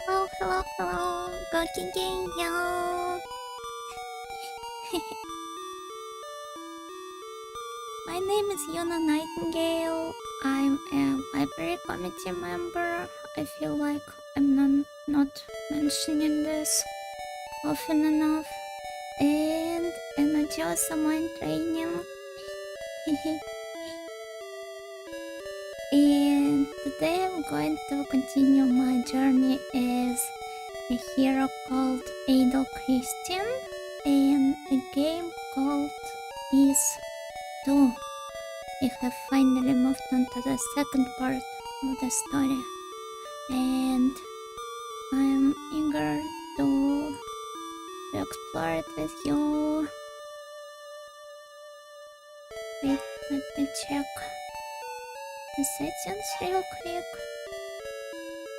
Hello, hello, hello. Go yo. My name is Yona Nightingale. I'm a library committee member. I feel like I'm not mentioning this often enough. And I chose someone training. And today I'm going to continue my journey as a hero called Adol Christian and a game called II. We have finally moved on to the second part of the story, and I'm eager to explore it with you. Wait, let me check the settings real quick.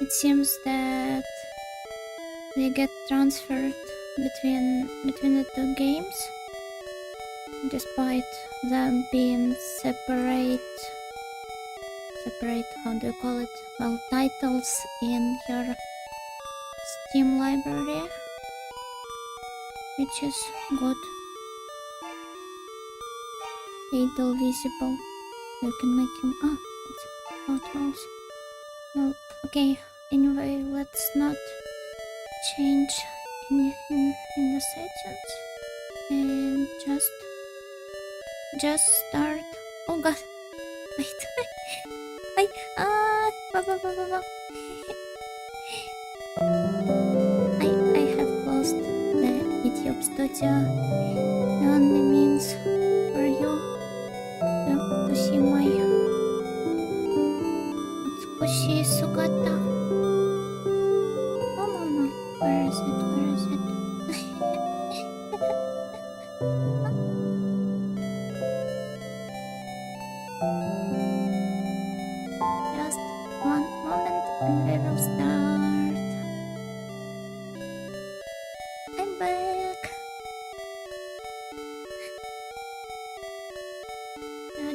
It seems that they get transferred between the two games, despite them being separate, how do you call it? Well, titles in your Steam library, which is good. Adol visible. You can make him. Oh, it's photos. Well, okay. Anyway, let's not change anything in the settings and just start. Oh god, wait. Wait, I have closed the YouTube studio. The only means for you to see my Utsukushi Sugata. No, where is it? Just one moment and we will start. I'm back.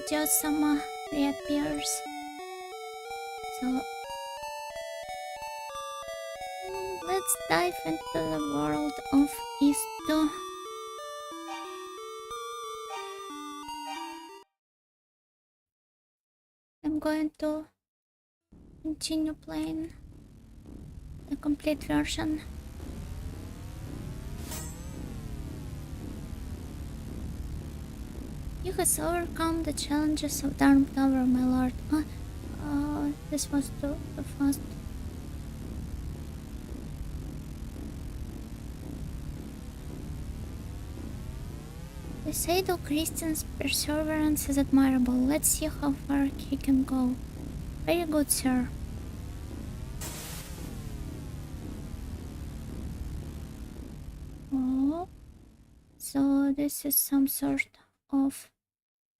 Just some reappears. So let's dive into the world of II. I'm going to continue playing the complete version. You have overcome the challenges of Dark Tower, my lord. This was too fast. They say Adol Christian's perseverance is admirable. Let's see how far he can go. Very good, sir. Oh, so this is some sort of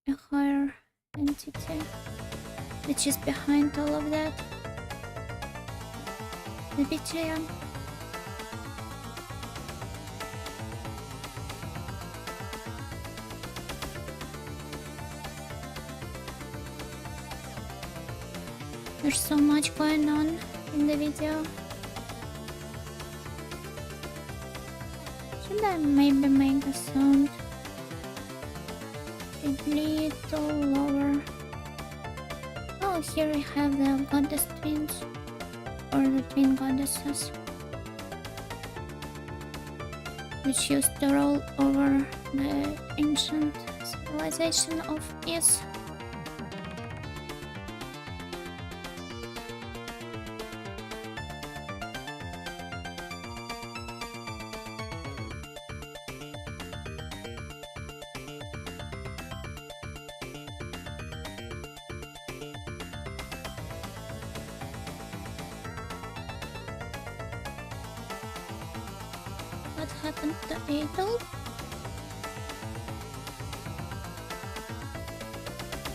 a higher entity which is behind all of that. The BTM. There's so much going on in the video. Should I maybe make the sound a little lower? Oh, here we have the goddess twins, or the twin goddesses, which used to rule over the ancient civilization of Is. What happened to Adol?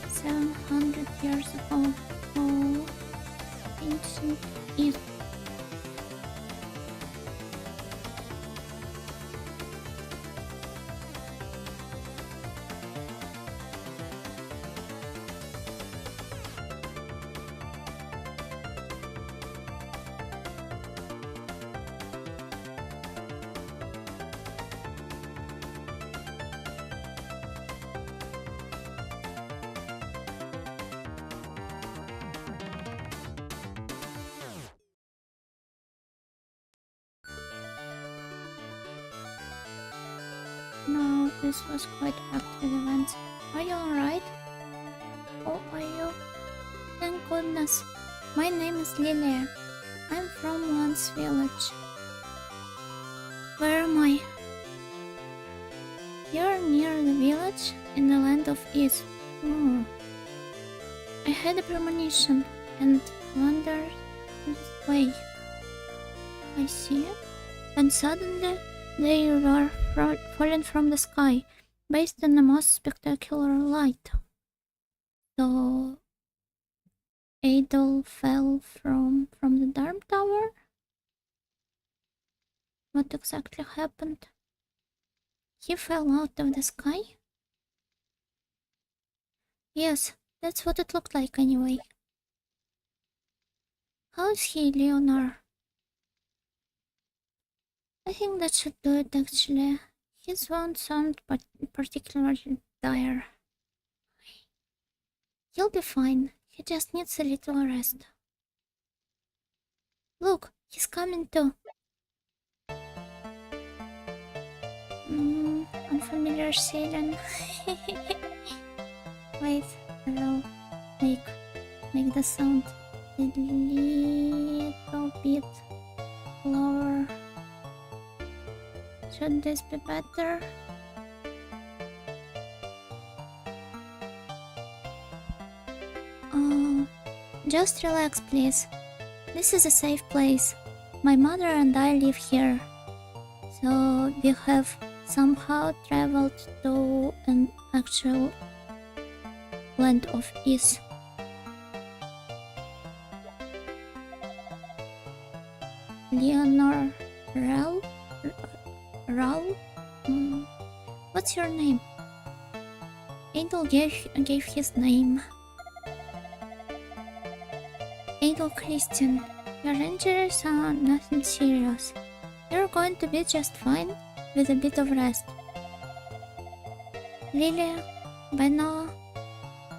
700 years ago. Oh, ancient Is. No, this was quite active events. Are you alright? How are you? Thank goodness. My name is Lilia. I'm from Lance village. Where am I? You're near the village in the land of Ease. Oh. I had a premonition and wandered this way. I see. And suddenly they were fallen from the sky, based on the most spectacular light. So Adol fell from the Darm Tower? What exactly happened? He fell out of the sky? Yes, that's what it looked like anyway. How is he, Leonor? I think that should do it actually. His wounds sound particularly dire. He'll be fine. He just needs a little rest. Look, he's coming too. Unfamiliar sailing. Wait, I will make the sound a little bit lower. Should this be better? Just relax, please. This is a safe place. My mother and I live here. So we have somehow traveled to an actual land of Ease. Leonor Ral? What's your name? Adol gave his name. Adol Christian, your injuries are nothing serious. You're going to be just fine with a bit of rest. Lilia, by now,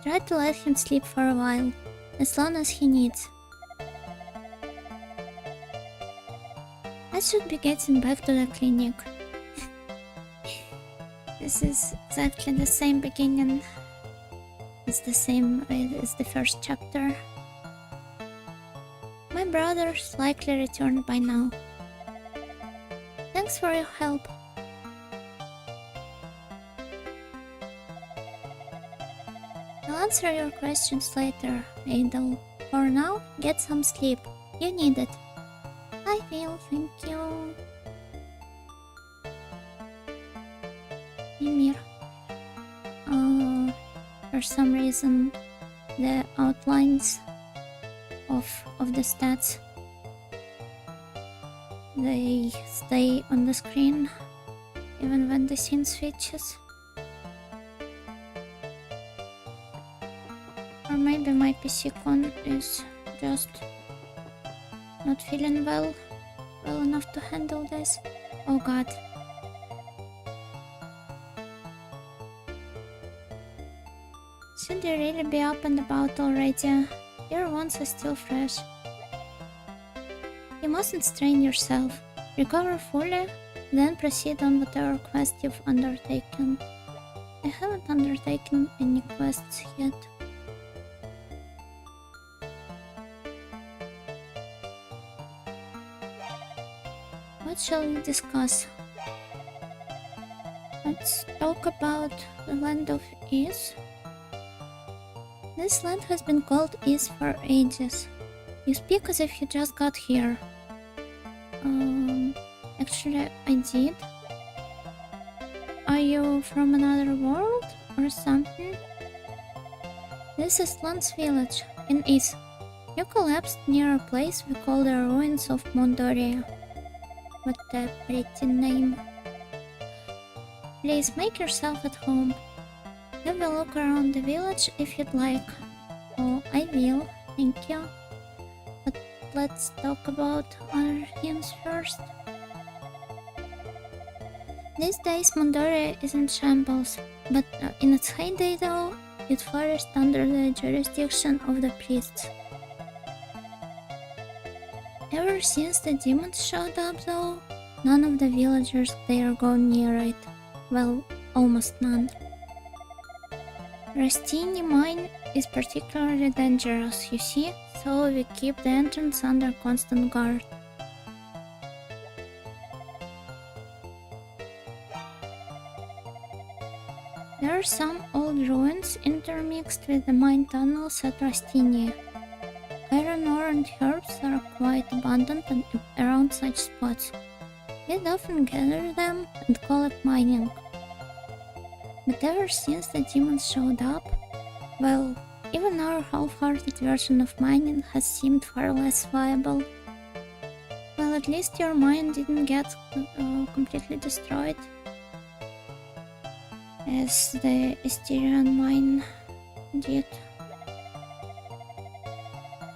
try to let him sleep for a while, as long as he needs. I should be getting back to the clinic. This is exactly the same beginning. It's the same as the first chapter. My brother's likely returned by now. Thanks for your help. I'll answer your questions later, Adol. For now, get some sleep. You need it. I will, thank you. Mimir. For some reason, the outlines of the stats, they stay on the screen even when the scene switches. Or maybe my PC con is just not feeling well enough to handle this. Oh god. Should you really be up and about already? Your wounds are still fresh. You mustn't strain yourself. Recover fully, then proceed on whatever quest you've undertaken. I haven't undertaken any quests yet. What shall we discuss? Let's talk about the land of Ease. This land has been called Ease for ages. You speak as if you just got here. Actually, I did. Are you from another world or something? This is Lance village in Ease. You collapsed near a place we call the ruins of Mondoria. What a pretty name. Please make yourself at home. Have a look around the village if you'd like. Oh, I will, thank you. But let's talk about other things first. These days Mondoria is in shambles, but in its heyday though, it flourished under the jurisdiction of the priests. Ever since the demons showed up though, none of the villagers dare go near it. Well, almost none. Rastini mine is particularly dangerous, you see, so we keep the entrance under constant guard. There are some old ruins intermixed with the mine tunnels at Rastini. Iron ore and herbs are quite abundant around such spots. We'd often gather them and call it mining. But ever since the demons showed up, well, even our half-hearted version of mining has seemed far less viable. Well, at least your mine didn't get completely destroyed, as the Asterian mine did.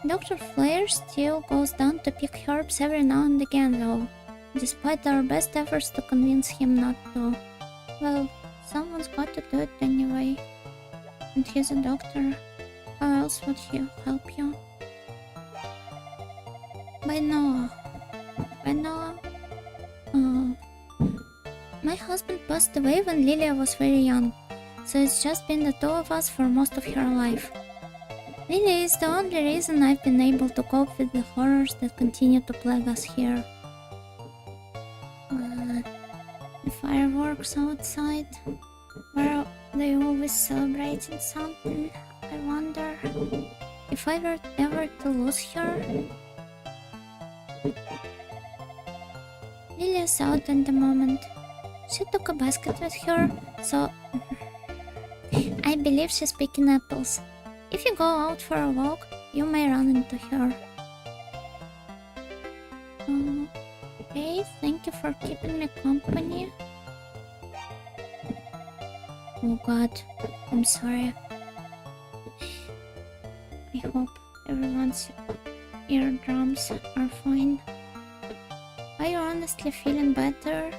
Dr. Flare still goes down to pick herbs every now and again though, despite our best efforts to convince him not to. Well, someone's got to do it anyway. And he's a doctor. How else would he help you? By Noah. My husband passed away when Lilia was very young, so it's just been the two of us for most of her life. Lilia is the only reason I've been able to cope with the horrors that continue to plague us here. The fireworks outside. Were they always celebrating something? I wonder if I were ever to lose her. Lilia's out at the moment. She took a basket with her, so I believe she's picking apples. If you go out for a walk, you may run into her. Okay, thank you for keeping me company. Oh god, I'm sorry. I hope everyone's eardrums are fine. Are you honestly feeling better?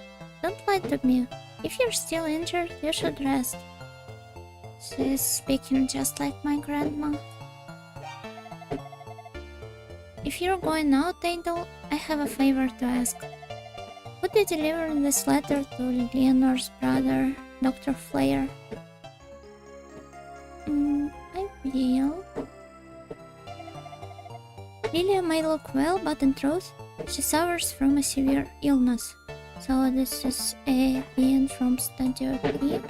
Don't lie to me. If you're still injured, you should rest. She's speaking just like my grandma. If you're going out, Adel, I have a favor to ask. Would you deliver this letter to Leonor's brother, Dr. Flare? I will. Lilia may look well, but in truth, she suffers from a severe illness. So this is Ian from Studio 3.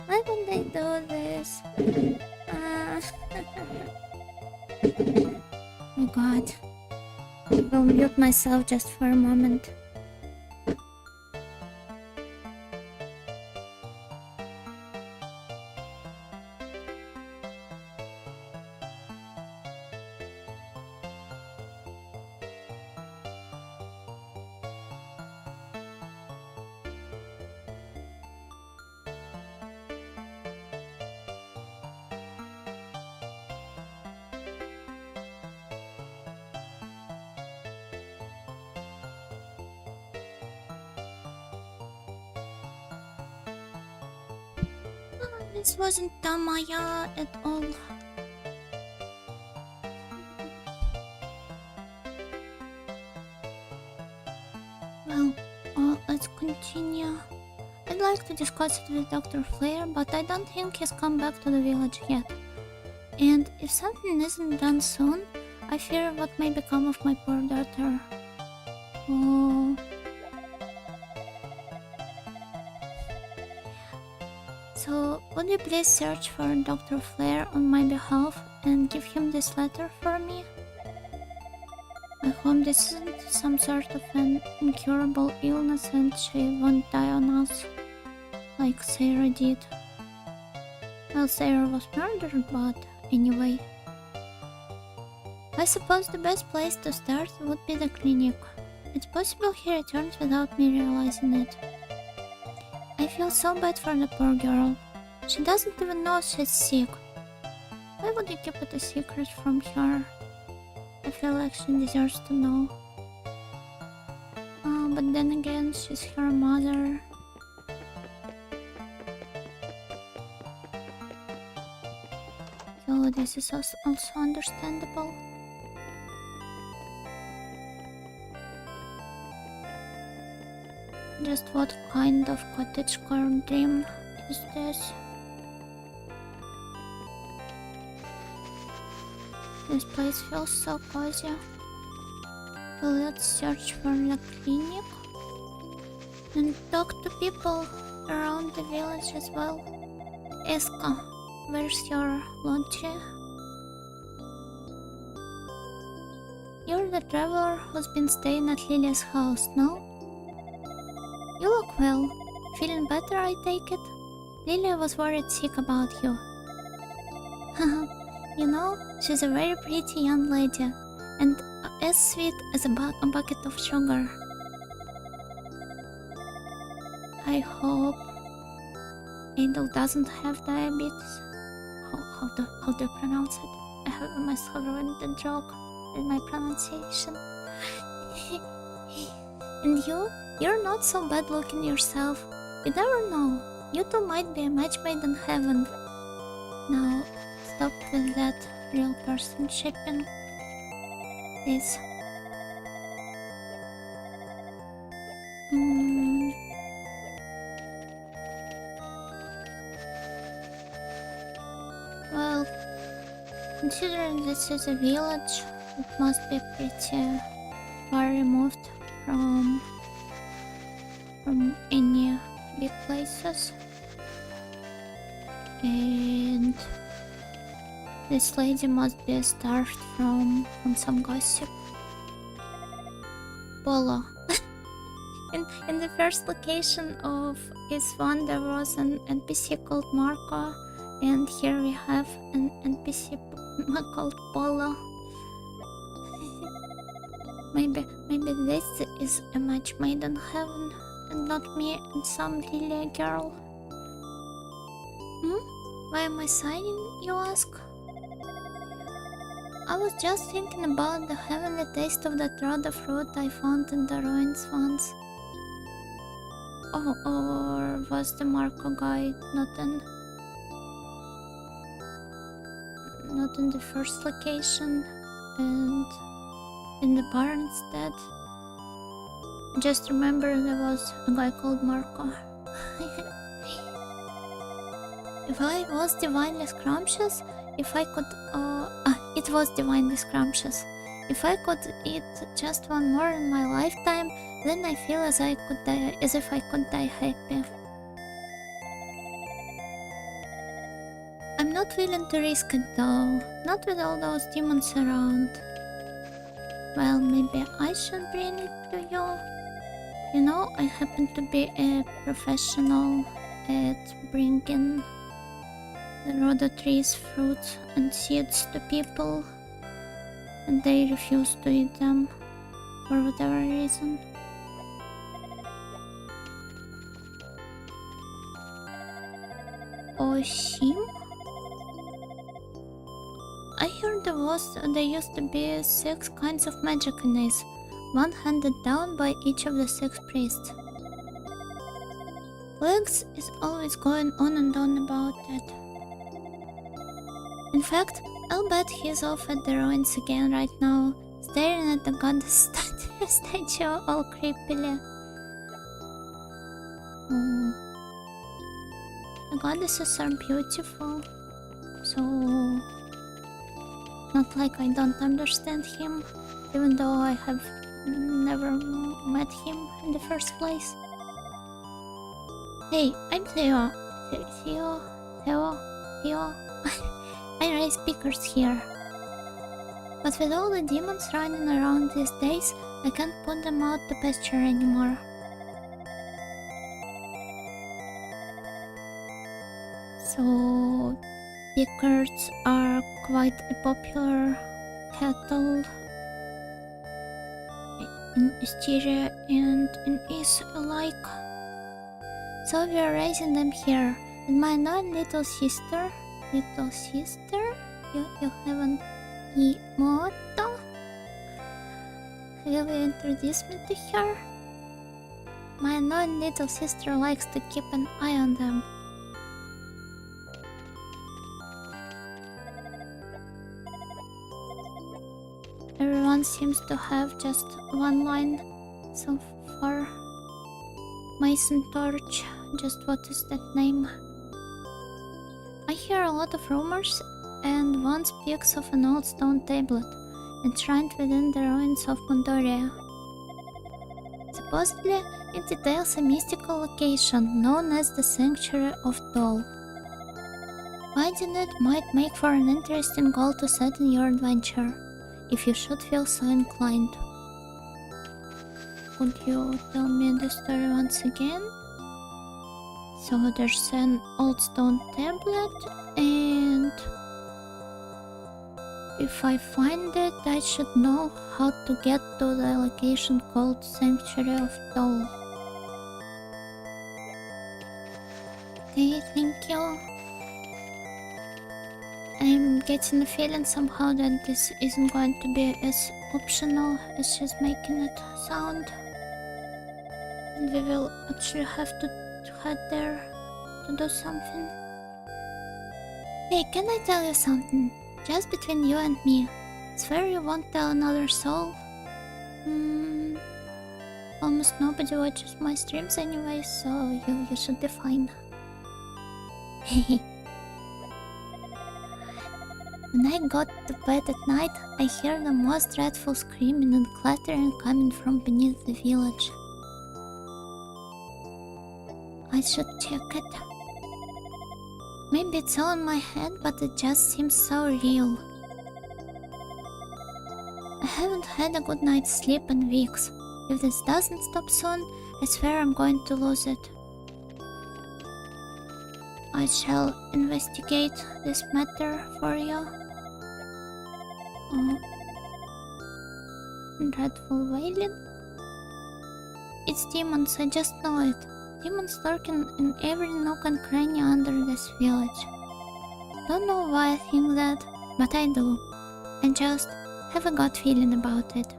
Why would they do this? Oh god. I'll mute myself just for a moment. This wasn't Tamaya at all. Well, let's continue. I'd like to discuss it with Dr. Flare, but I don't think he's come back to the village yet. And if something isn't done soon, I fear what may become of my poor daughter. Oh. So, would you please search for Dr. Flare on my behalf and give him this letter for me? I hope this isn't some sort of an incurable illness and she won't die on us, like Sarah did. Well, Sarah was murdered, but anyway. I suppose the best place to start would be the clinic. It's possible he returns without me realizing it. I feel so bad for the poor girl. She doesn't even know she's sick. Why would you keep it a secret from her? I feel like she deserves to know. But then again, she's her mother. So this is also understandable. Just what kind of cottagecore dream is this? This place feels so cozy. Well, let's search for the clinic and talk to people around the village as well. Eska, where's your laundry? You're the traveler who's been staying at Lily's house, no? You look well. Feeling better, I take it? Lily was worried sick about you. You know, she's a very pretty young lady, and as sweet as a bucket of sugar. I hope Adel doesn't have diabetes. How do you pronounce it? I must have ruined the joke with my pronunciation. And you're not so bad looking yourself. You never know. You two might be a match made in heaven. Now, stop with that real person shipping. Please. Well, considering this is a village, it must be pretty far removed from any big places. And this lady must be starved from some gossip. Polo. In the first location of his one there was an NPC called Marco, and here we have an NPC called Polo. Maybe this is a match made in heaven and not me and some Lilia girl. Why am I sighing, you ask? I was just thinking about the heavenly taste of that Rhoda fruit I found in the ruins once. Oh, or was the Marco guy not in the first location and in the bar instead? Just remember there was a guy called Marco. If I was divinely scrumptious, if I could it was divinely scrumptious. If I could eat just one more in my lifetime, then I feel as if I could die happy. I'm not willing to risk it though, not with all those demons around. Well, maybe I should bring it to you. You know, I happen to be a professional at bringing the Rhoda tree's fruits and seeds to people, and they refuse to eat them for whatever reason. Oshim? I heard there used to be 6 kinds of magic in this, one handed down by each of the 6 priests. Legs is always going on and on about it. In fact, I'll bet he's off at the ruins again right now, staring at the goddess statue all creepily. The goddesses are beautiful, so not like I don't understand him, even though I have never met him in the first place. Hey, I'm Theo. Theo. I raise pickers here. But with all the demons running around these days, I can't put them out to pasture anymore. So, pickers are quite a popular cattle in Styria and in East alike. So we are raising them here, and my non-little sister, you have an Imoto? Will you introduce me to her? My annoying little sister likes to keep an eye on them. Everyone seems to have just one line so far. Mason Torch. Just what is that name? I hear a lot of rumors, and one speaks of an old stone tablet enshrined within the ruins of Mondoria. Supposedly, it details a mystical location known as the Sanctuary of Dol. Finding it might make for an interesting goal to set in your adventure, if you should feel so inclined. Could you tell me the story once again? So there's an old stone tablet, and if I find it, I should know how to get to the location called Sanctuary of Dol. Okay, thank you. I'm getting the feeling somehow that this isn't going to be as optional as she's making it sound. And we will actually have to head there to do something. Hey, can I tell you something? Just between you and me. Swear you won't tell another soul? Almost nobody watches my streams anyway, so you should be fine. Hehe. When I got to bed at night, I hear the most dreadful screaming and clattering coming from beneath the village. I should check it. Maybe it's all in my head, but it just seems so real. I haven't had a good night's sleep in weeks. If this doesn't stop soon, I swear I'm going to lose it. I shall investigate this matter for you. Oh. Dreadful wailing? It's demons, I just know it. Demons lurking in every nook and cranny under this village. Don't know why I think that, but I do. I just have a gut feeling about it.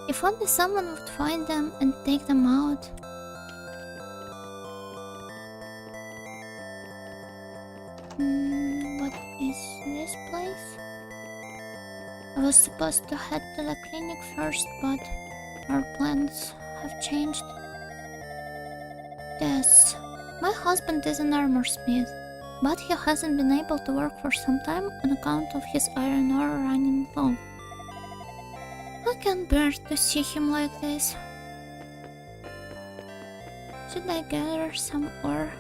If only someone would find them and take them out. What is this place? I was supposed to head to the clinic first, but our plans have changed. Yes, my husband is an armor smith, but he hasn't been able to work for some time on account of his iron ore running low. I can't bear to see him like this. Should I gather some ore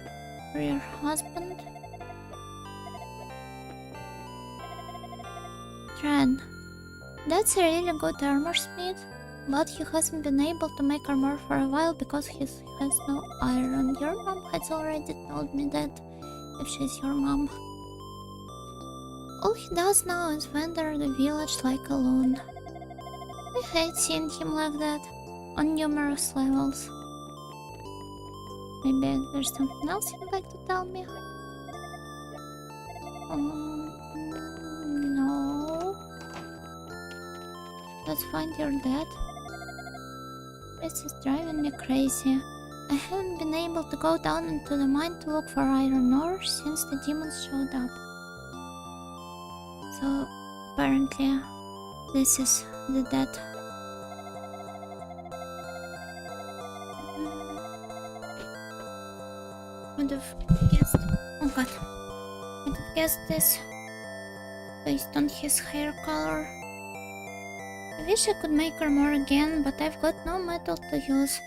for your husband? Tran, that's a really good armor smith, but he hasn't been able to make armor for a while because he has no iron. Your mom has already told me that, if she's your mom. All he does now is wander the village like a loon. I hate seeing him like that, on numerous levels. Maybe there's something else you'd like to tell me? No. Let's find your dad. This is driving me crazy. I haven't been able to go down into the mine to look for iron ore since the demons showed up. So, apparently, this is the dad. Would have guessed. Oh god. Would have guessed this based on his hair color. I wish I could make armor again, but I've got no metal to use.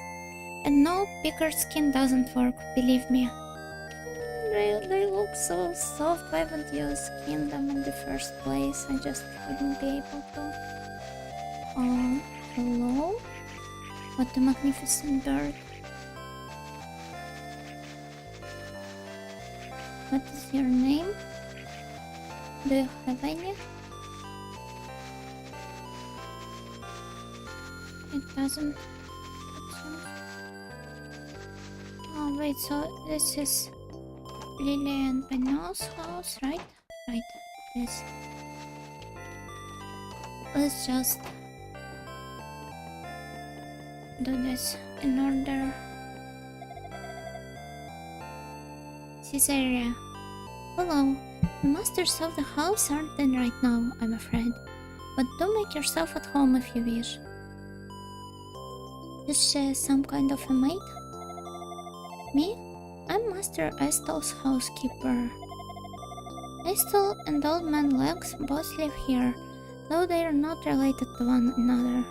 And no, pickered skin doesn't work, believe me. They look so soft. Why would you skin them in the first place? I just wouldn't be able to. Hello? What a magnificent bird. What is your name? Do you have any? It doesn't. Oh wait, so this is Lily and Benel's house, right? Right, yes. Let's just do this in order. Caesarea. Hello. The masters of the house aren't in right now, I'm afraid. But do make yourself at home if you wish. Is she some kind of a maid? Me? I'm Master Estol's housekeeper. Estol and Old Man Legs both live here, though they are not related to one another.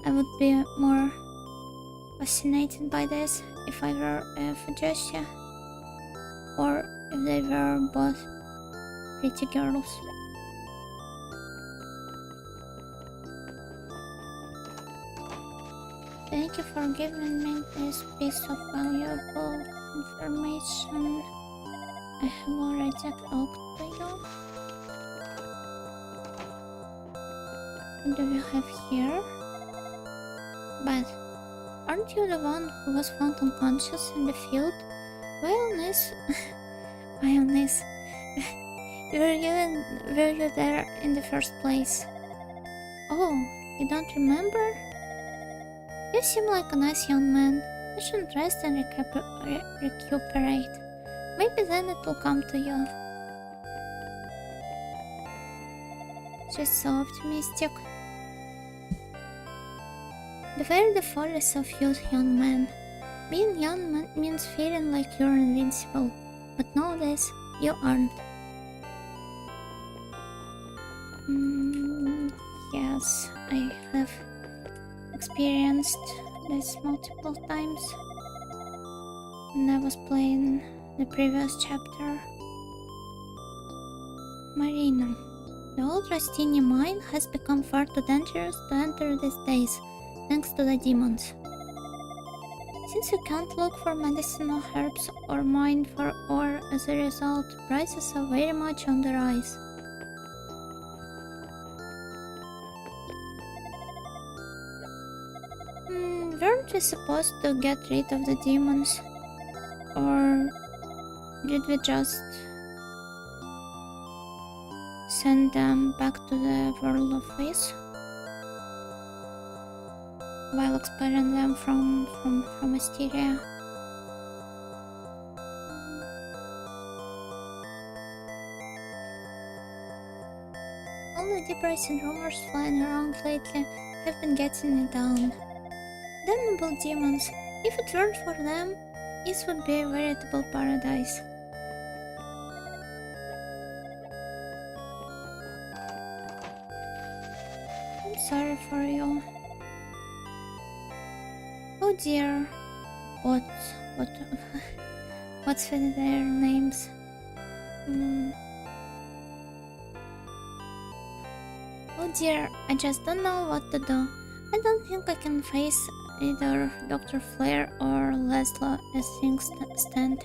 I would be more fascinated by this if I were a Fujoshi, or if they were both pretty girls. Thank you for giving me this piece of valuable information. I have already talked to you. What do you have here? But aren't you the one who was found unconscious in the field? Wellness? Wellness. Were you there in the first place? Oh, you don't remember? You seem like a nice young man. You should rest and recuperate. Maybe then it will come to you. She's so optimistic. Beware the follies of youth, young man. Being young means feeling like you're invincible, but know this, you aren't. Yes, I have experienced this multiple times when I was playing the previous chapter. Marina. The old Rastini mine has become far too dangerous to enter these days, thanks to the demons. Since you can't look for medicinal herbs or mine for ore as a result, prices are very much on the rise. Weren't we supposed to get rid of the demons? Or did we just send them back to the world of Wiz while expelling them from Asteria? All the depressing rumors flying around lately have been getting it down. Damnable demons! If it weren't for them, this would be a veritable paradise. I'm sorry for you. Oh dear. What's with their names? Oh dear, I just don't know what to do. I don't think I can face either Dr. Flare or Leslie as things stand.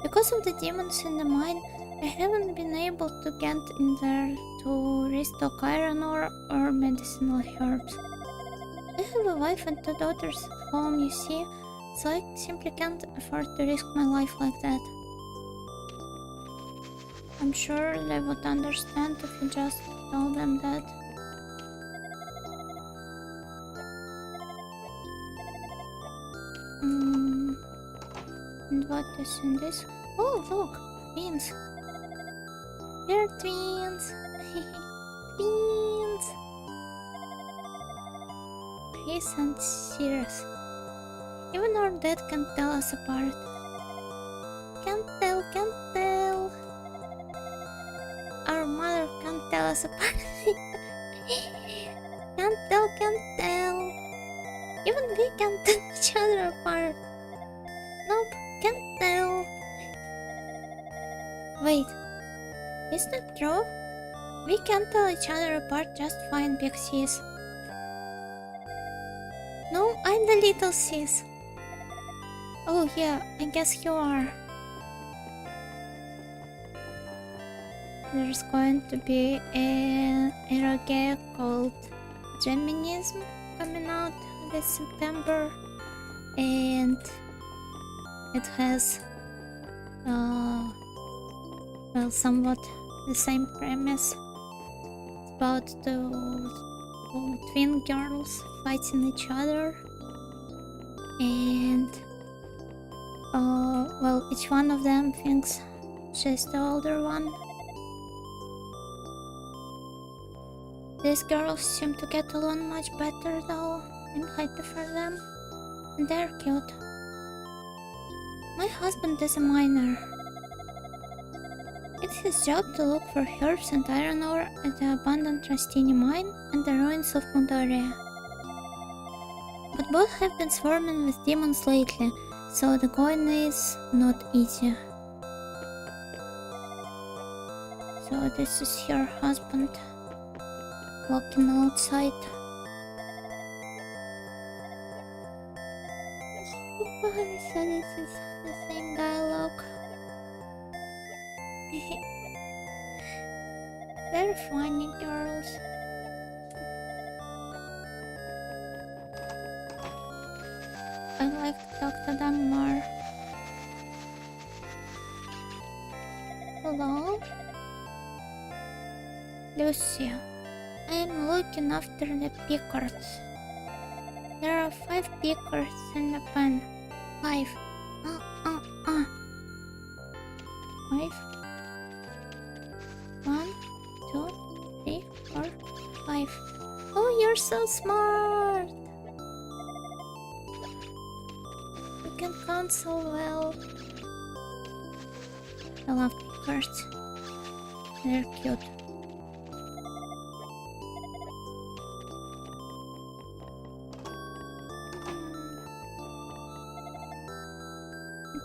Because of the demons in the mine, I haven't been able to get in there to restock iron ore or medicinal herbs. I have a wife and 2 daughters at home, you see, so I simply can't afford to risk my life like that. I'm sure they would understand if you just told them that. And what is in this? Oh, look! Twins! They're twins! Twins! Chris and Sirius. Even our dad can't tell us apart. Can't tell. Our mother can't tell us apart. Can't tell. Even we can't tell each other apart. Nope, can't tell. Wait, is that true? We can't tell each other apart just fine, big sis. No, I'm the little sis. Oh yeah, I guess you are. There's going to be an eroge called Geminism coming out this September, and it has well, somewhat the same premise. It's about two twin girls fighting each other, and well, each one of them thinks she's the older one. These girls seem to get along much better though, and happy for them. And they're cute. My husband is a miner. It's his job to look for herbs and iron ore at the abandoned Rastini mine and the ruins of Mudoria. But both have been swarming with demons lately, so the going is not easy. So this is your husband walking outside. So this is the same dialogue. They're funny girls. I'd like to talk to them more. Hello? Lucia, I am looking after the pickers. There are 5 pickers in the pen. 5. 5. 1, 2, 3, 4, 5. Oh, you're so smart! You can count so well. I love pickers. They're cute.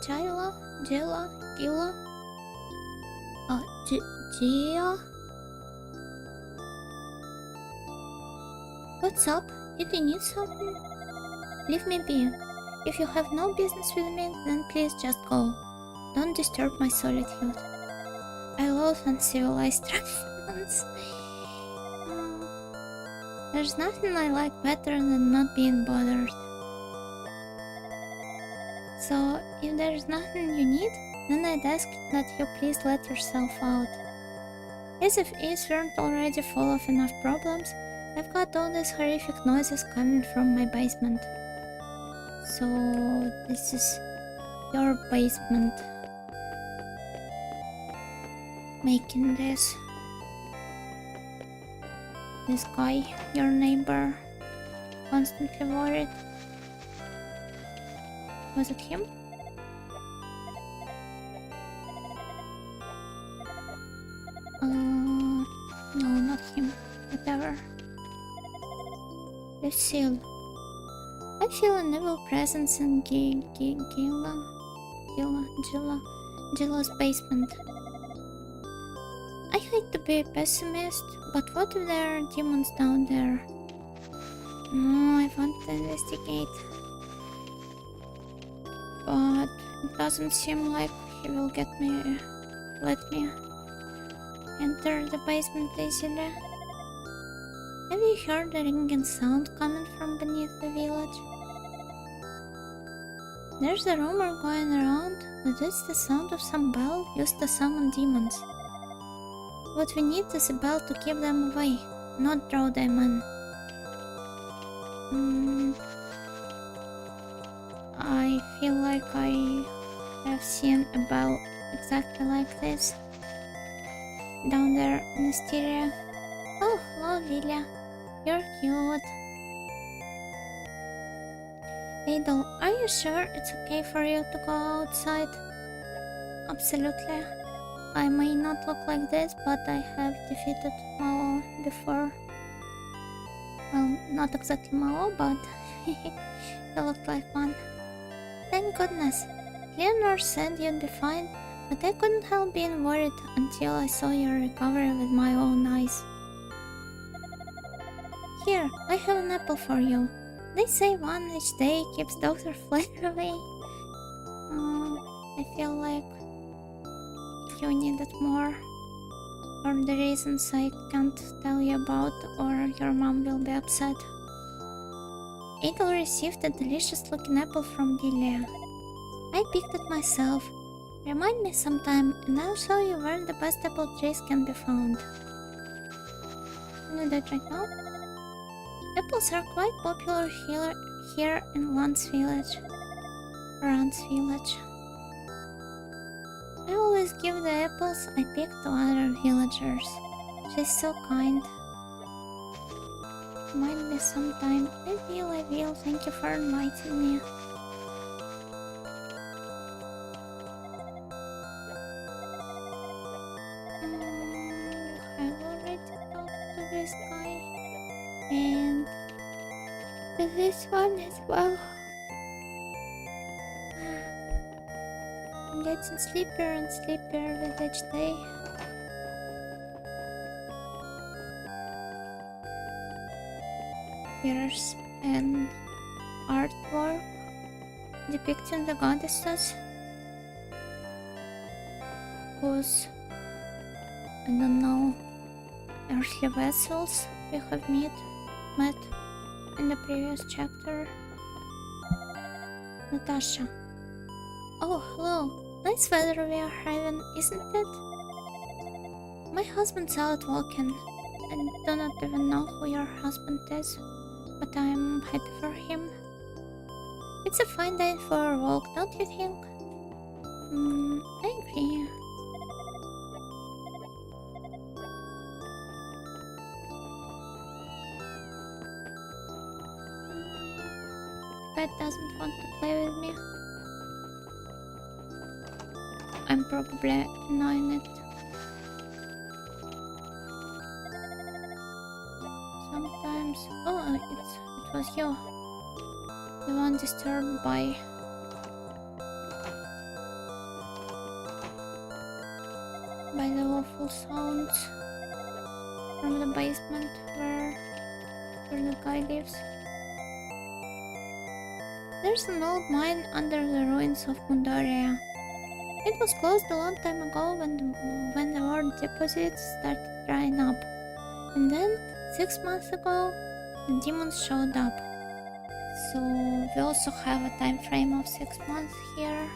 Jilla, Gila. Gia? What's up? Did you need something? Leave me be. If you have no business with me, then please just go. Don't disturb my solitude. I loathe uncivilized ruffians. There's nothing I like better than not being bothered. So, if there's nothing you need, then I'd ask that you please let yourself out. As if East weren't already full of enough problems, I've got all these horrific noises coming from my basement. So, this is your basement. Making this guy, your neighbor, constantly worried. Was it him? No, not him. Whatever. Lucille. I feel an evil presence in Gilla's basement. I hate to be a pessimist, but what if there are demons down there? No, I want to investigate. But it doesn't seem like he will let me enter the basement easily. Have you heard the ringing sound coming from beneath the village? There's a rumor going around that it's the sound of some bell used to summon demons. What we need is a bell to keep them away, not draw them in. I feel like I have seen a bell exactly like this down there in Asteria. Oh, hello Lilia, you're cute. Adol, are you sure it's okay for you to go outside? Absolutely. I may not look like this, but I have defeated Mao before. Well, not exactly Mao, but he looked like one. Thank goodness. Leonor said you'd be fine, but I couldn't help being worried until I saw your recovery with my own eyes. Here, I have an apple for you. They say one each day keeps Dr. Flare away. I feel like you need it more, for the reasons I can't tell you about, or your mom will be upset. Adol received a delicious looking apple from Lilia. I picked it myself. Remind me sometime and I'll show you where the best apple trees can be found. Can you do it right now? Apples are quite popular here in Rand's village. I always give the apples I pick to other villagers. She's so kind. remind me sometime. I will. Thank you for inviting me. I've already talked to this guy. And to this one as well. I'm getting sleepier and sleepier with each day. Here's an artwork depicting the goddesses whose, I don't know, earthly vessels we have met in the previous chapter. Natasha. Oh, hello. Nice weather we are having, isn't it? My husband's out walking. I do not even know who your husband is, but I'm happy for him. It's a fine day for a walk, don't you think? I agree. Pet doesn't want to play with me. I'm probably annoying it. Sometimes... Oh, it was you. The one disturbed by... the awful sounds from the basement where the guy lives. There's an old mine under the ruins of Mundaria. It was closed a long time ago when the ore deposits started drying up. And then, 6 months ago, the demons showed up. So we also have a time frame of 6 months here.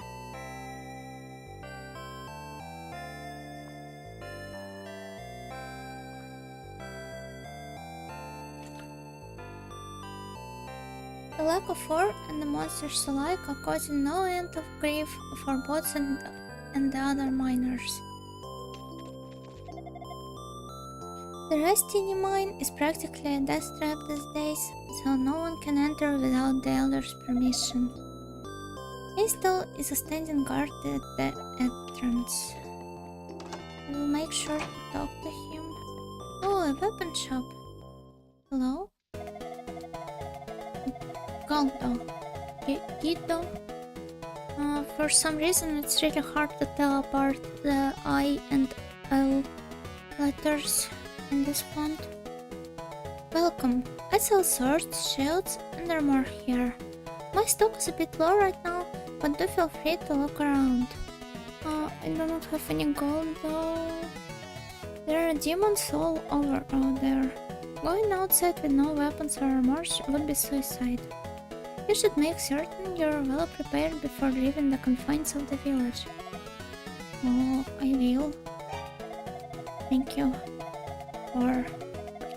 The lack of ore and the monsters alike are causing no end of grief for bots and the other miners. The Rastini mine is practically a death trap these days, so no one can enter without the Elder's permission. Istel is a standing guard at the entrance. I will make sure to talk to him. Oh, a weapon shop. Hello? Galdo. Guido? For some reason it's really hard to tell apart the I and L letters in this font. Welcome. I sell swords, shields, and armor here. My stock is a bit low right now, but do feel free to look around. I do not have any gold though. There are demons all over out there. Going outside with no weapons or armor would be suicide. You should make certain you're well prepared before leaving the confines of the village. Oh, I will. Thank you for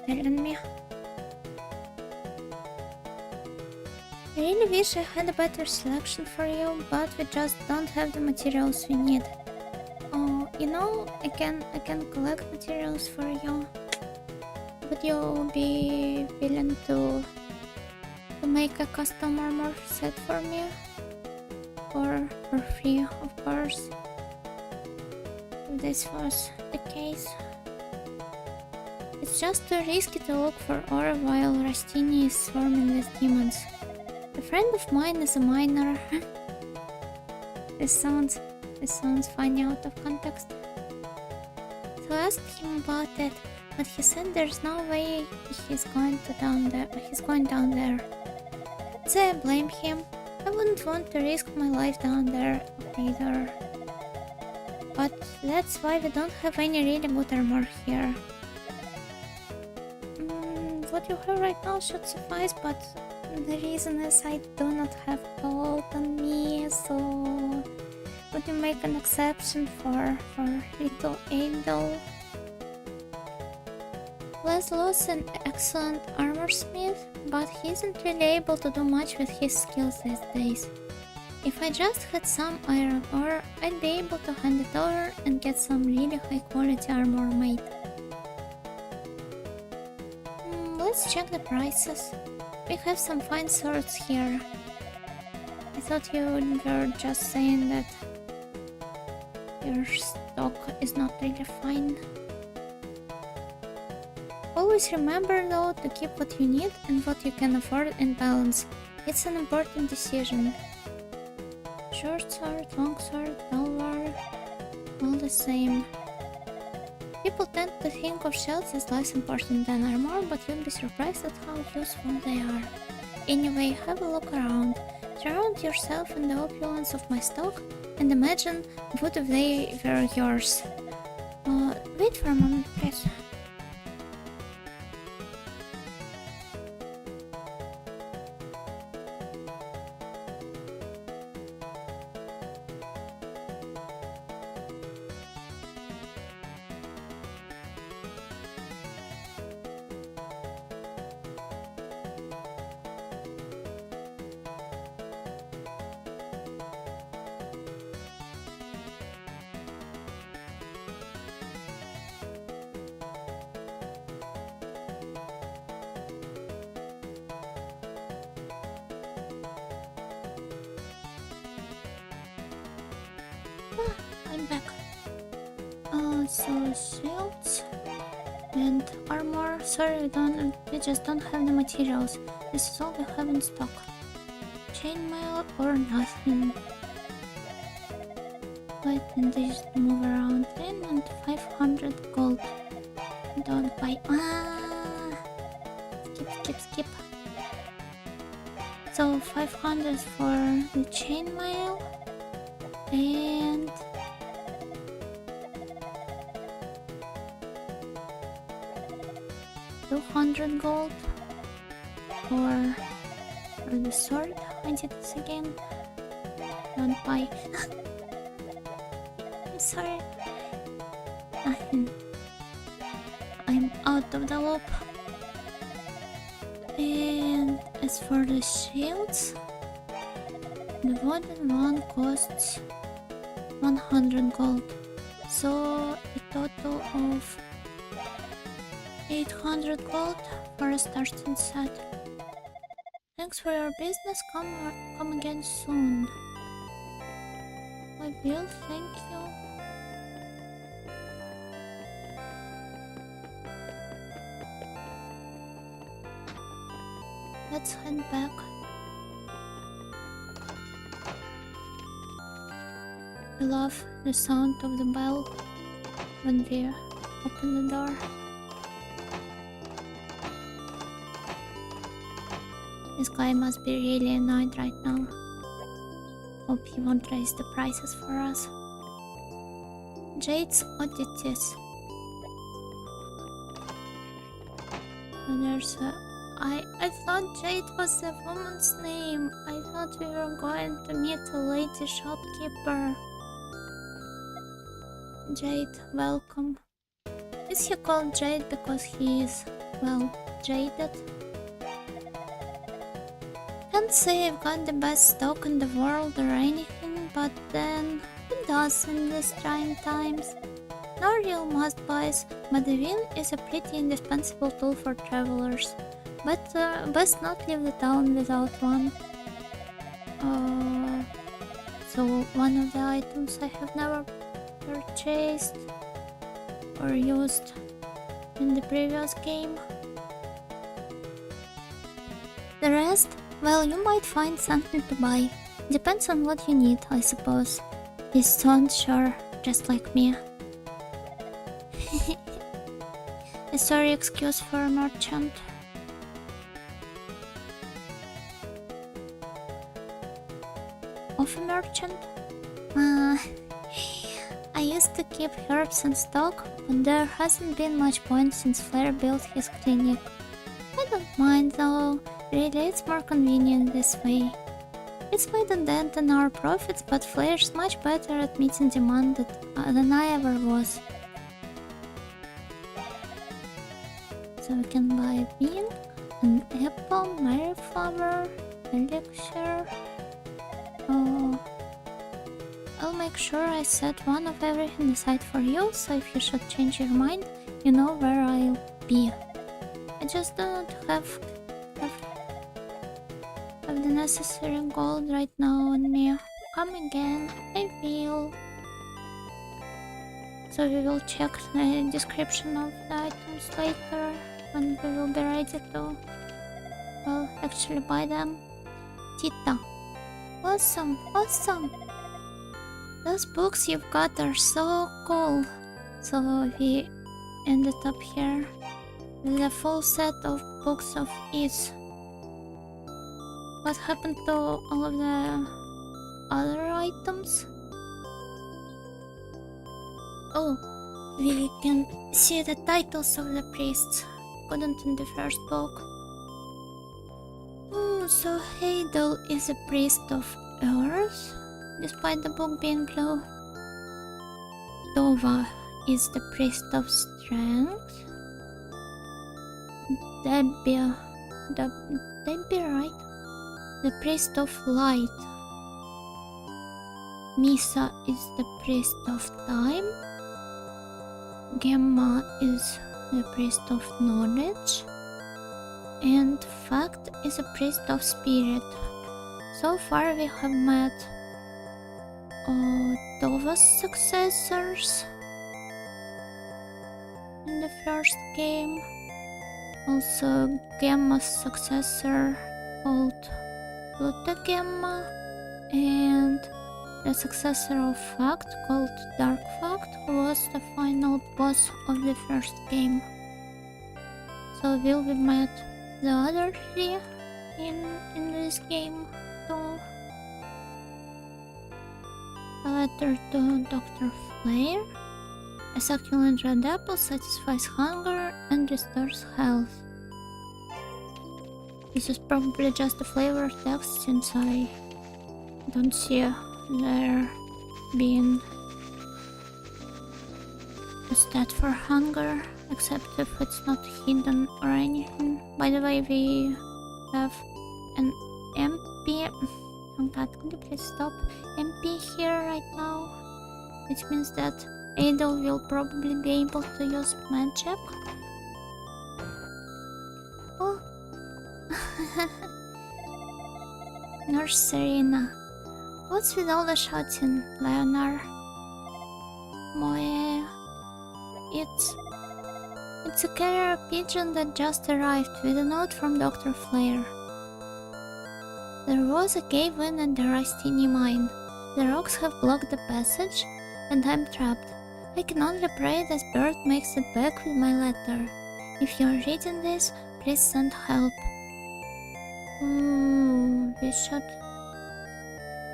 telling me. I really wish I had a better selection for you, but we just don't have the materials we need. Oh, you know, I can collect materials for you. Would you be willing to make a custom armor set for me? Or for free, of course. If this was the case. It's just too risky to look for ore while Rastini is swarming with demons. A friend of mine is a miner. This sounds funny out of context. So I asked him about it, but he said there's no way he's going down there. So I blame him. I wouldn't want to risk my life down there either. But that's why we don't have any really good armor here. What you have right now should suffice, but the reason is I do not have gold on me, so would you make an exception for little Adel? Laszlo's an excellent armorsmith, but he isn't really able to do much with his skills these days. If I just had some iron ore, I'd be able to hand it over and get some really high quality armor made. let's check the prices. We have some fine swords here. I thought you were just saying that your stock is not really fine. Always remember though to keep what you need and what you can afford in balance. It's an important decision. Short sword, long sword, dollar, all the same. People tend to think of shields as less important than armor, but you'd be surprised at how useful they are. Anyway, have a look around. Surround yourself in the opulence of my stock and imagine what if they were yours. Wait for a moment, please. I'm back. So shields and armor. Sorry, we just don't have the materials. This is all we have in stock. Chainmail or nothing. Wait, and they just move around in and 500 gold. Don't buy. Skip. So 500 for the chainmail and 200 gold for the sword. I did this again. Don't buy. I'm sorry. I'm out of the loop. And as for the shields, the wooden one costs 100 gold. So a total of 800 gold for a starting set. Thanks for your business. Come again soon. I will. Thank you. Let's head back. I love the sound of the bell when we open the door. This guy must be really annoyed right now. Hope he won't raise the prices for us. Jade's Oddities. So there's a... I thought Jade was a woman's name. I thought we were going to meet a lady shopkeeper. Jade, welcome. Is he called Jade because he is, well, jaded? Can't say I've got the best stock in the world or anything, but then who does in these trying times? No real must-buys, but the win is a pretty indispensable tool for travelers. But best not leave the town without one. So one of the items I have never purchased or used in the previous game. The rest? Well, you might find something to buy. Depends on what you need, I suppose. You sound sure, just like me. A sorry excuse for a merchant. Of a merchant? I used to keep herbs in stock, but there hasn't been much point since Flair built his clinic. I don't mind though, really it's more convenient this way. It's made a dent in our profits, but Flair's much better at meeting demand than I ever was. So we can buy a bean, an apple, Mary flower, elixir. I'll make sure I set one of everything aside for you, so if you should change your mind, you know where I'll be. I just don't have the necessary gold right now on me. Come again, I will. So we will check the description of the items later when we will be ready to, well, actually buy them. Tita. Awesome, awesome! Those books you've got are so cool. So we ended up here with a full set of books of ease. What happened to all of the other items? Oh, we can see the titles of the priests. Couldn't in the first book. Oh, so Hadel is a priest of Earth, despite the book being blue. Dova is the priest of Strength. Debbie, right? The priest of Light. Misa is the priest of Time. Gemma is the priest of Knowledge. And Fact is a priest of Spirit. So far we have met Dova's successors in the first game. Also Gemma's successor called Pluta Gemma, and the successor of Fact called Dark Fact, who was the final boss of the first game. So will we met the other three in this game too? A letter to Dr. Flare. A succulent red apple satisfies hunger and restores health. This is probably just a flavor text since I don't see there being a stat for hunger, except if it's not hidden or anything. By the way, we have an MP. Oh god, could you please stop? MP here right now, which means that Adel will probably be able to use magic. Oh. Nurse Serena. What's with all the shouting, Leonard? Moe. It's a carrier pigeon that just arrived with a note from Dr. Flare. There was a cave in at the Rastini mine. The rocks have blocked the passage, and I'm trapped. I can only pray this bird makes it back with my letter. If you're reading this, please send help.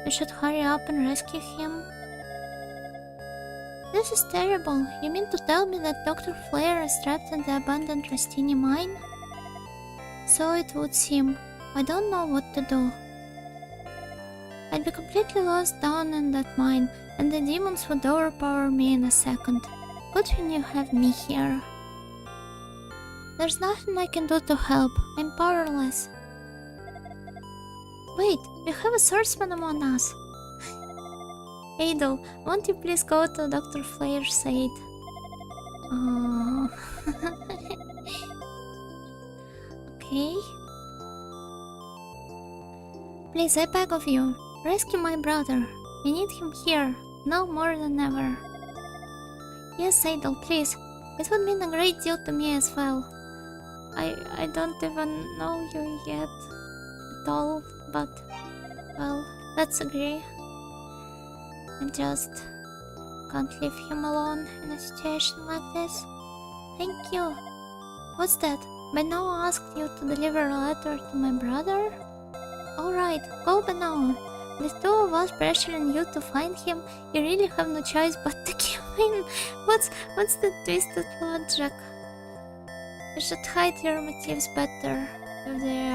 We should hurry up and rescue him. This is terrible. You mean to tell me that Dr. Flare is trapped in the abandoned Rastini mine? So it would seem. I don't know what to do. I'd be completely lost down in that mine, and the demons would overpower me in a second. Good when you have me here. There's nothing I can do to help. I'm powerless. Wait, we have a swordsman among us. Adel, won't you please go to Dr. Flare's aid? Okay. Please, I beg of you, rescue my brother. We need him here, now more than ever. Yes, Adel, please. It would mean a great deal to me as well. I don't even know you yet at all, but, well, let's agree. I just can't leave him alone in a situation like this. Thank you. What's that? Benoa asked you to deliver a letter to my brother? Alright, go Benoa. With two of us pressuring you to find him, you really have no choice but to give in. What's the twisted logic? You should hide your motives better if they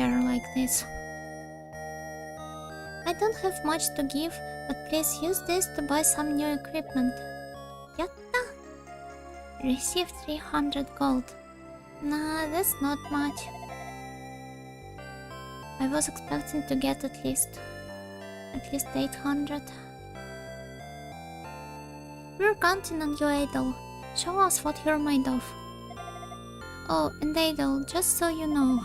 are like this. I don't have much to give, but please use this to buy some new equipment. Yatta! Receive 300 gold. Nah, that's not much. I was expecting to get at least 800. We're counting on you, Adel. Show us what you're made of. Oh, and Adel, just so you know,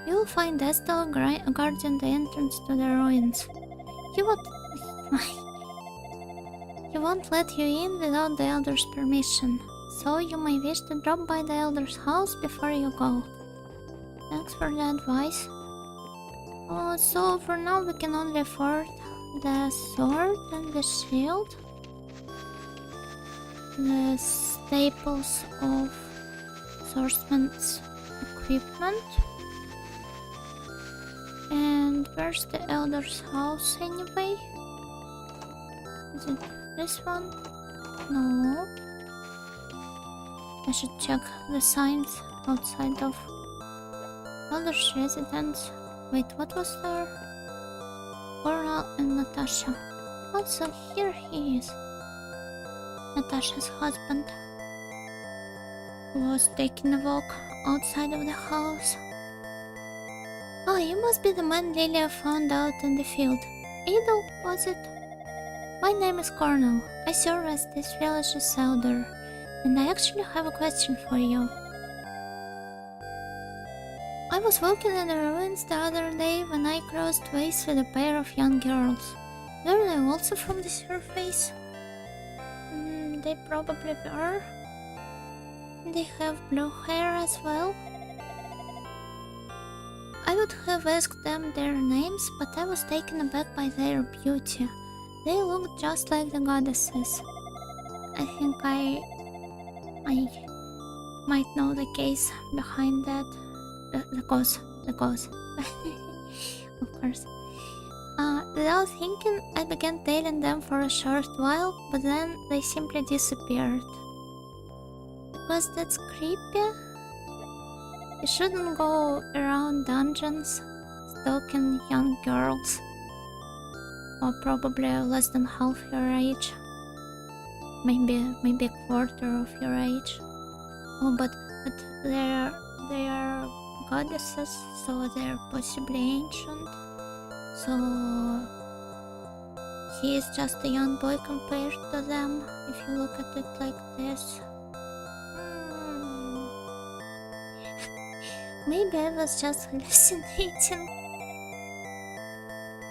you'll find Estel guarding the entrance to the ruins. He won't let you in without the Elder's permission, so you may wish to drop by the Elder's house before you go. Thanks for the advice. So for now we can only afford the sword and the shield. The staples of swordsman's equipment. And where's the Elder's house anyway? Is it this one? No. I should check the signs outside of Elder's residence. Wait, what was there? Coral and Natasha. Oh, so here he is. Natasha's husband, who was taking a walk outside of the house. Oh, you must be the man Lilia found out in the field. Adel, was it? My name is Cornell. I serve as this village's elder, and I actually have a question for you. I was walking in the ruins the other day when I crossed ways with a pair of young girls. Were they also from the surface? They probably were. They have blue hair as well. I would have asked them their names, but I was taken aback by their beauty. They looked just like the goddesses. I think I might know the case behind that. The cause. Of course. Without thinking, I began tailing them for a short while, but then they simply disappeared. Because that's creepy. You shouldn't go around dungeons stalking young girls, or probably less than half your age. Maybe a quarter of your age. Oh, but they are goddesses, so they're possibly ancient. So he is just a young boy compared to them, if you look at it like this. Maybe I was just hallucinating.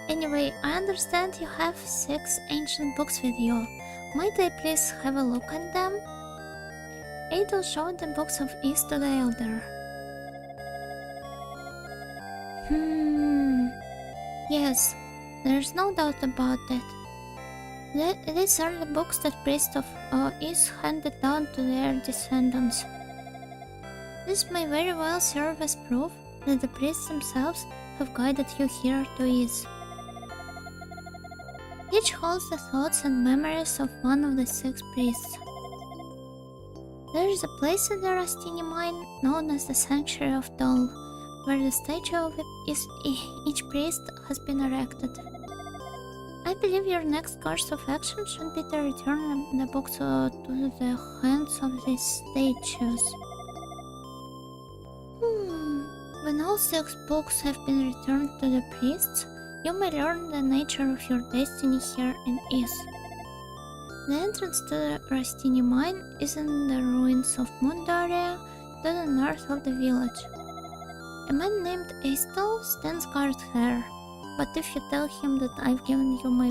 Anyway, I understand you have 6 ancient books with you. Might I please have a look at them? Adel showed the books of East to the Elder. Yes, there's no doubt about it. These are the books that priests of East handed down to their descendants. This may very well serve as proof that the priests themselves have guided you here to East. Each holds the thoughts and memories of one of the 6 priests. There is a place in the Rastini mine known as the Sanctuary of Dol, where the statue of each priest has been erected. I believe your next course of action should be to return the books to the hands of these statues. When all 6 books have been returned to the priests, you may learn the nature of your destiny here in East. The entrance to the Rastini mine is in the ruins of Mundaria, to the north of the village. A man named Estel stands guard there, but if you tell him that I've given you my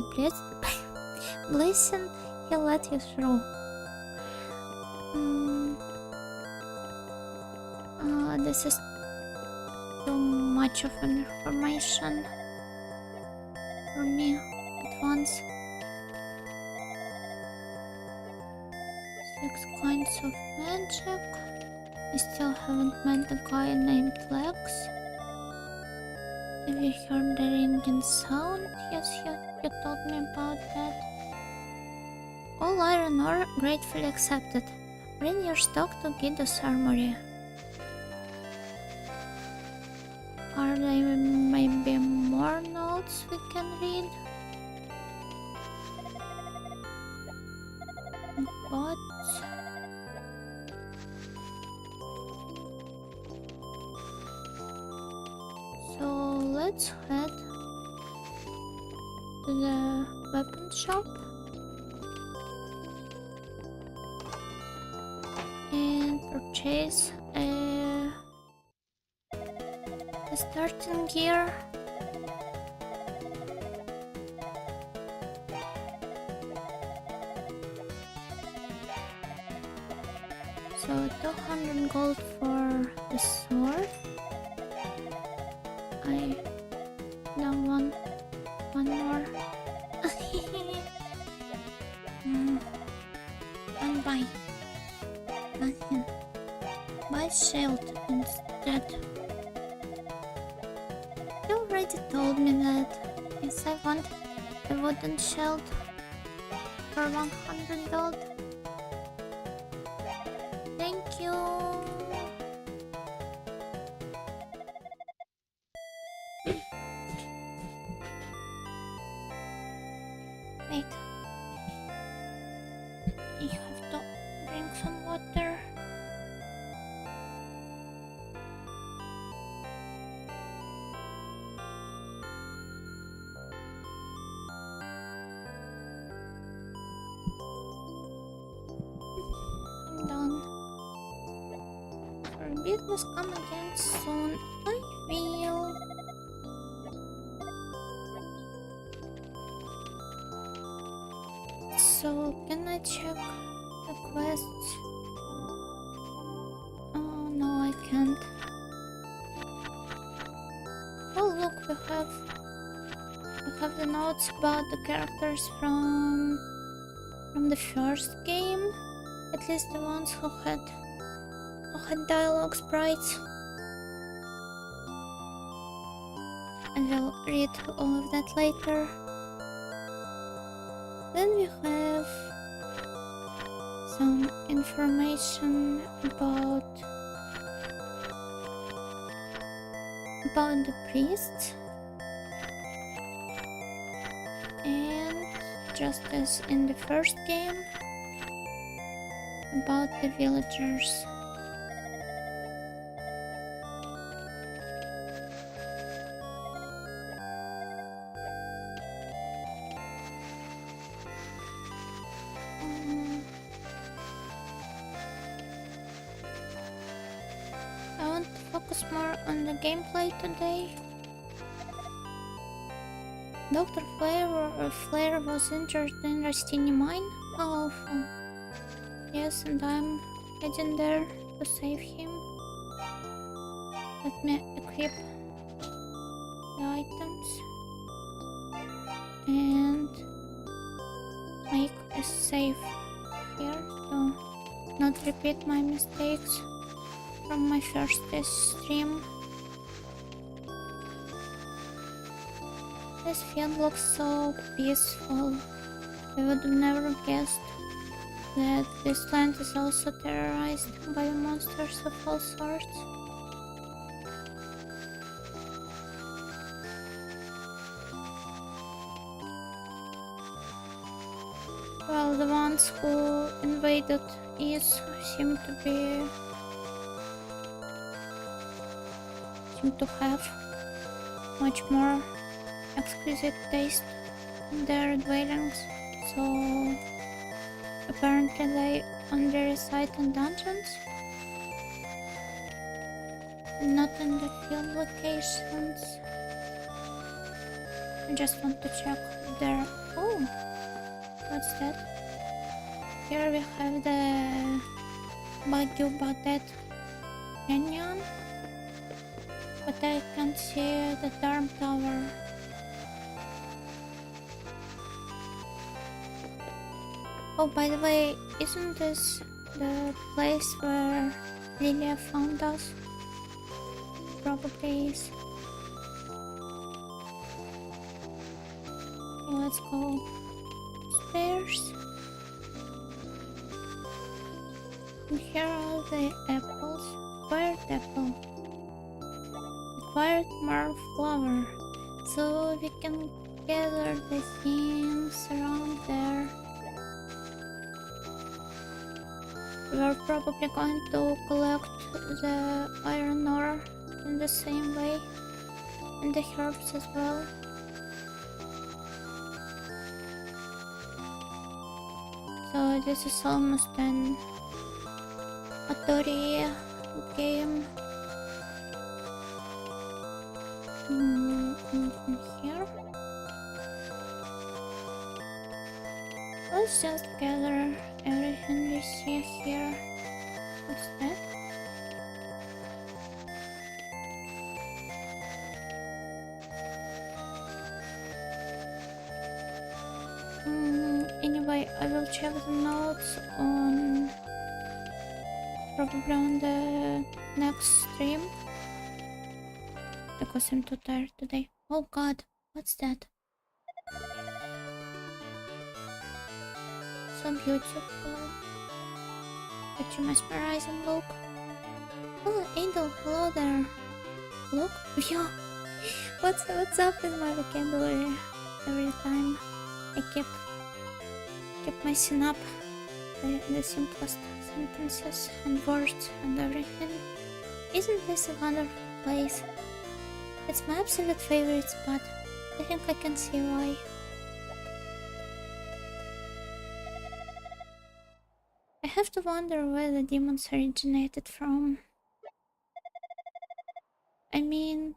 blessing, he'll let you through. This is too much of information for me at once. 6 kinds of magic. I still haven't met the guy named Lex. Have you heard the ringing sound? Yes, you told me about that. All iron ore gratefully accepted. Bring your stock to Guido's armory. Are there maybe more notes we can read? But so let's head to the weapon shop. purchase a starting gear. So 200 gold for the sword. I don't want one more. And buy nothing. Buy shield instead. You already told me that. Yes, I want a wooden shield for 100 gold. Thank you. Wait. You have to drink some water. I'm done. For business, come again soon. I will. So, can I check the quests? Oh no, I can't. Oh look, we have the notes about the characters from the first game. At least the ones who had dialogue sprites. I will read all of that later. Then we have some information about the priests, and just as in the first game, about the villagers. I want to focus more on the gameplay today. Dr. Flair was injured in Rastini mine. How awful. Yes, and I'm heading there to save him. Let me equip the items and make a save here to not repeat my mistakes from my first stream. This field looks so peaceful. I would have never guessed that this land is also terrorized by monsters of all sorts. Well, the ones who invaded East seem to have much more exquisite taste in their dwellings, so apparently they only reside in dungeons, not in the field locations. I just want to check their... Oh! What's that? Here we have the Vtuber canyon, but I can't see the Darm Tower. Oh, by the way, isn't this the place where Lilia found us? Probably is. Okay, let's go upstairs. And here are the apples. Acquired apple. Acquired marl flower. So we can gather the things around there. We're probably going to collect the iron ore in the same way, and the herbs as well. So this is almost an Atari game. Nothing here. Let's just gather everything we see here. What's that? Anyway, I will check the notes on probably on the next stream because I'm too tired today. Oh god, what's that? So beautiful. Such a mesmerizing look. Oh, Angel, hello there. Look, yo, what's up with my vocabulary? Every time I keep messing up the simplest sentences and words and everything. Isn't this a wonderful place? It's my absolute favorite spot. I think I can see why. I have to wonder where the demons originated from. I mean,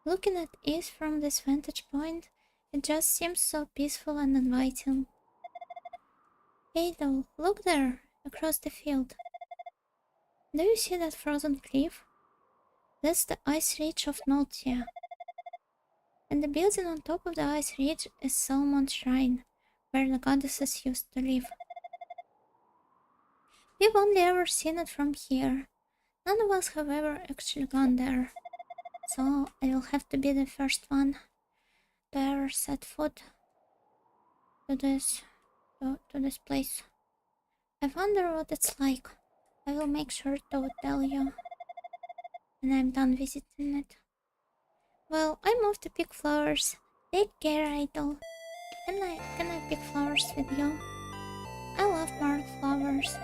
looking at it from this vantage point, it just seems so peaceful and inviting. Hey though, look there, across the field. Do you see that frozen cliff? That's the ice ridge of Noltia. And the building on top of the ice ridge is Salmon's shrine, where the goddesses used to live. We've only ever seen it from here. None of us have ever actually gone there. So I will have to be the first one to ever set foot to this place. I wonder what it's like. I will make sure to tell you when I'm done visiting it. Well, I'm off to pick flowers. Take care, Idol. Can I pick flowers with you? I love marked flowers.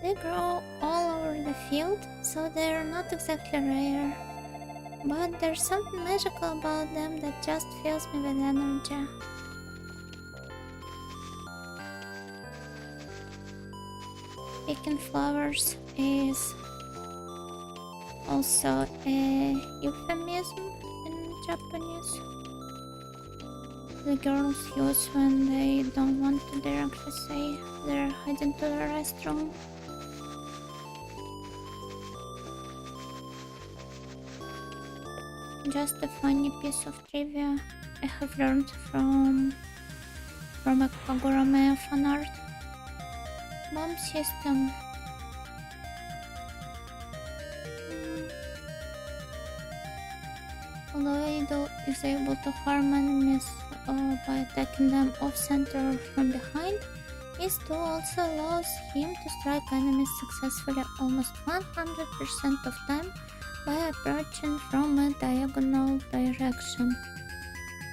They grow all over the field, so they're not exactly rare. But there's something magical about them that just fills me with energy. Picking flowers is also a euphemism in Japanese. The girls use when they don't want to directly say they're heading to the restroom. Just a funny piece of trivia I have learned from a Kagurame fan art. Bomb system. Although Idol is able to harm enemies by attacking them off-center or from behind, his tool also allows him to strike enemies successfully almost 100% of time by approaching from a diagonal direction.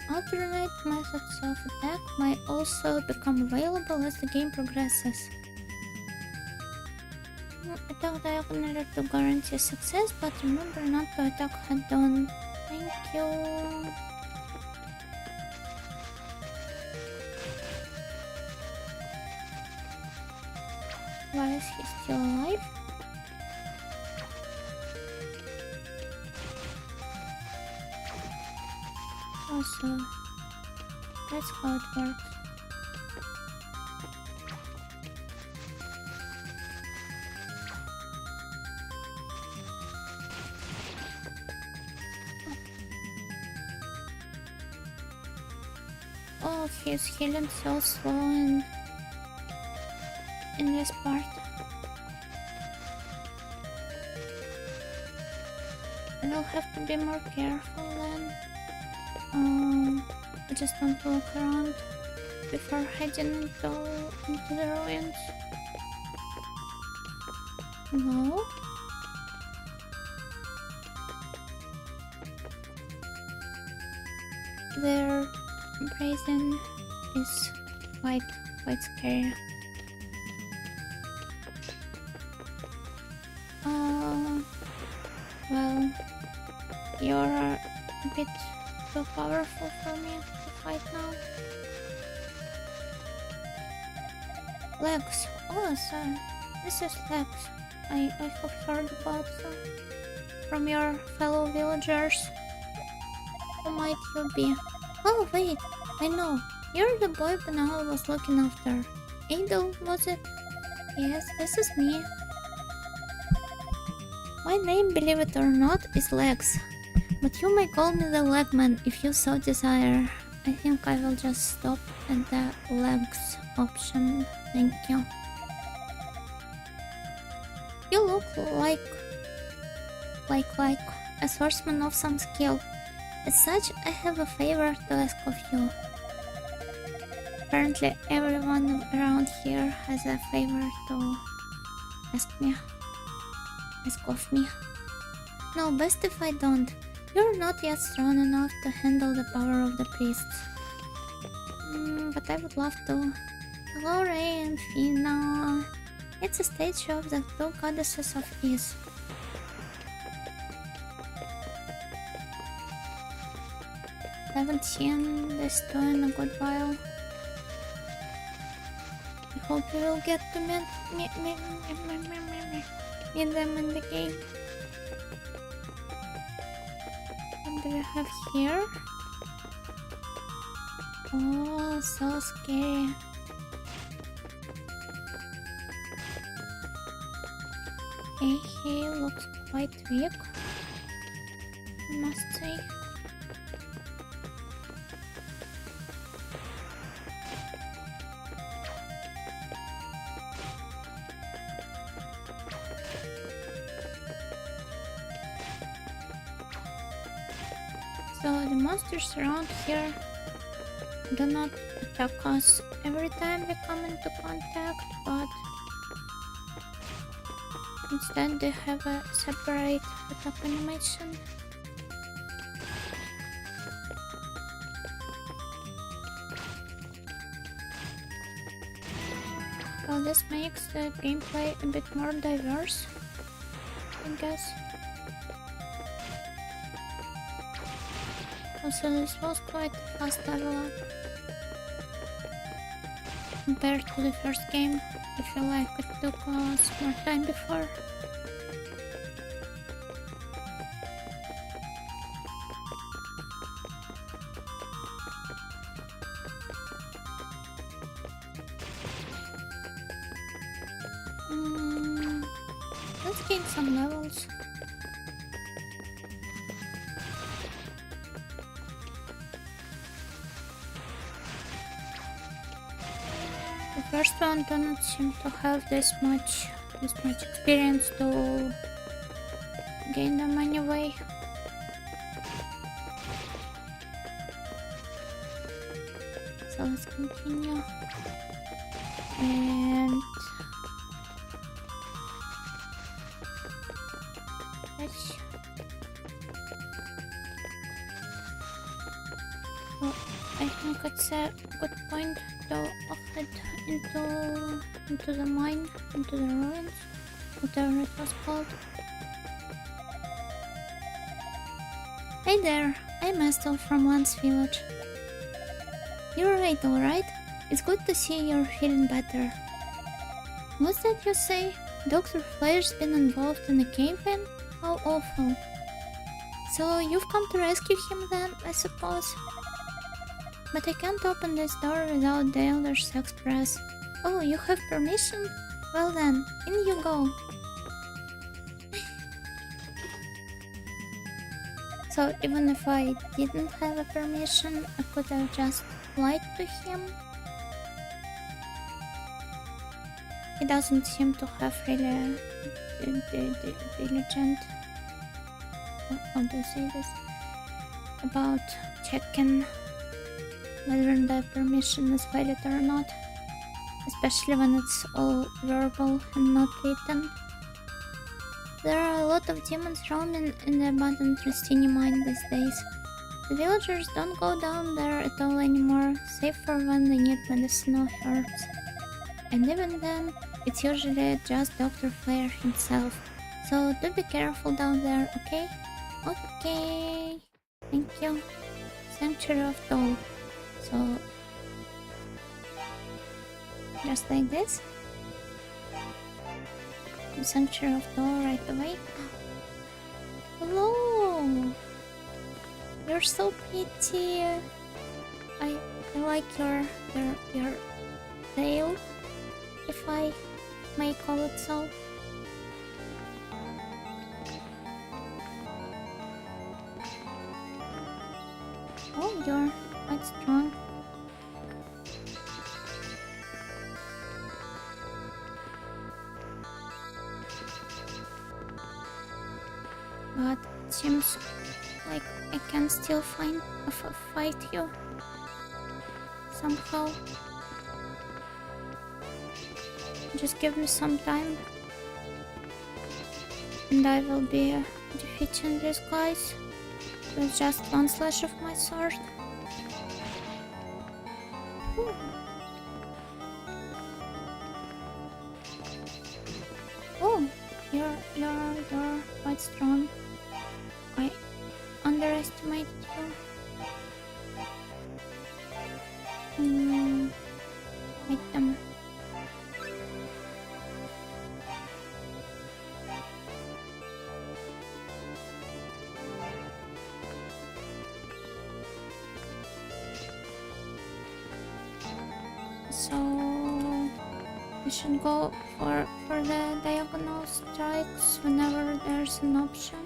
Alternate methods of attack might also become available as the game progresses. Attack diagonally to guarantee success, but remember not to attack head-on. Thank you. Why is he still alive? Also, that's how it works. Oh, he's healing so slow in this part. I will have to be more careful then. I just want to look around before heading into the ruins. No? Their brazen is quite scary. Well, you're a bit too powerful for me to fight now. Legs, awesome. This is Lex. I have heard about them from your fellow villagers. Who might you be? Oh wait, I know. You're the boy Banal was looking after. Adel, was it? Yes, this is me. My name, believe it or not, is Lex. But you may call me the Legman if you so desire. I think I will just stop at the legs option. Thank you. You look like a swordsman of some skill. As such, I have a favor to ask of you. Apparently, everyone around here has a favor to ask of me. No, best if I don't. You're not yet strong enough to handle the power of the priests. But I would love to. Hello, Ray and Fina. It's a stage of the two goddesses of ease. Haven't seen this two in a good while. I hope you will get to meet them in the game. What do we have here? Oh, so scary. He looks quite weak, I must say. So the monsters around here do not attack us every time we come into contact, but instead they have a separate attack animation. Well, this makes the gameplay a bit more diverse, I guess. Also, this was quite a fast level up compared to the first game. I feel like it took us more time before. Let's gain some levels. The first one do not seem to have this much experience to gain them anyway. So let's continue. And well, I think it's a good point to head into the mine, into the ruins, whatever it was called. Hey there, I'm Estelle from Lance Village. You're right, alright? It's good to see you're feeling better. What's that you say? Dr. Flair's been involved in the cave-in? How awful. So you've come to rescue him then, I suppose? But I can't open this door without the Elder's Express. Oh, you have permission? Well then, in you go. So even if I didn't have a permission, I could have just lied to him. He doesn't seem to have really diligent, how do you say this, about checking whether the permission is valid or not, especially when it's all verbal and not written. There are a lot of demons roaming in the abandoned Rustini mine these days. The villagers don't go down there at all anymore, save for when they need medicinal herbs. And even then, it's usually just Dr. Flair himself. So do be careful down there, okay? Okay. Thank you. Sanctuary of Dole. So just like this. Sanctuary of Door right away. Hello! You're so pretty. I like your tail, if I may call it so. Oh, you're quite strong. But it seems like I can still fight you somehow. Just give me some time, and I will be defeating these guys with just one slash of my sword. Whew. Oh, you're quite strong. I underestimated you. Make them. So we should go for the diagonal strikes whenever there's an option.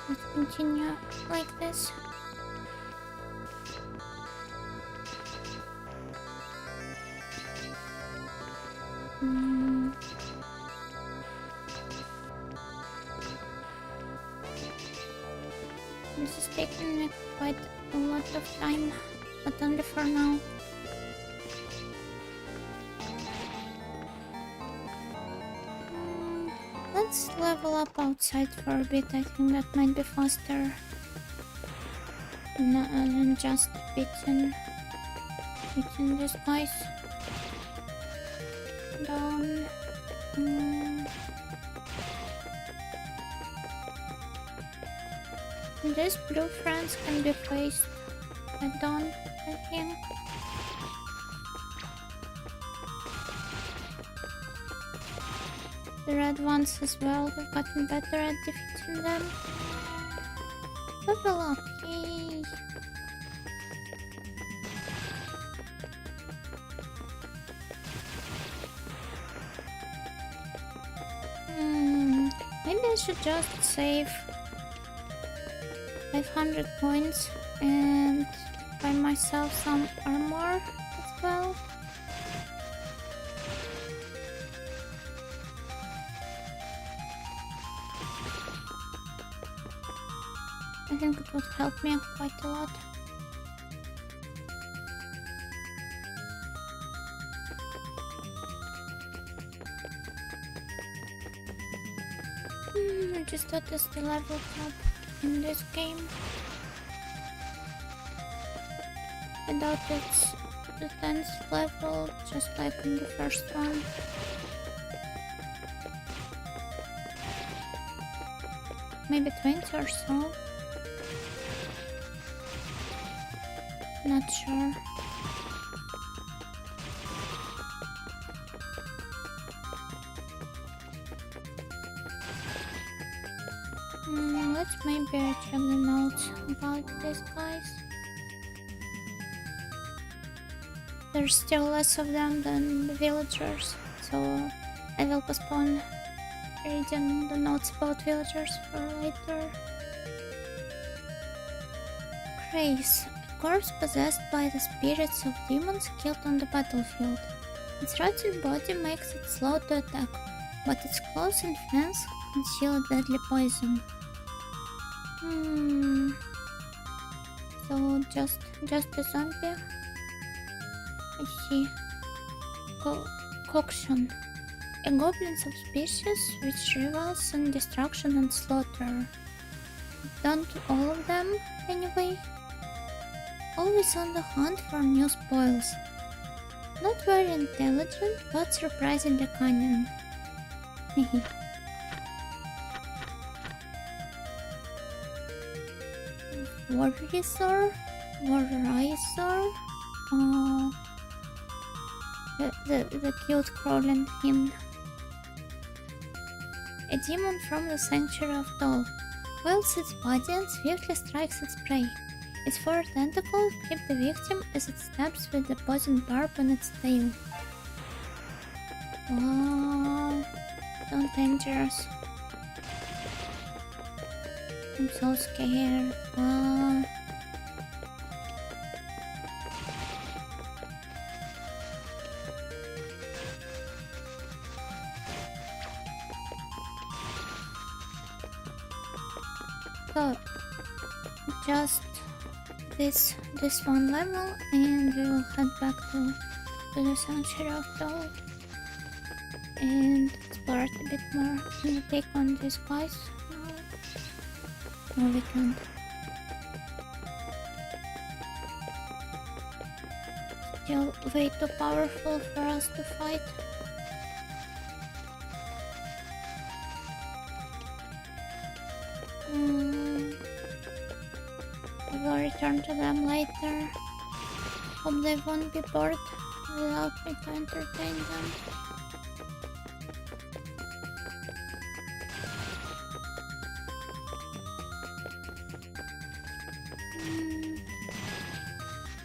Let's continue like this. This is taking me quite a lot of time, but only for now. Let's level up outside for a bit. I think that might be faster than just beating these guys down. These blue friends can be faced head on, I think. The red ones as well, we've gotten better at defeating them. Level up, yay! Maybe I should just save 500 points and buy myself some armor as well. I think it would help me quite a lot. I just thought it's the level cap in this game. I doubt it's the 10th level, just like in the first one. Maybe 20 or so. Not sure. Let's maybe check the notes about these guys. There's still less of them than the villagers, so I will postpone reading the notes about villagers for later. Craze. A corpse possessed by the spirits of demons killed on the battlefield. Its rotten body makes it slow to attack, but its claws and fangs conceal deadly poison. So just a zombie. I see. Coction. A goblin subspecies which revels in destruction and slaughter. Done to all of them, anyway. Always on the hunt for new spoils. Not very intelligent, but surprisingly cunning. Warrior? The cute crawling him. A demon from the sanctuary of Dol wields its body and swiftly strikes its prey. Its four tentacles grip the victim as it stabs with the poison barb on its tail. Wow, so dangerous. I'm so scared. Wow. So, just this one level, and we will head back to the sanctuary of Dol and explore it a bit more. Can we take on these guys? No, we can't. Still way too powerful for us to fight. I will return to them later. Hope they won't be bored without me to entertain them.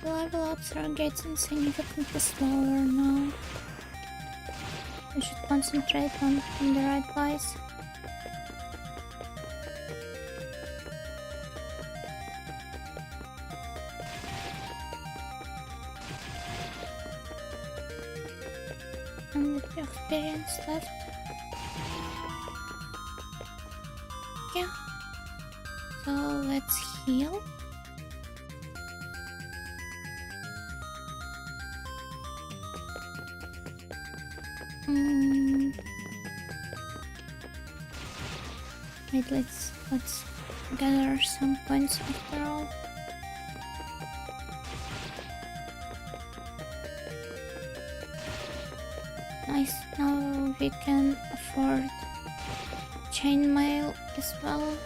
The level ups are getting significantly slower now. We should concentrate on the right guys. And with the experience left. Yeah. So let's heal. Wait, let's gather some points after all. Nice, now we can afford chainmail as well.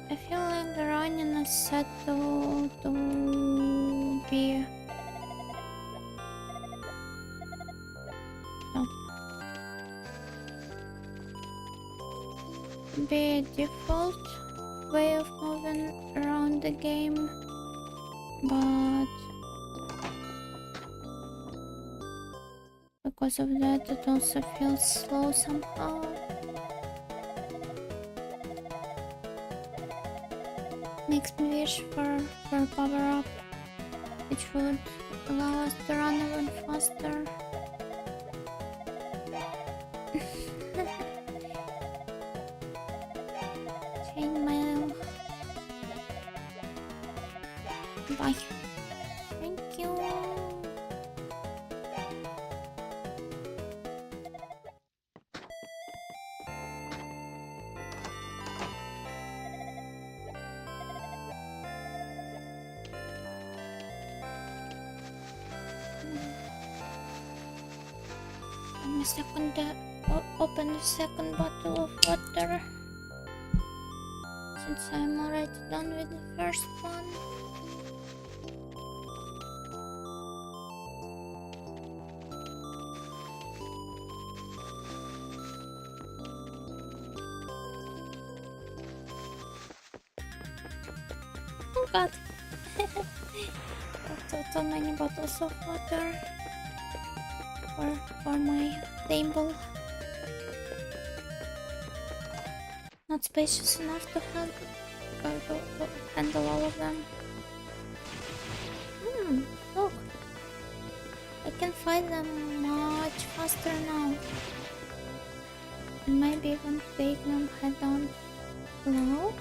I feel like the running is set to be a default way of moving around the game, but because of that it also feels slow somehow. Makes me wish for a power up which would allow us to run even faster. Chainmail. Bye. Thank you. Open the second bottle of water, since I'm already done with the first one. Oh god. So many bottles of water for my table. Not spacious enough to handle all of them. Look. I can fight them much faster now. And maybe even take them head on. Hello?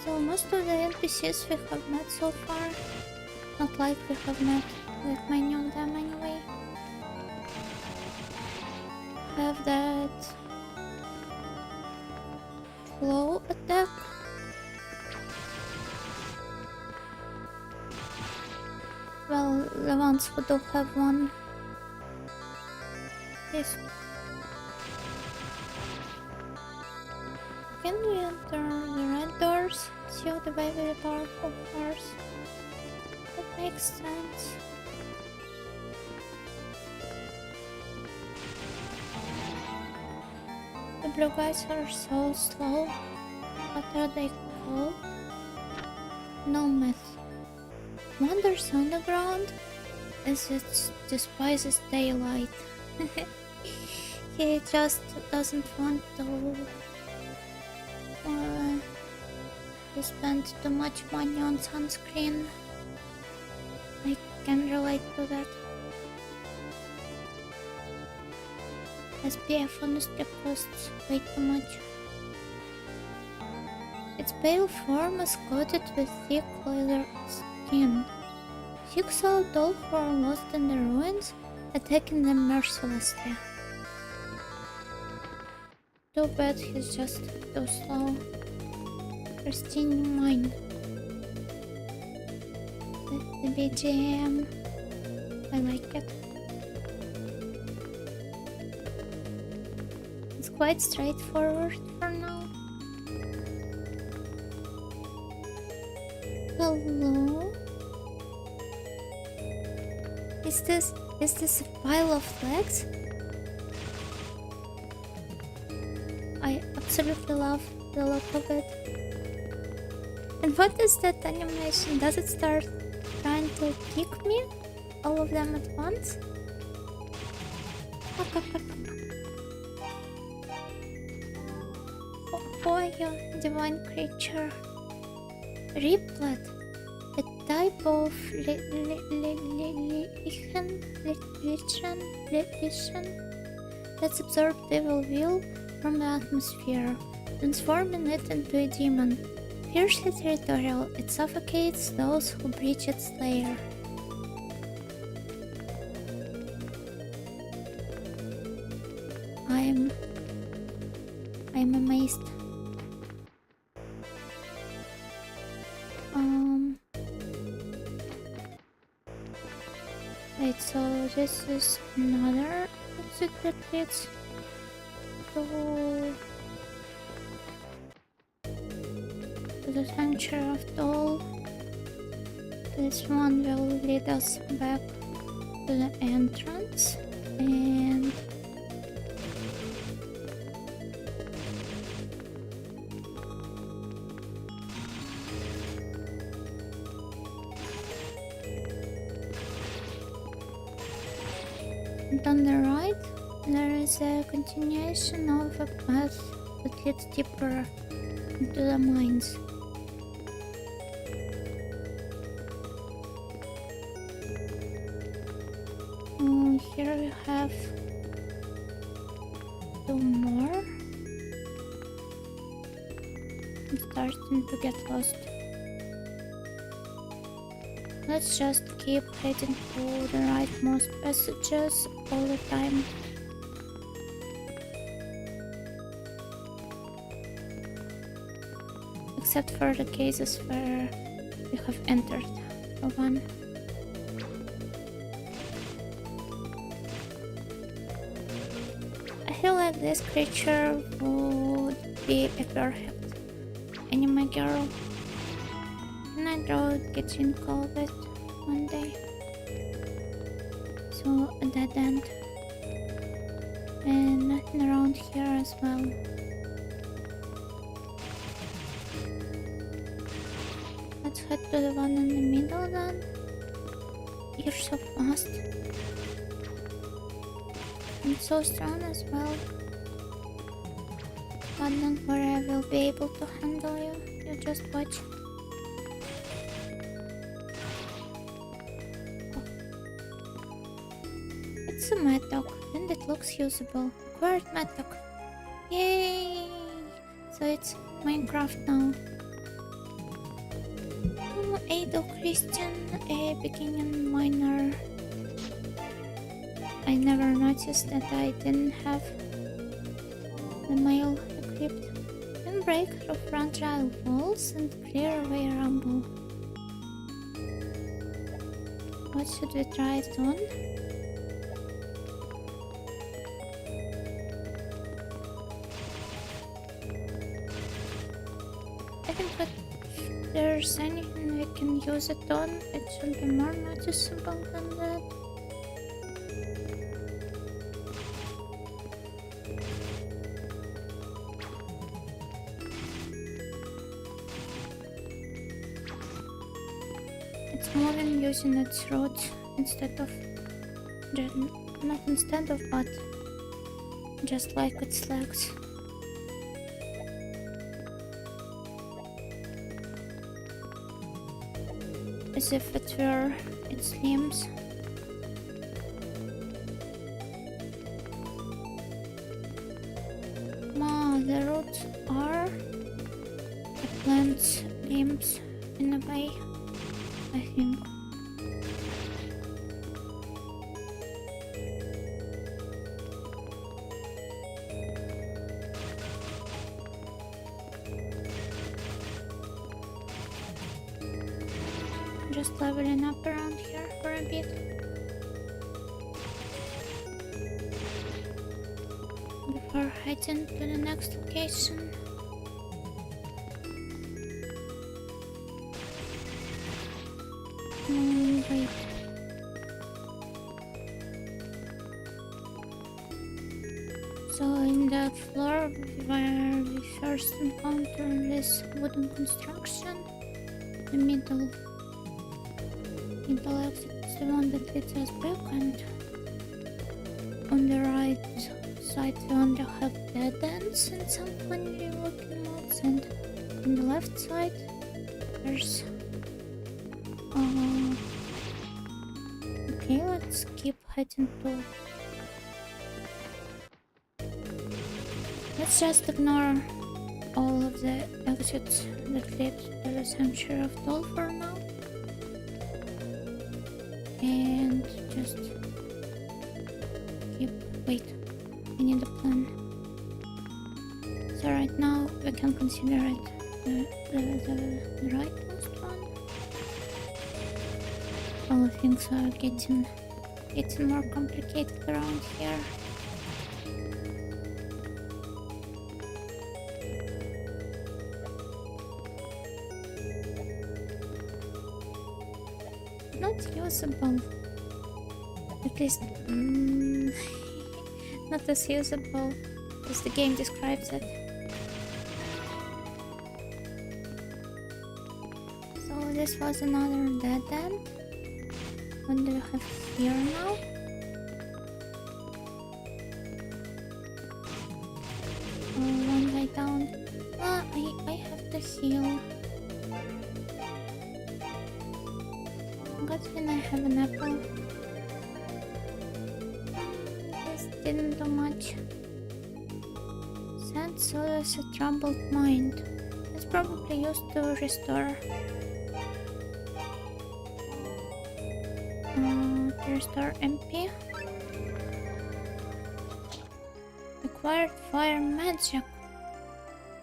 So most of the NPCs we have met so far, not like we have met that many of them anyway, have that flow attack. the ones who do have one. Yes. Can we enter the red doors? See the way with the powerful cars. That makes sense. The blue guys are so slow. What are they called? No myth. Wanders underground as it despises daylight. He just doesn't want to spend too much money on sunscreen. I can relate to that. SPF honestly costs way too much. Its pale form is coated with thick leather skin. 6 old doll who are lost in the ruins, attacking them mercilessly. Too bad he's just too slow. Pristine mine. The BGM. I like it. It's quite straightforward for now. Hello? Is this a pile of flags? I absolutely love the look of it. And what is that animation? Does it start trying to kick me? All of them at once? Who are you, divine creature? Riplet, a type of lichen that's absorbed evil will from the atmosphere, transforming it into a demon. Fiercely territorial, it suffocates those who breach its lair. I'm amazed. Wait, so this is another exit that leads to the sanctuary of Doll. This one will lead us back to the entrance, and on the right there is a continuation of a path that leads deeper into the mines. Here we have 2 more. I'm starting to get lost. Let's just keep heading to the rightmost passages all the time. Except for the cases where we have entered the one. I feel like this creature would be a perfect anime girl. Can I draw a kitchen culvert one day? So a dead end. And nothing around here as well. Let's head to the one in the middle then. You're so fast. And so strong as well. But don't worry, I will be able to handle you. You just watch. It's a Mattock, and it looks usable. Acquired Mattock. Yay! So it's Minecraft now. Ado Christian, a beginning miner. I never noticed that I didn't have the mail equipped. Can break through fragile walls and clear away rumble. What should we try soon? I think that if there's anything we can use it on, it should be more noticeable than that. It's moving using its roots instead of, not instead of, but just like its legs. As if it were its limbs. The roots are the plant's limbs in a way, I think. Just leveling up around here for a bit. Before heading to the next location. Wait. So in the floor where we first encountered this wooden construction, the middle exit is the one that leads us back, and on the right side we only have dead ends and some funny looking mods, and on the left side there's okay, let's keep heading to... Let's just ignore all of the exits that lead to the Sanctuary of Toll for now. And just keep... Wait, I need a plan. So right now we can consider it the rightmost one. All things are getting more complicated around here. Not usable. At least not as usable as the game describes it. So this was another dead end. What do we have here now? Oh, one way down. I have to heal. Good thing I have an apple. This didn't do much. Sad soul is a troubled mind. It's probably used to restore. To restore MP. Acquired fire magic.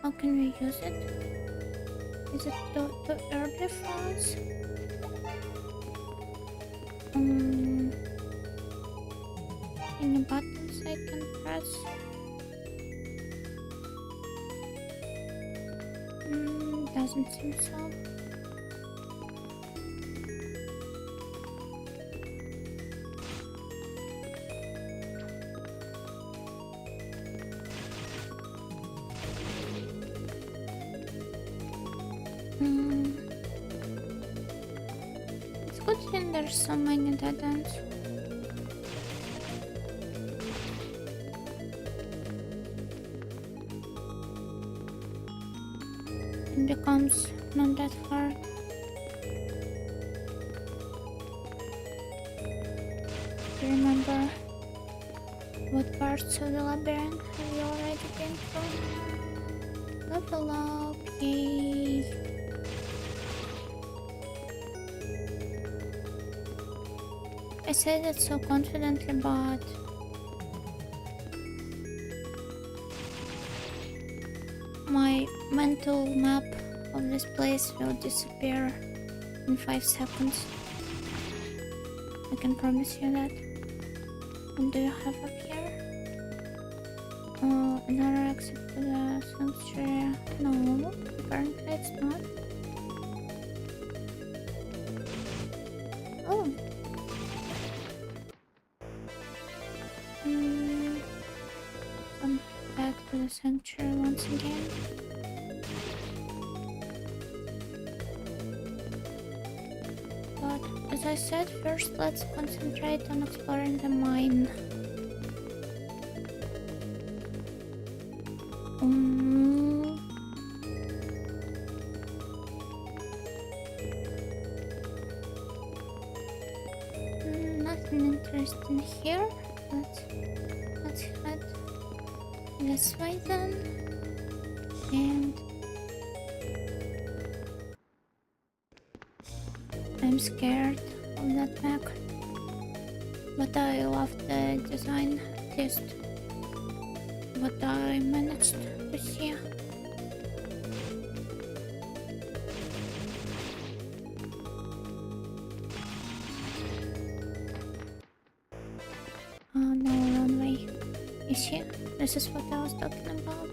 How can we use it? Is it too early for us? Any buttons I can press? Doesn't seem so. It's good thing there's so many dead ends. It becomes not that hard. Remember what parts of the labyrinth have you already been through? Level up, yay! I say that so confidently, but my mental map of this place will disappear in 5 seconds. I can promise you that. What do you have up here? Another exit to the sanctuary. No, apparently it's not. Oh. I'm back to the sanctuary once again. But as I said, first let's concentrate on exploring the mine. Nothing interesting here. Let's head this way then. And I'm scared of that mech, but I love the design, at least what I managed to see. Oh no, wrong way. You see, this is what I was talking about.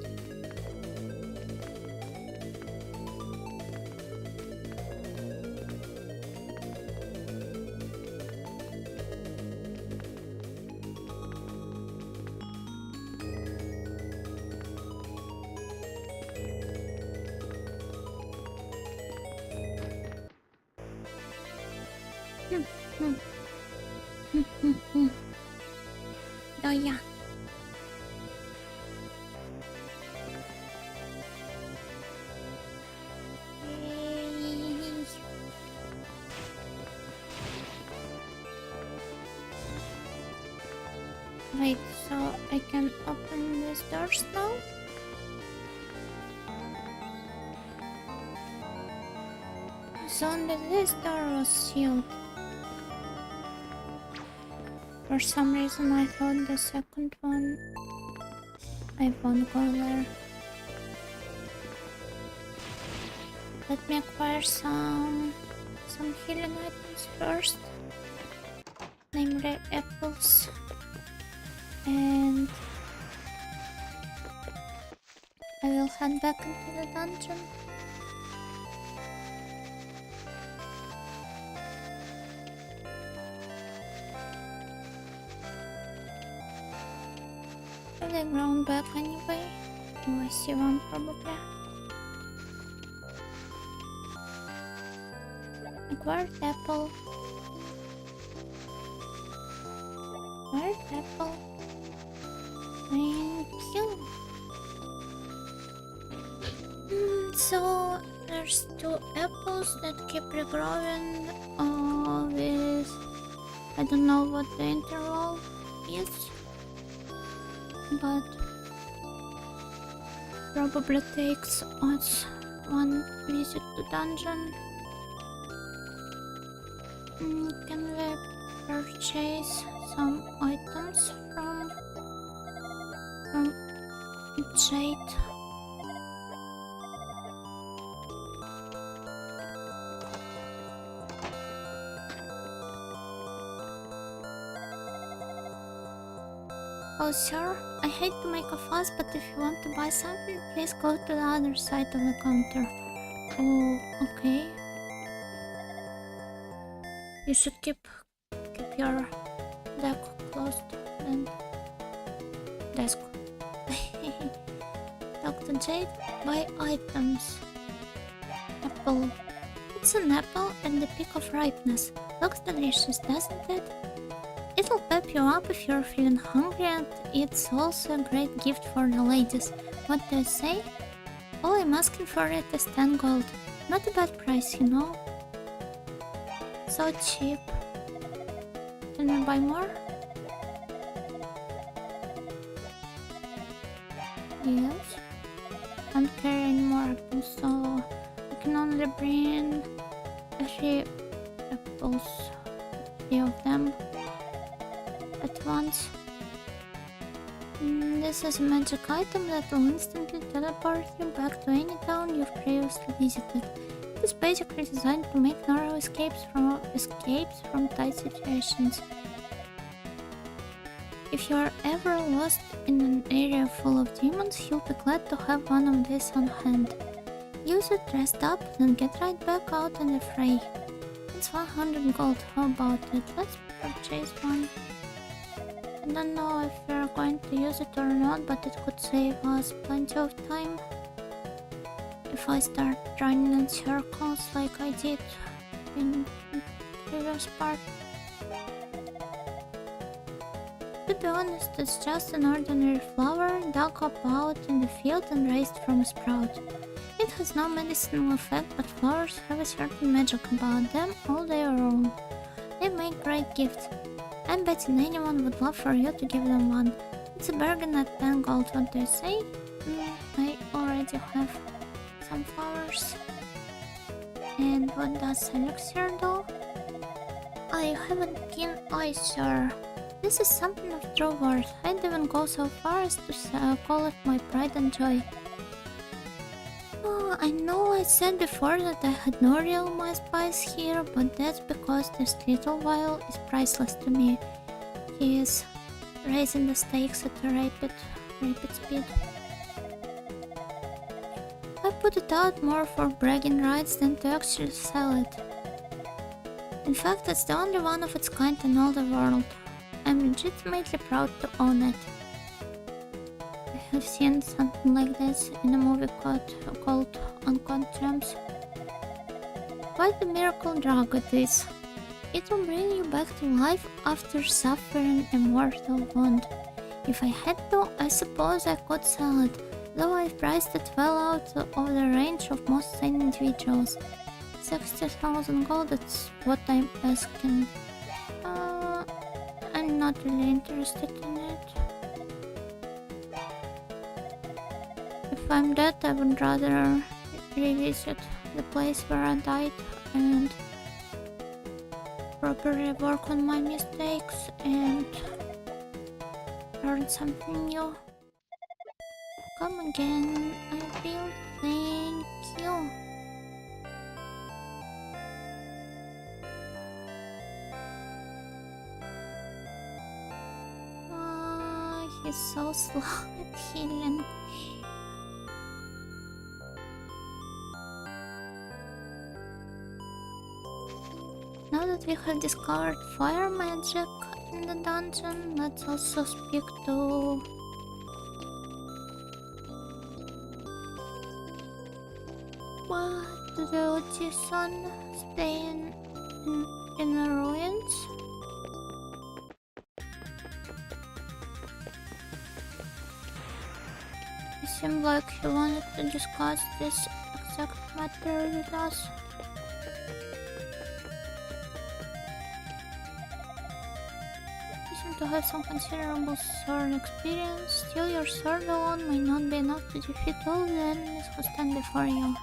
Oh yeah. Wait, so I can open these doors now? So only this door was sealed. For some reason I thought the second one... I won't go there. Let me acquire some healing items first. Namely apples. And I will head back into the dungeon. Are they grown back anyway? Oh, I see one probably. Acquired apple. Acquired apple. Thank you. So there's 2 apples that keep regrowing with... I don't know what the interval is, but probably takes us 1 visit to dungeon. Can we purchase some items from Jade? Oh sir, I hate to make a fuss, but if you want to buy something, please go to the other side of the counter. Oh, okay. You should keep your deck closed and desk. Talk to Jade, buy items. Apple. It's an apple at the peak of ripeness. Looks delicious, doesn't it? It'll pep you up if you're feeling hungry, and it's also a great gift for the ladies. What do you say? All I'm asking for it is 10 gold. Not a bad price, you know. So cheap. Can we buy more? Yes. Can't carry any more apples, so I can only bring 3 apples. 3 of them at once. This is a magic item that will instantly teleport you back to any town you've previously visited. It is basically designed to make narrow escapes from tight situations. If you're ever lost in an area full of demons, you'll be glad to have one of these on hand. Use it, rest up, then get right back out in the fray. It's 100 gold, how about it? Let's purchase one. I don't know if we're going to use it or not, but it could save us plenty of time. If I start running in circles like I did in the previous part. To be honest, it's just an ordinary flower dug up out in the field and raised from a sprout. It has no medicinal effect, but flowers have a certain magic about them all their own. They make great gifts. I'm betting anyone would love for you to give them one. It's a bargain at 10 gold, what do you say? I already have some flowers. And what does elixir do? I have a keen eye, sir. This is something of true worth. I'd even go so far as to call it my pride and joy. Oh, I know I said before that I had no real my spice here, but that's because this little vial is priceless to me. He is raising the stakes at a rapid speed. I put it out more for bragging rights than to actually sell it. In fact, it's the only one of its kind in all the world. I'm legitimately proud to own it. I have seen something like this in a movie called Uncut Gems. Quite a miracle drug it is. It will bring you back to life after suffering a mortal wound. If I had to, I suppose I could sell it, though I've priced it well out of the range of most sane individuals. 60,000 gold, that's what I'm asking. I'm not really interested in it. If I'm dead, I would rather revisit the place where I died and properly work on my mistakes and learn something new. Come again, I will. Thank you. He's so slow at healing. Now that we have discovered fire magic in the dungeon, let's also speak to the Odyssean staying in the ruins. It seemed like he wanted to discuss this exact matter with us. You seem to have some considerable sword experience. Still, your sword alone may not be enough to defeat all the enemies who stand before you.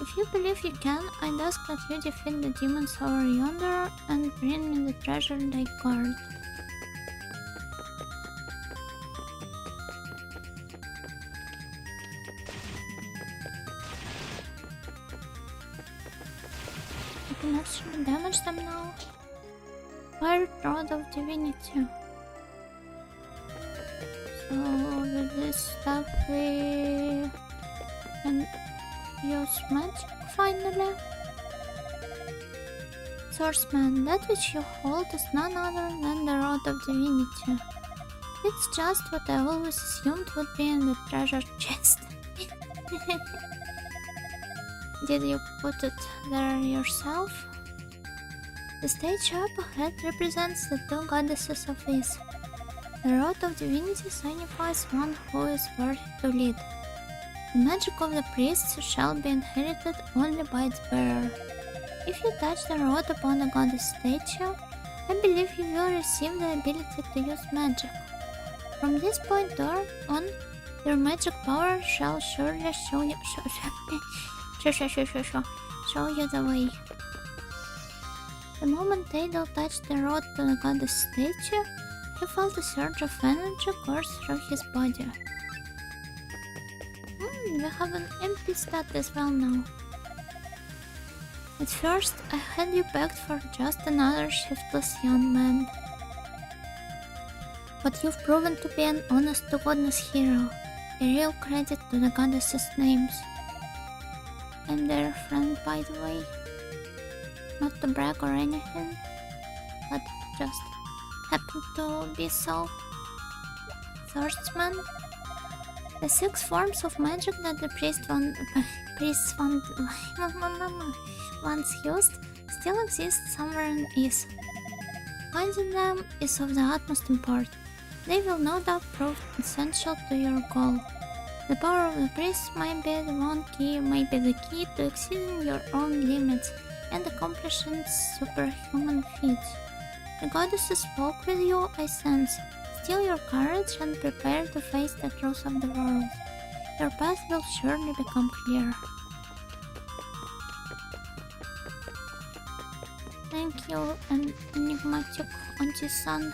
If you believe you can, I'd ask that you defeat the demons over yonder and bring me the treasure they guard. I can actually damage them now. Fire Rod of Divinity. So with this stuff we can use magic finally. Swordsman, that which you hold is none other than the Rod of Divinity. It's just what I always assumed would be in the treasure chest. Did you put it there yourself? The stage up ahead represents the two goddesses of Ease. The Rod of Divinity signifies one who is worthy to lead. The magic of the priests shall be inherited only by its bearer. If you touch the rod upon a goddess statue, I believe you will receive the ability to use magic. From this point on, your magic power shall surely show you the way. The moment Adel touched the rod to the goddess statue, he felt a surge of energy course through his body. We have an empty stat as well now. At first, I had you pegged for just another shiftless young man. But you've proven to be an honest-to-goodness hero. A real credit to the goddesses' names. I'm their friend, by the way. Not to brag or anything, but just happen to be so. Swordsman? The 6 forms of magic that the priest once used still exist somewhere in East. Finding them is of the utmost importance. They will no doubt prove essential to your goal. The power of the priest might be the key to exceeding your own limits and accomplishing superhuman feats. The goddesses walk with you, I sense. Steel your courage and prepare to face the truth of the world. Your path will surely become clear. Thank you, enigmatic anti-sun.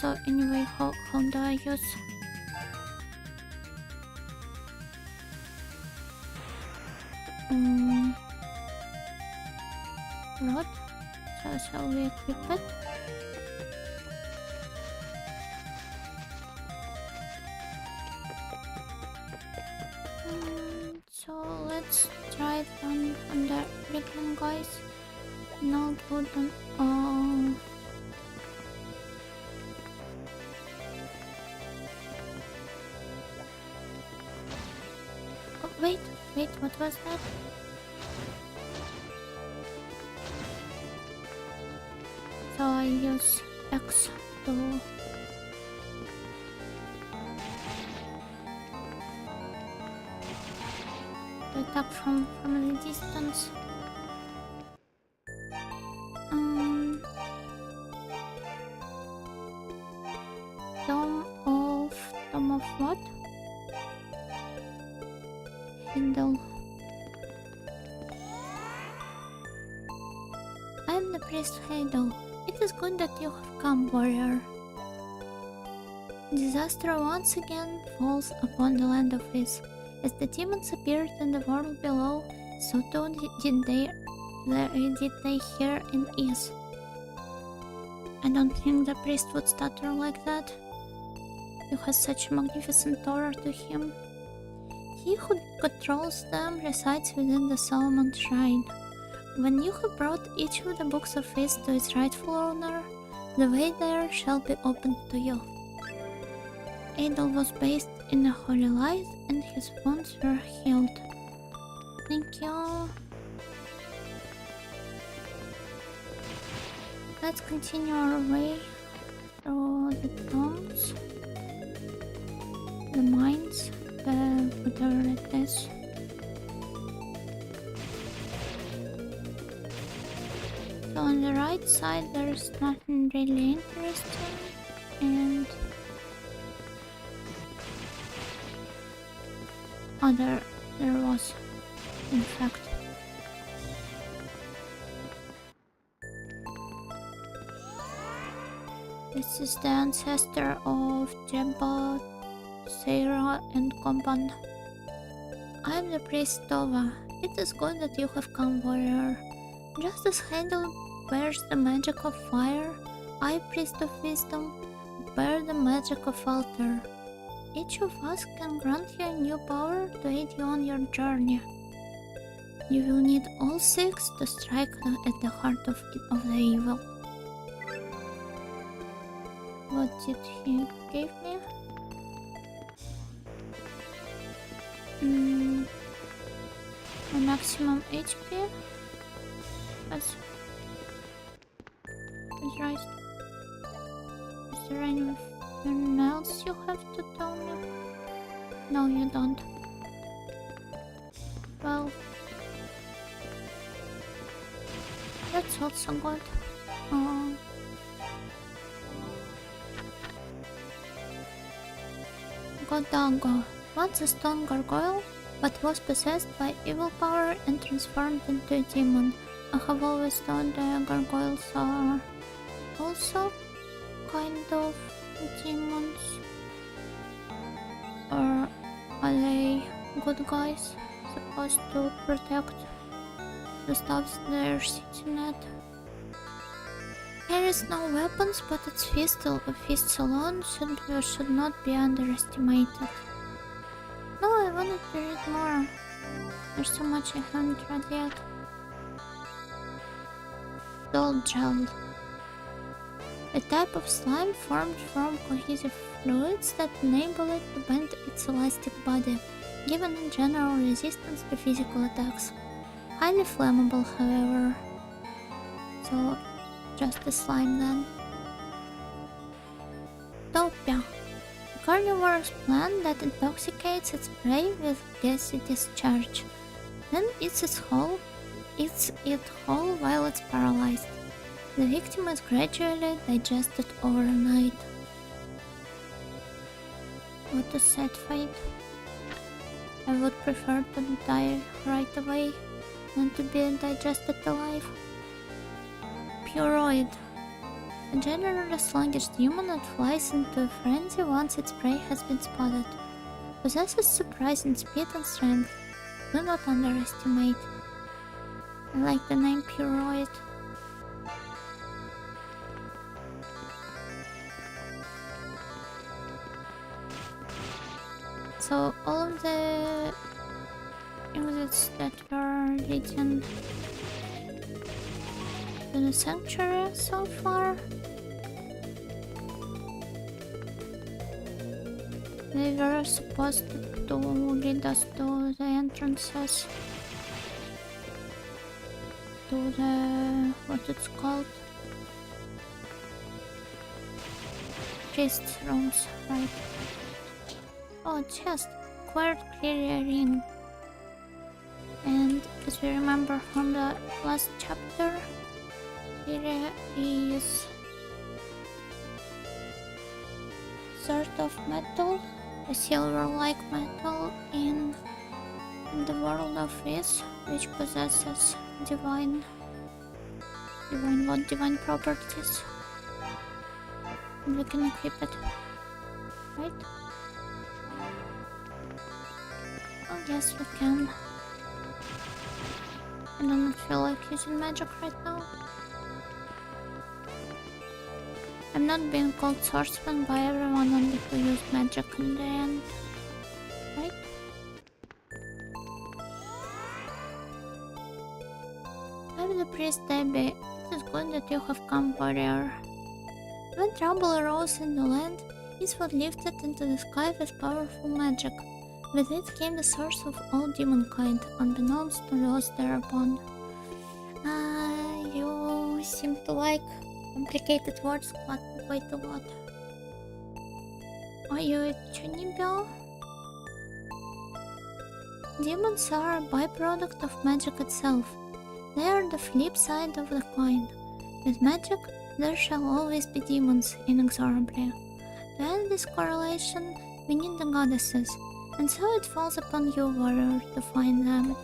So anyway, how do I use? Rod? So shall we equip it? So let's try it on the Rickman guys. No good on oh, wait, what was that? So I use X to attack from the distance. Tome of what? Handle. I am the priest Heidel. It is good that you have come, warrior. Disaster once again falls upon the land of Is. As the demons appeared in the world below, so too did they here in Is. I don't think the priest would stutter like that. You have such magnificent aura to him. He who controls them resides within the Solomon Shrine. When you have brought each of the books of Is to its rightful owner, the way there shall be opened to you. Adol was bathed in a holy light and his wounds were healed. Thank you. Let's continue our way through the tombs, the mines, whatever it is. So on the right side there's nothing really interesting, and there was, in fact. This is the ancestor of Jebba, Sarah, and Komban. I am the priest Dova. It is good that you have come, warrior. Just as Heidel bears the magic of fire, I, priest of wisdom, bear the magic of altar. Each of us can grant you a new power to aid you on your journey. You will need all 6 to strike at the heart of the evil. What did he give me? A maximum HP? That's right. Is there anything else you have to tell me? No, you don't. Well, that's also good. Godago. Once a stone gargoyle, but was possessed by evil power and transformed into a demon. I have always thought the gargoyles are also kind of demons. Or are they good guys? supposed to protect the stuff they're sitting at. Carries no weapons, but its fists alone should not be underestimated. No, I wanted to read more. There's so much I haven't read yet. Doll gel. A type of slime formed from cohesive fluids that enable it to bend its elastic body, giving it general resistance to physical attacks. Highly flammable, however. So, just a slime then. Topia. A carnivorous plant that intoxicates its prey with gassy discharge. Then eats it whole while it's paralyzed. The victim is gradually digested overnight. What a sad fate. I would prefer to die right away than to be digested alive. Puroid. A generally sluggish demon that flies into a frenzy once its prey has been spotted. Possesses surprising speed and strength. Do not underestimate. I like the name Puroid. So all of the exits that were leading to the sanctuary so far, they were supposed to lead us to the entrances, to the, what it's called, priest's rooms, right? Oh, chest, acquired clear ring. And as we remember from the last chapter, here is sort of metal, a silver-like metal in the world of Is, which possesses divine properties. And we can equip it, right? Oh yes, we can. I don't feel like using magic right now. I'm not being called swordsman by everyone only to use magic in the end, right? I'm the priest Debbie. It is good that you have come, warrior. When trouble arose in the land, Eastwood lifted into the sky with powerful magic. With it came the source of all demonkind, unbeknownst to those thereupon. You seem to like complicated words quite a lot. Are you a Chunibyo? Demons are a byproduct of magic itself. They are the flip side of the coin. With magic, there shall always be demons, inexorably. To end this correlation, we need the goddesses. And so it falls upon you, warrior, to find them.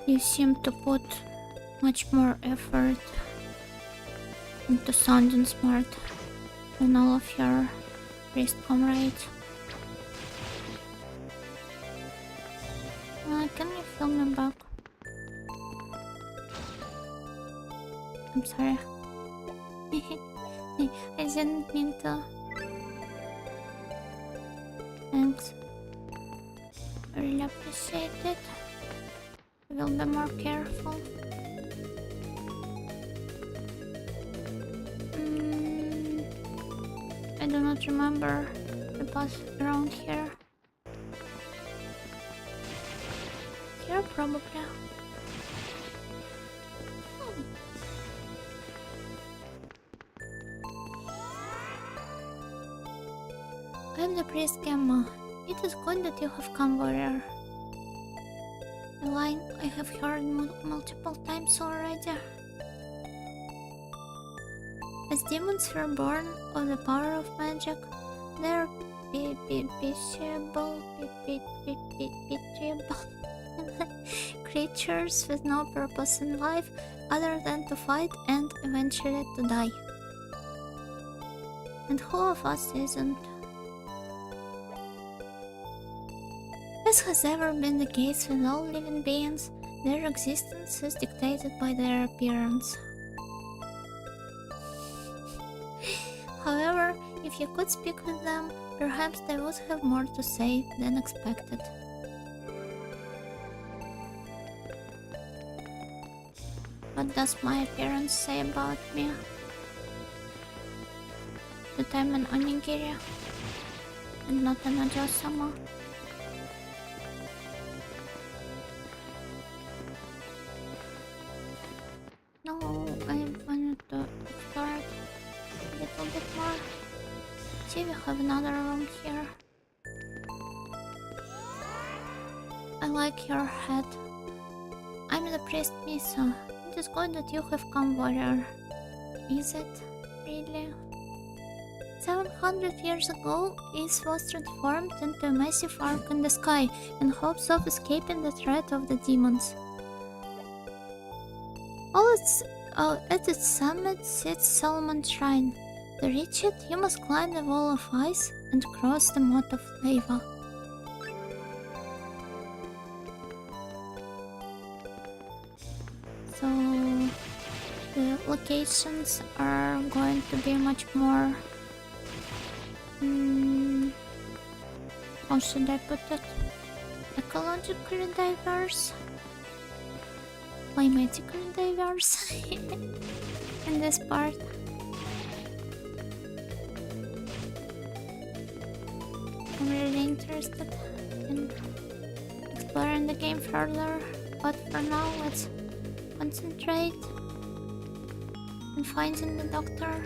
You seem to put much more effort into sounding smart than all of your priest comrades. Can you fill me back? I'm sorry. I didn't mean to. Thanks. I really appreciate it. I will be more careful. I do not remember the path around here. Here probably. I am the priest Gemma. It is good that you have come, warrior. A line I have heard multiple times already. As demons were born of the power of magic, they are pitiable creatures with no purpose in life other than to fight and eventually to die. And who of us isn't? This has ever been the case with all living beings. Their existence is dictated by their appearance. However, if you could speak with them, perhaps they would have more to say than expected. What does my appearance say about me? That I'm an onigiri and not an Aja-sama. No, I wanted to explore it a little bit more. See, we have another room here. I like your hat. I'm the priest Misa. It is good that you have come, warrior. Is it? Really? 700 years ago, Ys was transformed into a massive arc in the sky in hopes of escaping the threat of the demons. At its summit sits Solomon's Shrine. To reach it, you must climb the wall of ice and cross the moat of lava. So the locations are going to be much more... how should I put it? Ecologically diverse? Climatically diverse in this part. I'm really interested in exploring the game further, but for now let's concentrate on finding the doctor.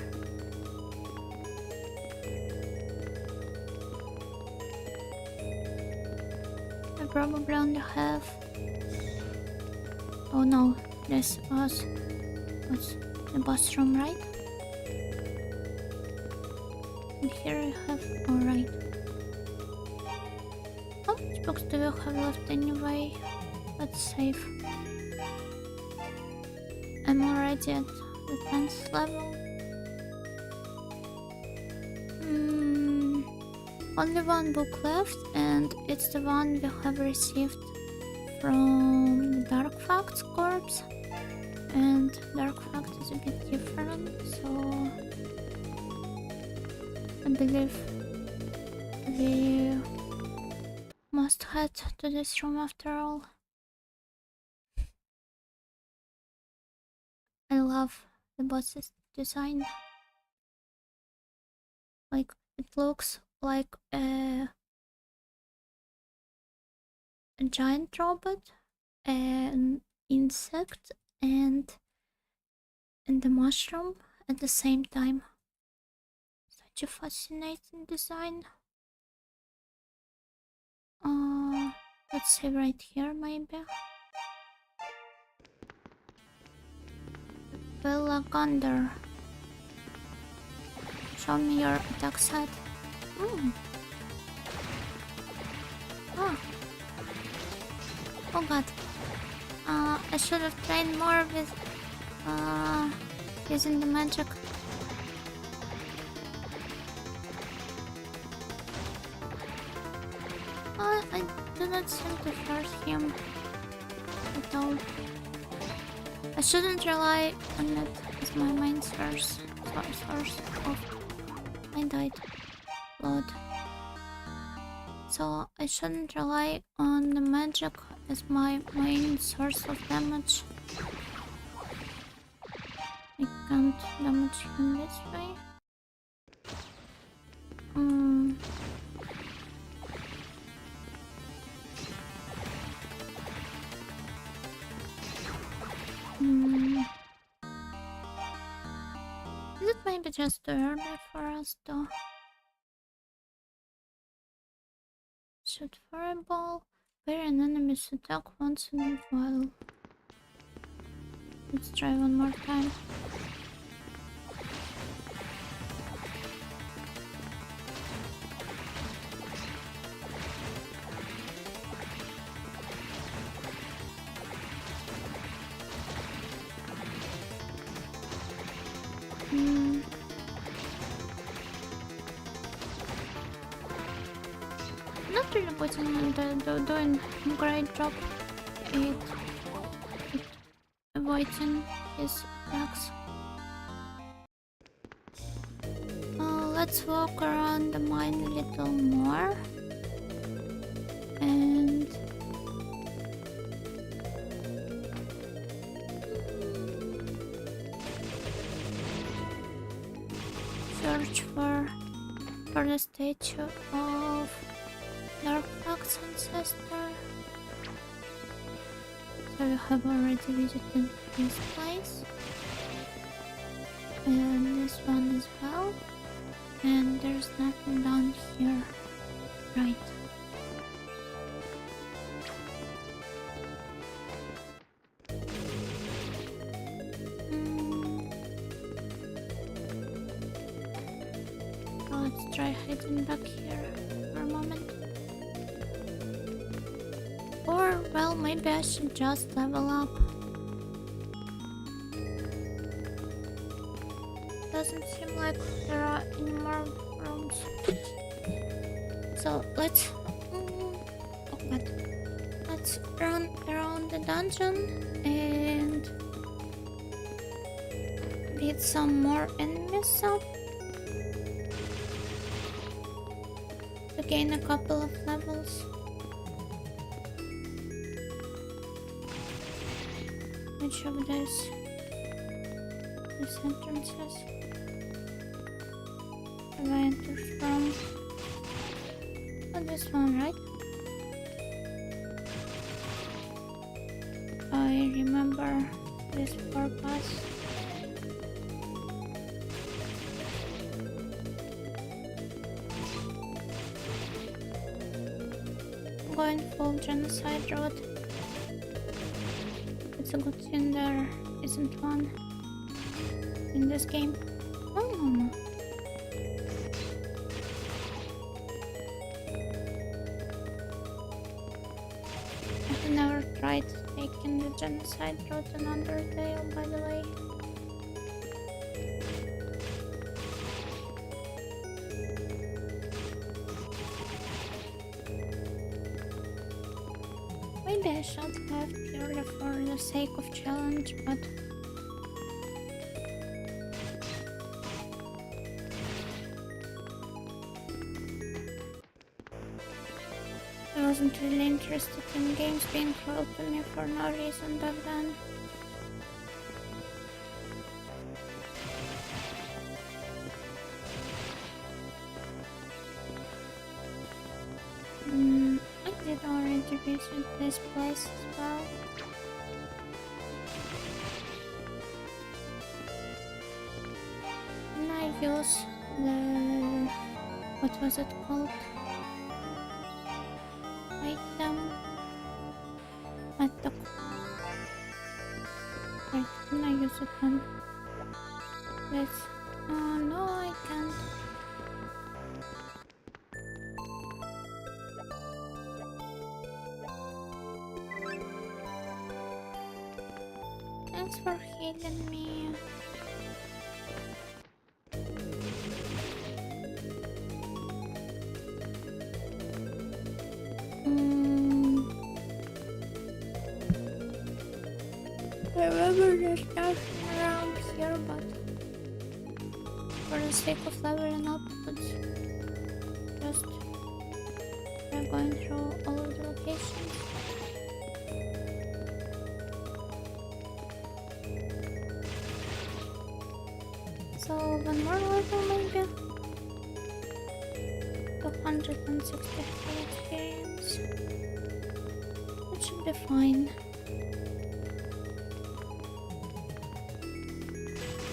I probably only have... oh no, this was the boss room, right? And here I have... alright. How much books do we have left anyway? Let's save. I'm already at the 10th level. Only one book left, and it's the one we have received from the Dark Facts corpse. And Dark Fact is a bit different, so I believe we must head to this room after all. I love the boss's design. Like, it looks like a giant robot, an insect, and the mushroom at the same time. Such a fascinating design. Let's say right here, maybe. Bella Gunder. Show me your attack set. Oh. Oh god. I should have trained more with using the magic. I do not seem to hurt him at all. I shouldn't rely on it as my main source of... I died. Blood. So I shouldn't rely on the magic as my main source of damage. I can't damage him this way. Is it maybe just too early for us though? Shoot fireball. Parry an enemy's attack once in a while. Let's try one more time. Not really putting doing a great job at avoiding his attacks. Let's walk around the mine a little more. And search for the statue of Dark Fox ancestor. So you have already visited this place. And this one as well. And there's nothing down here. Right. Let's try hiding back here for a moment. Or, well, maybe I should just level up. Doesn't seem like there are any more rooms. So let's let's run around the dungeon and beat some more enemies up to gain a couple of levels. Which of these entrances have I entered from? Oh, this one, right? I remember this purpose. I'm going full genocide road. It's a good thing there isn't one in this game. Oh no. I've never tried taking the genocide route in Undertale, by the way. Maybe I should have purely for the sake of challenge, but I wasn't really interested in games being cruel to me for no reason back then. I did already visit this place as well. And I use the... what was it called? Item at the... Wait, can I use it on this? Oh no, I can't. Thanks for healing me. I remember there's nothing around here, but for the sake of leveling up, let's just try going through all of the locations. So one more level maybe. 263 experience. That should be fine.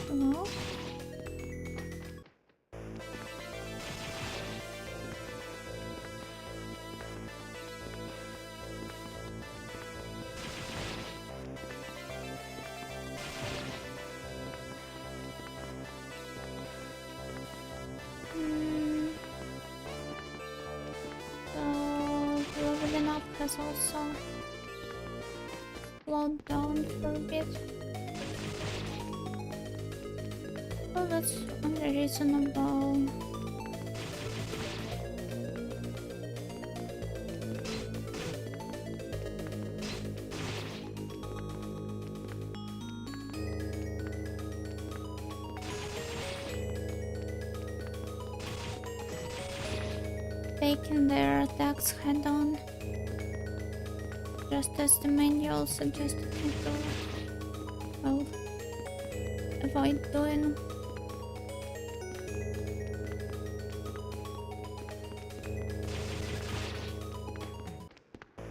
Hello? So leveling up has also slowed down for a bit. Well, that's unreasonable. taking their attacks head on, just as the manual suggested me to, well, avoid doing.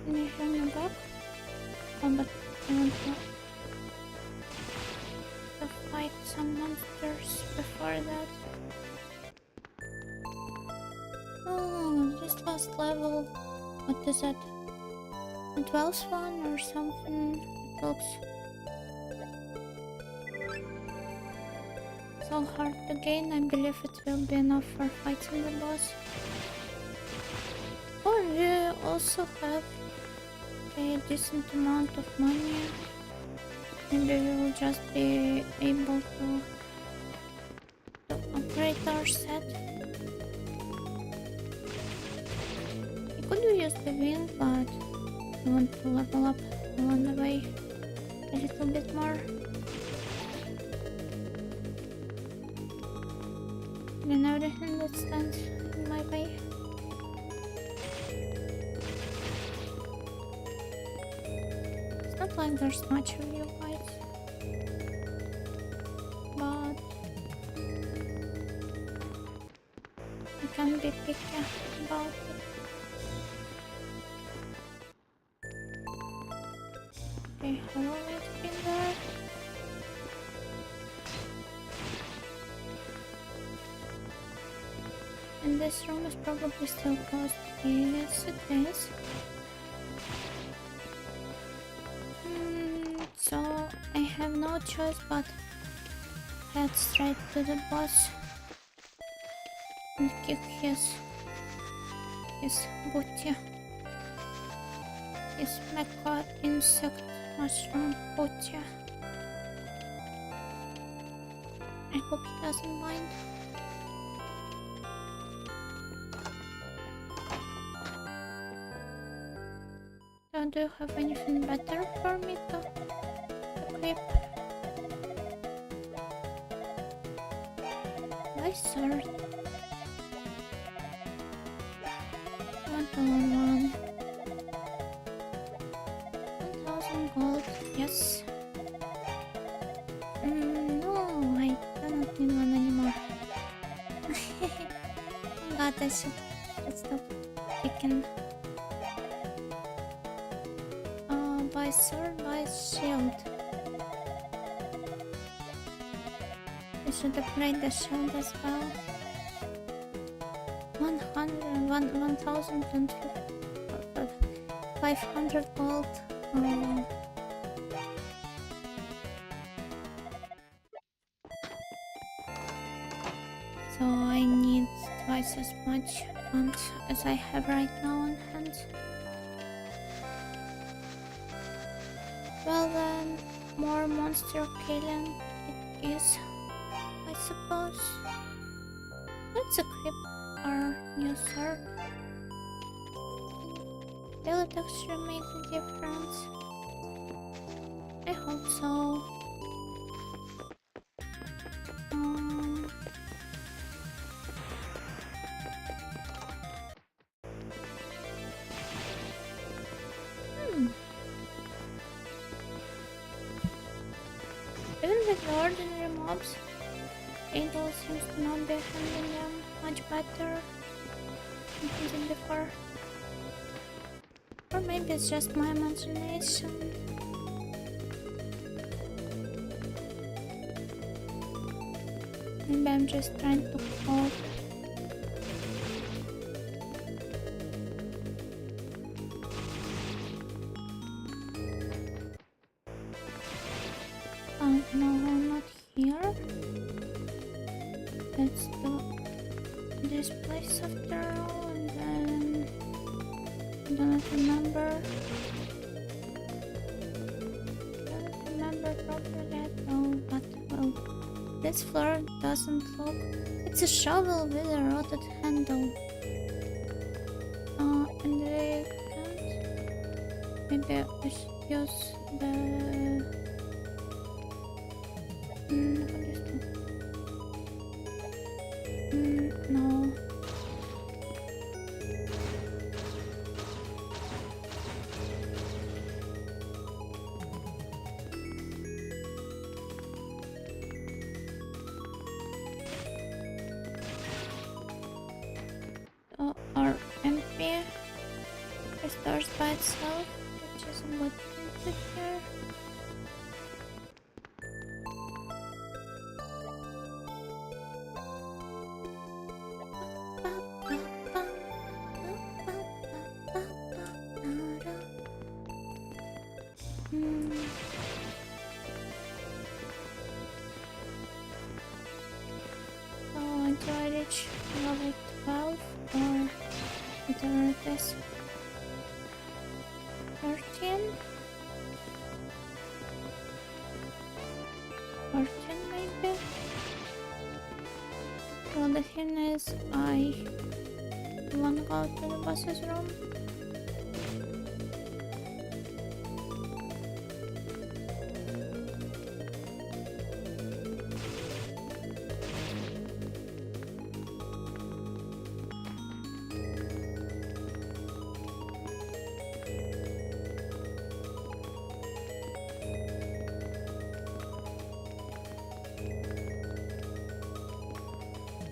Can you hear me back? Oh, but I want to fight some monsters before that. Oh, this last level. What is it? A 12th one or something? It looks so hard to gain. I believe it will be enough for fighting the boss. Or we also have a decent amount of money. Maybe we will just be able to upgrade our set. We could use the wind, but I want to level up along the way a little bit more. And everything that stands in my way. It's not like there's much of you guys, but you can be picky about it. Okay, I've always been there. And this room is probably still closed. Yes, it is. So I have no choice but head straight to the boss and kick his booty. His mecha insect mushroom booty. I hope he doesn't mind. Do you have anything better for me to equip? My sword. One. 1000 gold. Yes. No, I cannot need one anymore. Oh god, I should stop picking. Buy sword, buy shield. I should upgrade the shield as well. 500 gold. Oh. So I need twice as much funds as I have right now on hand. Well then, more monster killing it is, I suppose. Let's equip our new sword. Will it actually make a difference? I hope so. Even with the ordinary mobs, Angel seems to not be handling them much better than he did before. Or maybe it's just my imagination. Maybe I'm just trying to cope. Oh no, not here. Let's do this place after all, and then I don't remember. Properly at all, but well, this floor doesn't look. It's a shovel with a rotted handle. And we can't. Maybe I should use the. What is that? No. doors by itself, which is what into here. So do I reach level 12 or whatever it is? 13? 14 maybe? Well, the thing is, I wanna go to the boss's room.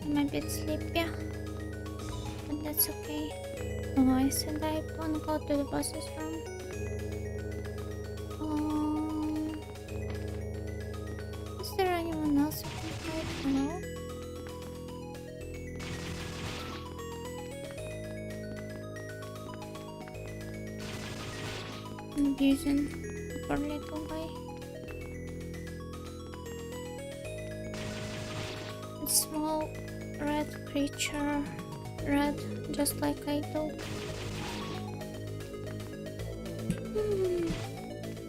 I'm a bit sleepy, but that's okay. Oh, I said I wanna go to the boss's room. Is there anyone else who can fight? Hello? I'm abusing the poor little guy. A small red creature, red, just like I do.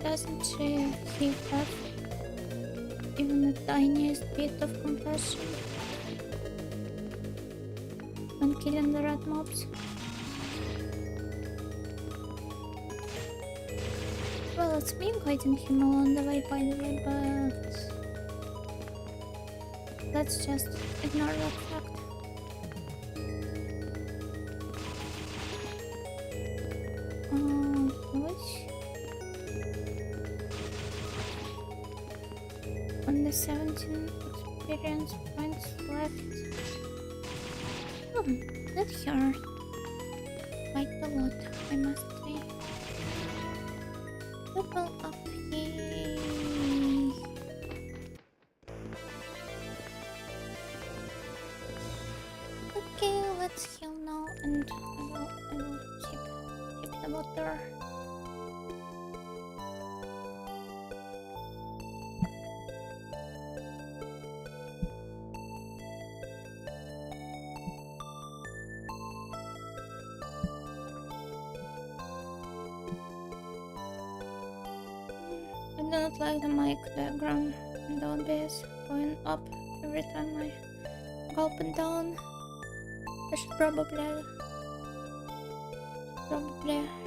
Doesn't she have even the tiniest bit of compassion when killing the red mobs? Well, it's me guiding him along the way, by the way, but let's just ignore that fact. Only 17 experience points left. That hurt quite a lot, I must say. Level up, yay! Okay, let's heal now, and I will keep the water. I do not like the mic diagram and the OBS going up every time I go up and down. I should probably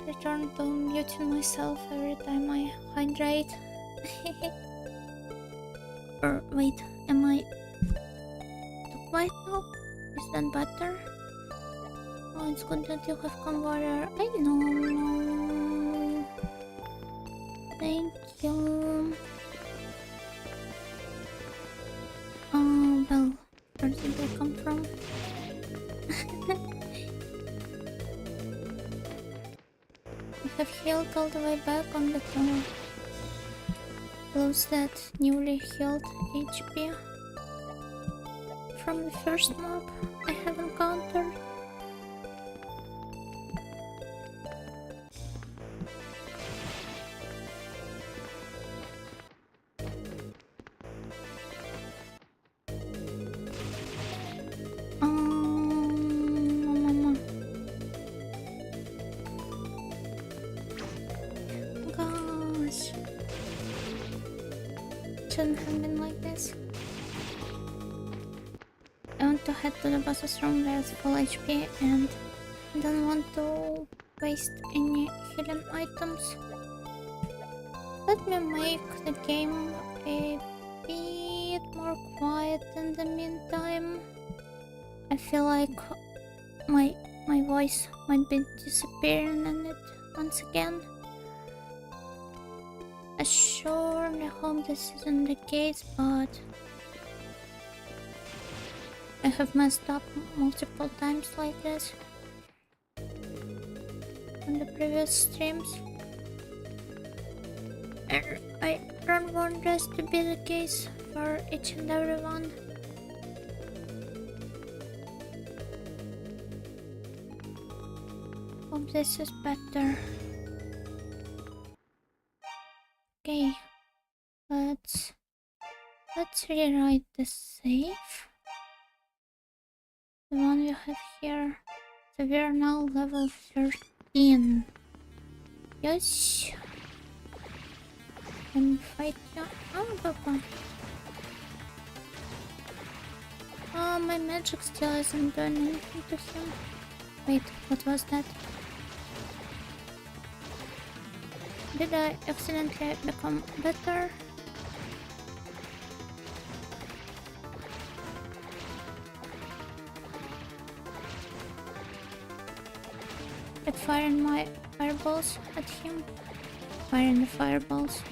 return to muting myself every time I hydrate. Or wait, am I too quiet now? Is that better? Oh, it's good that you have come water. I know. Thank you. Oh, well, where did they come from? We have healed all the way back on the tower. Lose that newly healed HP from the first mob I have encountered. Gosh, shouldn't have been like this. I want to head to the boss's room where it's full HP and I don't want to waste any healing items. Let me make the game a bit more quiet in the meantime. I feel like my voice might be disappearing in it once again. I surely hope this isn't the case, but I have messed up multiple times like this. on the previous streams. And I don't want this to be the case for each and every one. Hope this is better. Okay, let's rewrite the save. The one we have here. So we are now level 13. Yes. And fight you. Oh, Papa. Oh, my magic still isn't doing anything to him. Wait, what was that? Did I accidentally become better? At firing my fireballs at him. Firing the fireballs.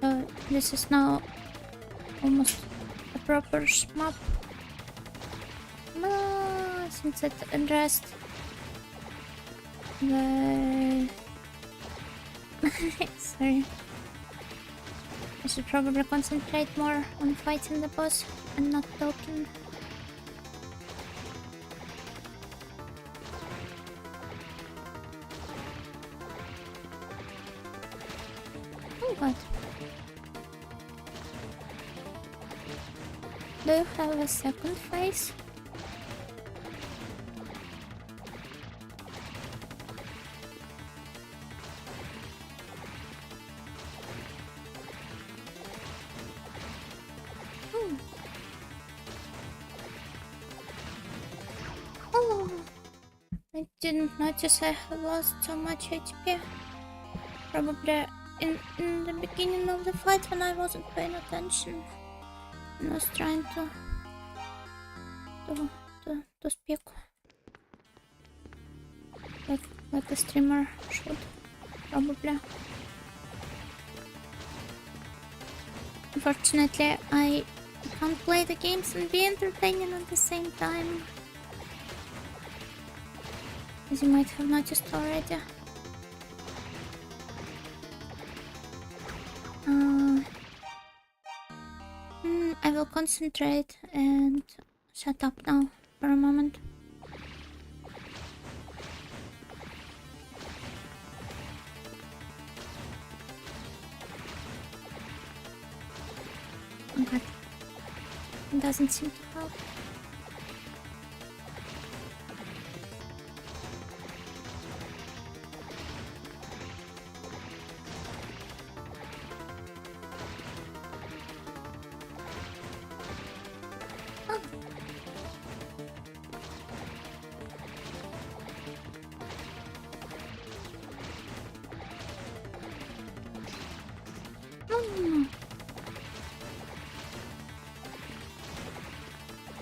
So this is now almost a proper shmup. Since it addressed the... Sorry. I should probably concentrate more on fighting the boss and not talking. Oh god. Do you have a second phase? I didn't notice I have lost so much HP. Probably in the beginning of the fight when I wasn't paying attention. I was trying to speak like a streamer should, probably. Unfortunately, I can't play the games and be entertaining at the same time. As you might have noticed already. I will concentrate and shut up now for a moment. Oh god. It doesn't seem to help.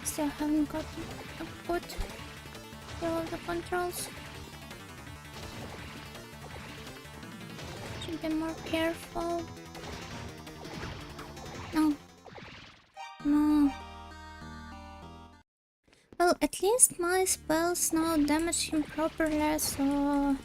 Still haven't gotten a good feel of the controls. Should be more careful. No. No. Well, at least my spells now damage him properly, so...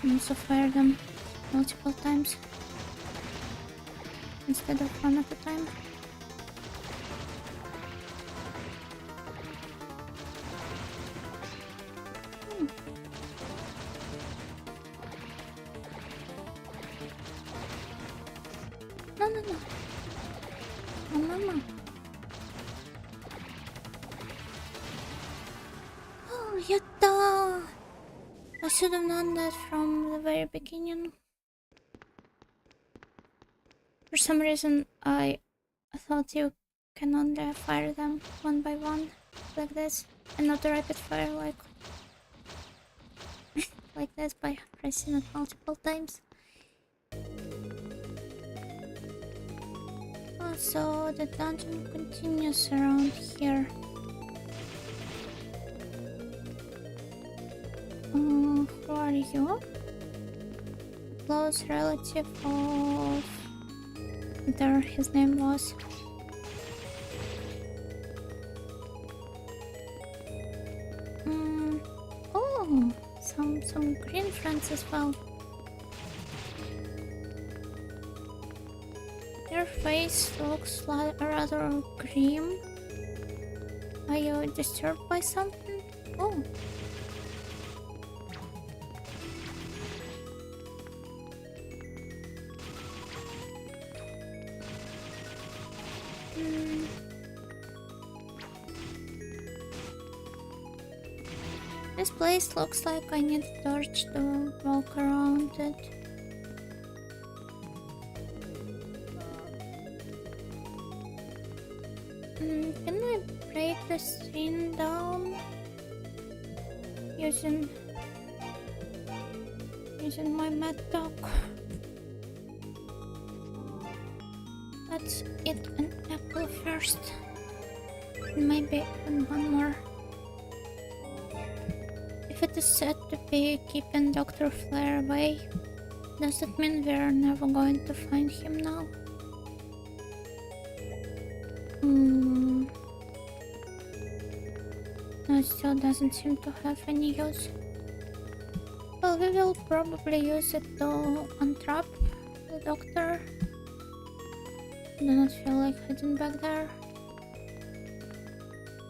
I also fire them multiple times instead of one at a time. No, no, no. Oh, mama. Oh, yatta! I should have known that from the very beginning. For some reason, I thought you can only fire them one by one, like this, and not a rapid fire like like this by pressing it multiple times. Oh, so the dungeon continues around here. Who are you? close relative of whatever his name was. Oh, some green friends as well. Your face looks rather grim. Are you disturbed by something? Oh. This place looks like I need a torch to walk around it. Can I break the screen down using my mad dog? Let's eat an apple first. Maybe one more. If it is said to be keeping Dr. Flare away, does that mean we're never going to find him now? No, it still doesn't seem to have any use. Well, we will probably use it to untrap the doctor. I do not feel like heading back there.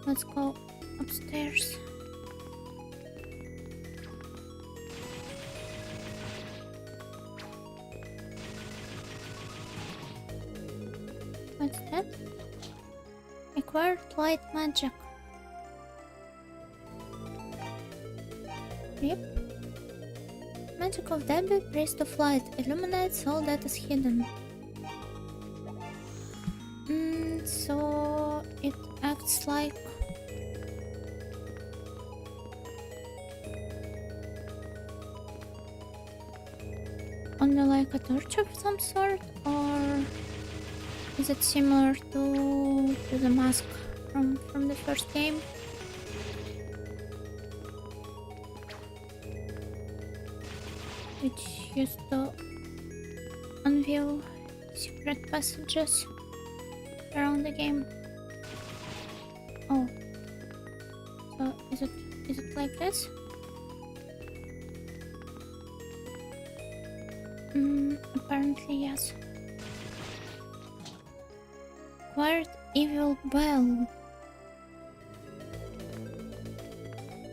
Let's go upstairs. What's that? Acquired light magic. Yep. Magic of Debbie, Priest of Light, illuminates all that is hidden. So it acts like only like a torch of some sort, or is it similar to the mask from the first game? Which used to unveil secret passages around the game. Oh, so is it like this? Apparently yes. Acquired evil bell.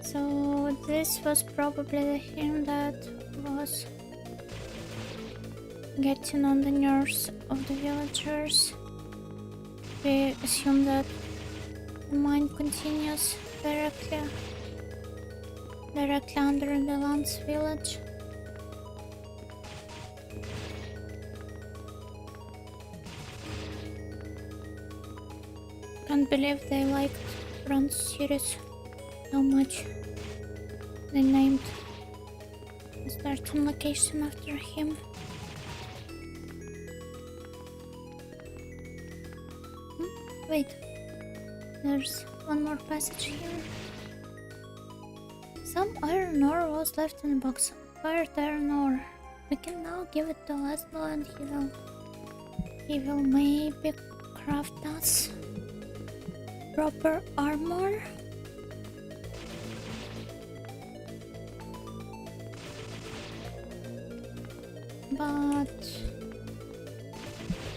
So this was probably the thing that was getting on the nerves of the villagers. We assume that the mine continues directly under the Lance village. Can't believe they liked Ron's series so much. They named a certain location after him. Wait, there's one more passage here. Some iron ore was left in a box. Acquired iron ore. We can now give it to Laszlo and he will maybe craft us proper armor. But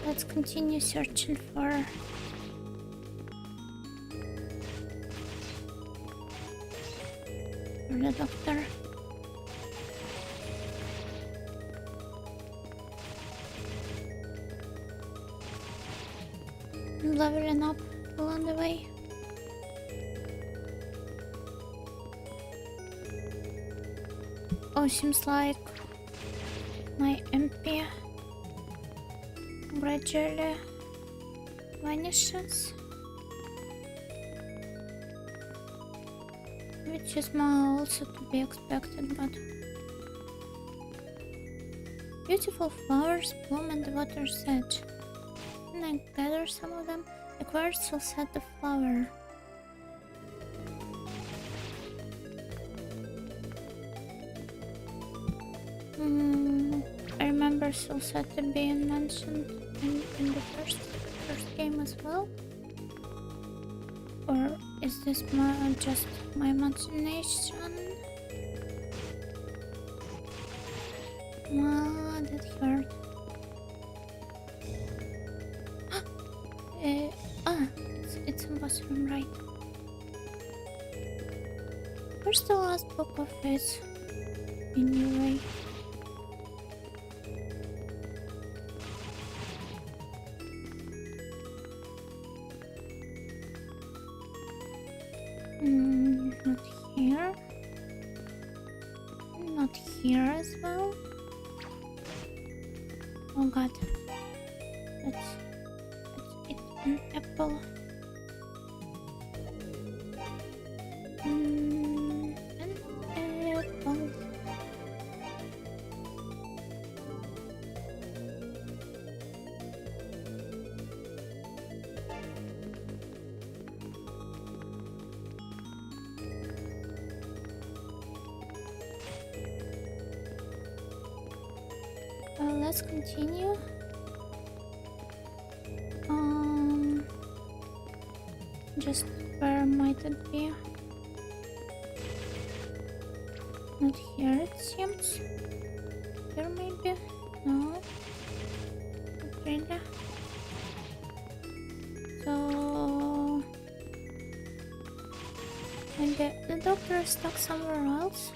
let's continue searching for the doctor. I'm leveling up along the way. Oh, seems like my MP gradually vanishes, which is also to be expected, but beautiful flowers bloom at the water's edge. Can I gather some of them? The quartz will set the flower. I members also to be mentioned in the first game as well? Or is this just my imagination? That hurt. It's a bathroom, right? Where's the last book of it? Anyway. Not here. Not here as well. Oh god. It's an apple. An apple. Let's continue. Just where might it be? Not here, it seems. Here maybe? No. Not really. So maybe the doctor is stuck somewhere else.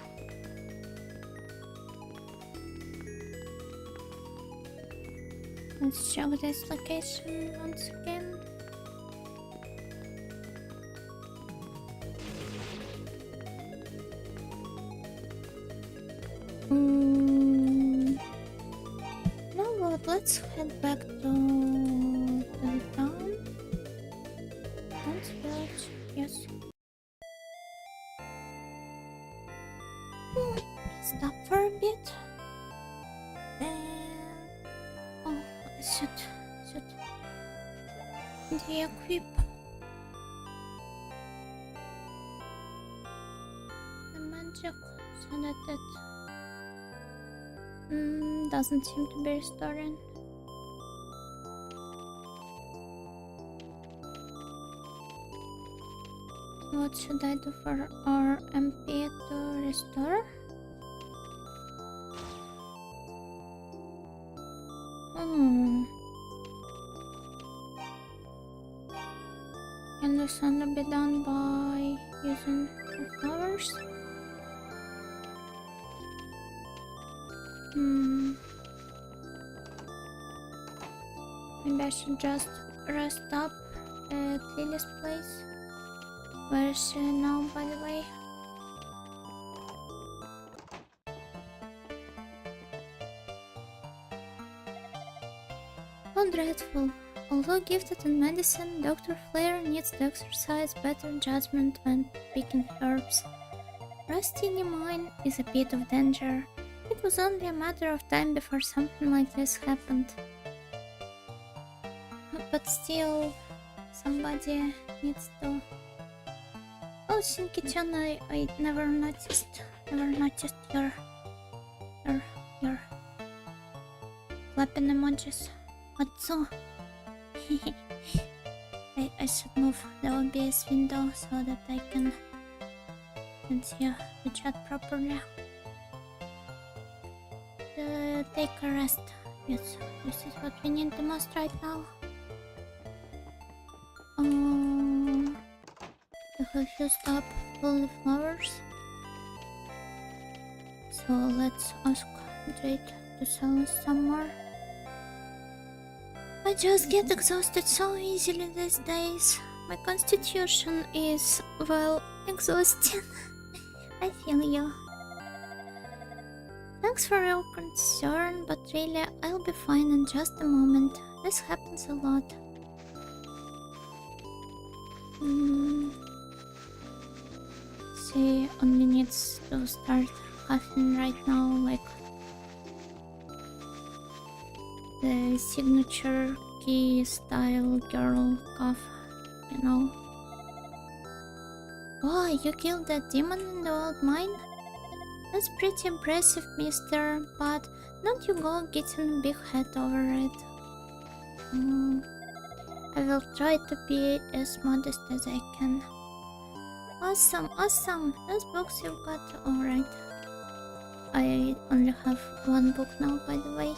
Let's check this location once again. Now what? Let's head back to the town. Let's village. Yes. Stop for a bit. Should de-equip the magic so that it doesn't seem to be restoring. What should I do for our MP to restore? Can this only be done by using the flowers? Maybe I should just rest up at Lily's place. Where is she now, by the way? How dreadful. Although gifted in medicine, Dr. Flair needs to exercise better judgment when picking herbs. Rusty mine is a bit of danger. It was only a matter of time before something like this happened. But still, somebody needs to... Oh, Shinki-chan, I never noticed your clapping emojis. What's I should move the OBS window so that I can see the chat properly. Take a rest. Yes, this is what we need the most right now. We have used up all the flowers. So let's ask Jade to sell us some more. I just get exhausted so easily these days. My constitution is, well, exhausting. I feel you. Thanks for your concern, but really, I'll be fine in just a moment. This happens a lot. She only needs to start coughing right now, like the signature key style girl cough, you know. Oh, you killed that demon in the old mine? That's pretty impressive, mister, but Don't you go getting a big head over it. I will try to be as modest as I can. Awesome, awesome! Those books you've got alright. I only have one book now, by the way.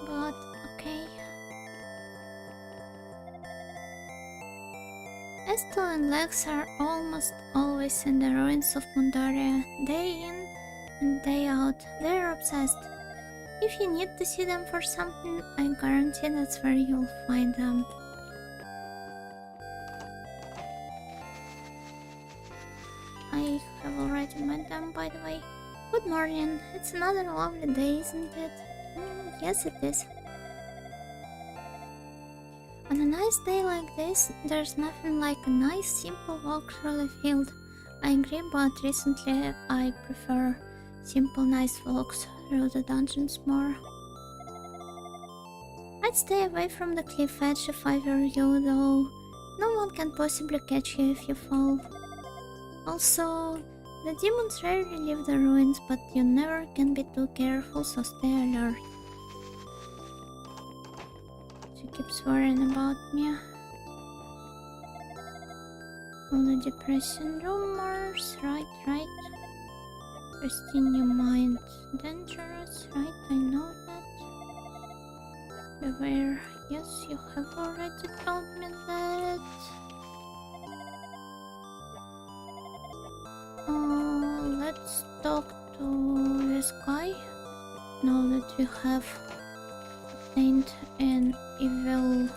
But, okay. Estel and Lex are almost always in the ruins of Mundaria, day in and day out. They're obsessed. If you need to see them for something, I guarantee that's where you'll find them. I have already met them, by the way. Good morning. It's another lovely day, isn't it? Yes, it is. On a nice day like this, there's nothing like a nice, simple walk through the field. I agree, but recently I prefer simple, nice walks through the dungeons more. I'd stay away from the cliff edge if I were you, though. No one can possibly catch you if you fall. Also, the demons rarely leave the ruins, but you never can be too careful, so stay alert. She keeps worrying about me. All the depression rumors, right. Pristine your mind, dangerous, right? I know that. Beware, yes, you have already told me that. Let's talk to this guy. Now that we have obtained an evil,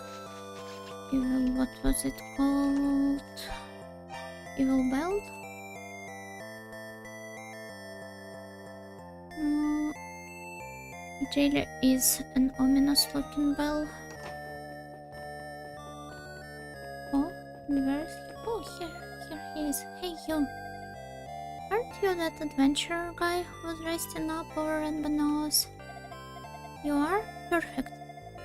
what was it called? Evil belt? It really is an ominous looking bell. Oh, where is he? Oh, here he is. Hey, you. Aren't you that adventurer guy who's resting up over at Banaos? You are? Perfect.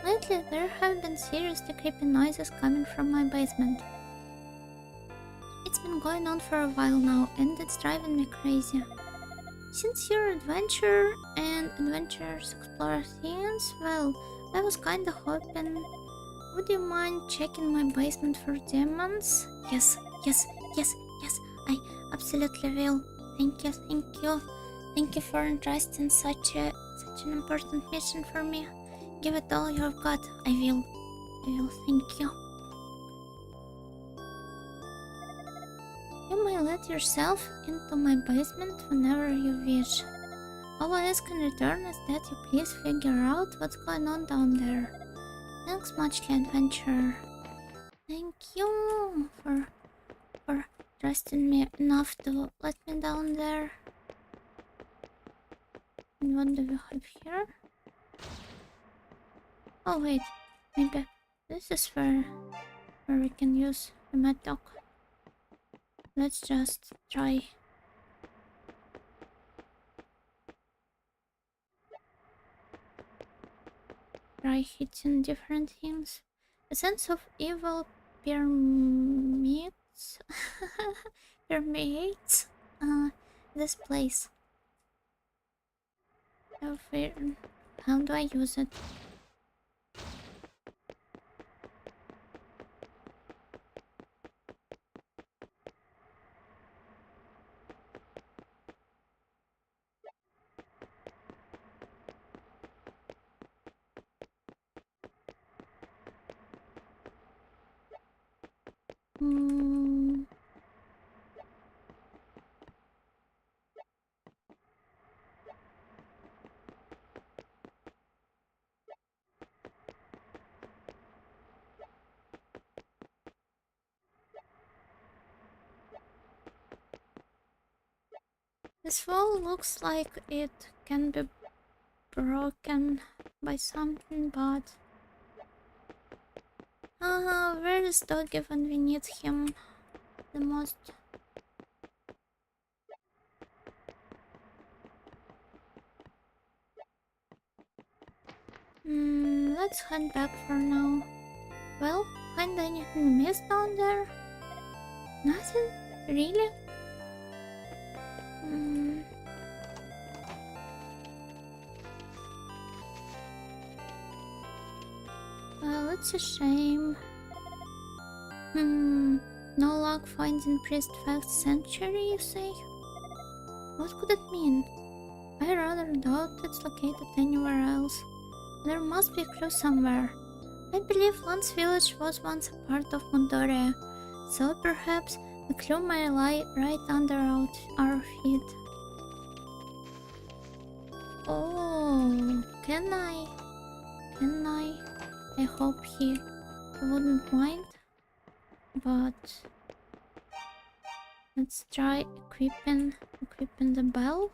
Lately, there have been seriously creepy noises coming from my basement. It's been going on for a while now, and it's driving me crazy. Since you're an adventurer and adventurers explore things, well, I was kinda hoping... Would you mind checking my basement for demons? Yes, I absolutely will. Thank you. Thank you for entrusting such an important mission for me. Give it all you've got. I will, thank you. You may let yourself into my basement whenever you wish. All I ask in return is that you please figure out what's going on down there. Thanks muchly, adventurer. Thank you for trusting me enough to let me down there. And what do we have here? Oh wait, maybe this is where we can use the metal. Let's just try. Try hitting different things. A sense of evil permeates this place. How do I use it? This wall looks like it can be broken by something, but... where is Doggy when we need him the most? Let's head back for now. Well, find anything missed down there? Nothing? Really? Well, it's a shame. No luck finding priest 5th century, you say? What could it mean? I rather doubt it's located anywhere else. There must be a clue somewhere. I believe Lance village was once a part of Mondoria, so perhaps the clue may lie right under our feet. Oh, can I? I hope he wouldn't mind. But let's try equipping the bell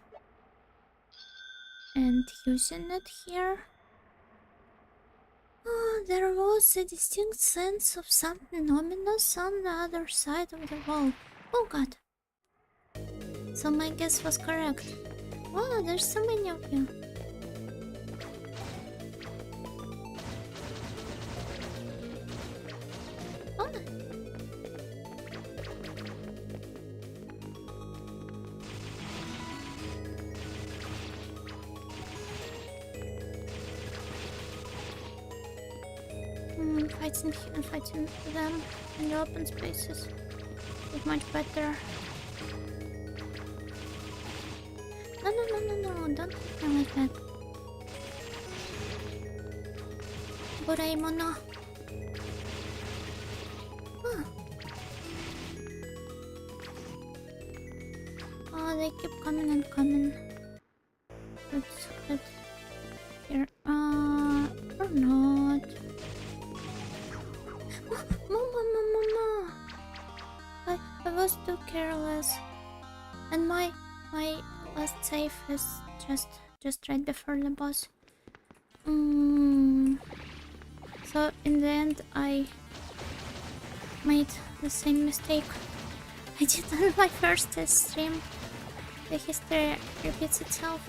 and using it here. Oh, there was a distinct sense of something ominous on the other side of the wall. Oh god. So my guess was correct. Wow, there's so many of you. Oh. Fighting them in the open spaces is much better. No, don't hit me like that. Boraimono. Huh. Oh, they keep coming and coming. Let's here. Or not. Mama. I was too careless. And my last save is just right before the boss. So in the end I made the same mistake I did on my first stream. The history repeats itself.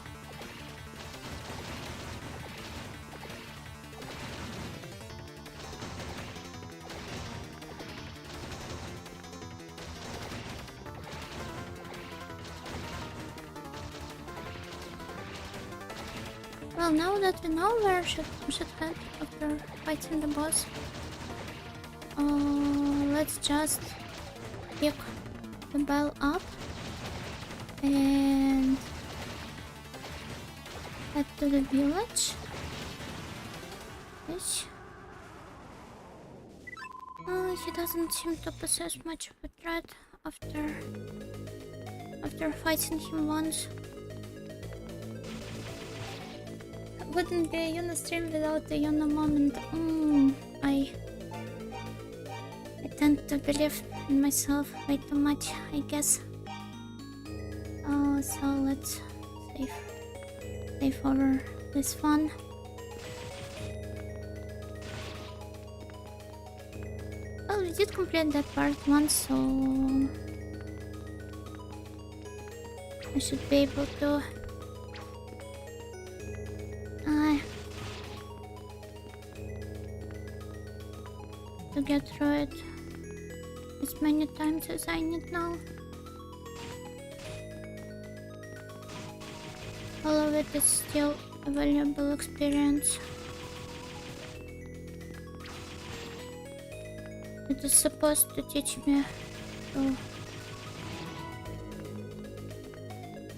Well, now that we know where we should head after fighting the boss, let's just pick the bell up and head to the village. Yes. He doesn't seem to possess much of a threat after fighting him once. Wouldn't be a Yuna stream without a Yuna moment. I tend to believe in myself way too much, I guess. So let's save over this one. Well, we did complete that part once, so I should be able to get through it as many times as I need now. All of it is still a valuable experience. It is supposed to teach me to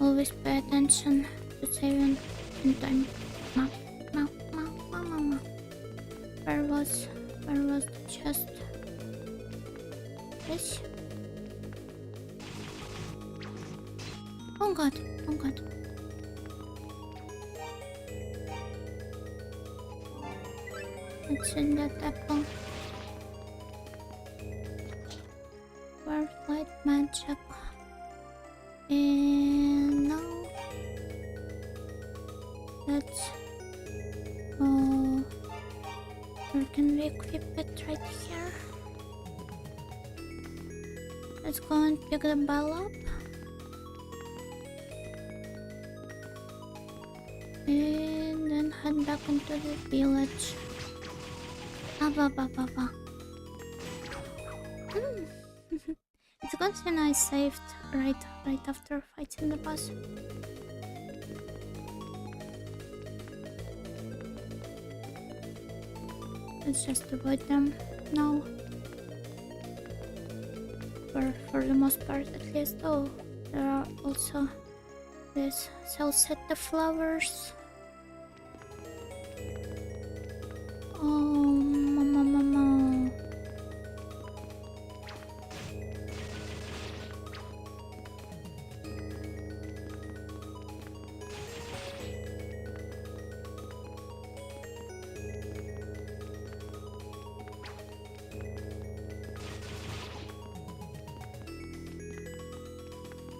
always pay attention to saving in time. Mama. Where was the chest? This? Oh god. What's in that apple? Word light magic. And now let's go. Where can we equip it? Right here. Let's go and pick the bell up. And then head back into the village. It's a good thing I saved right after fighting the boss. Let's just avoid them now. For the most part at least. Oh, there are also this Salsetta flowers. Oh, mama.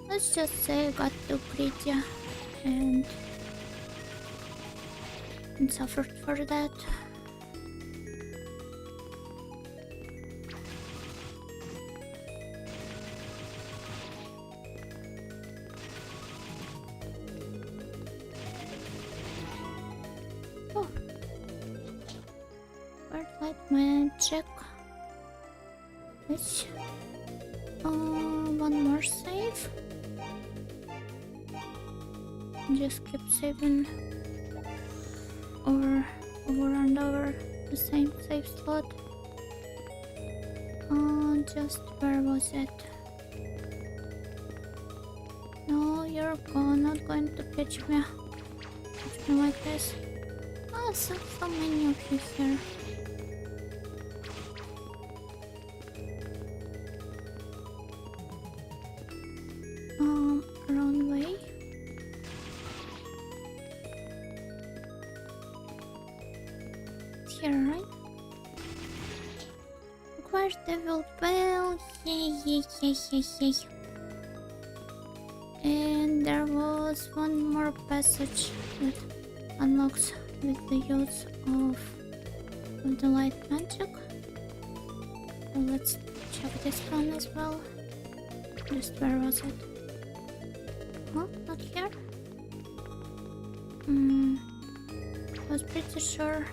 Let's just say I got too greedy and suffered for that. Oh, word light magic. Let's one more save. Just keep saving over and over the same save slot. Just where was it? No, you're not going to catch me like this. Oh, so many of you here. Wrong way. Here, right? Where's Devil Bell? Yay. And there was one more passage that unlocks with the use of the light magic. So let's check this one as well. Just where was it? Oh, not here. I was pretty sure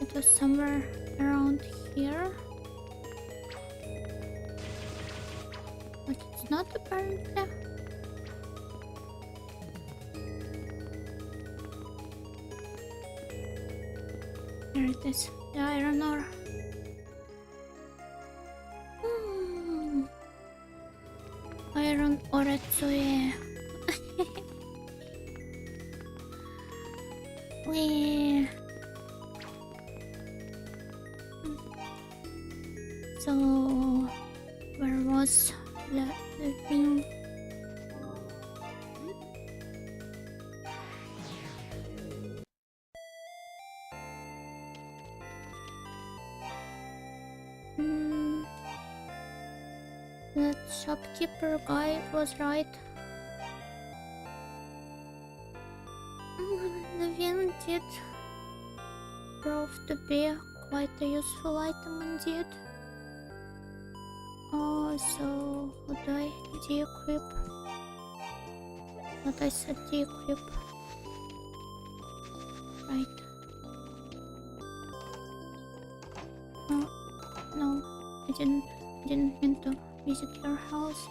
it was somewhere around here. But it's not apparently. There it is, the iron ore. Iron ore tsue. So, where was the thing? That shopkeeper guy was right. The wind did prove to be quite a useful item indeed. Oh, so what do I de-equip? What I said de-equip. Right. Oh, no, I didn't mean to visit your house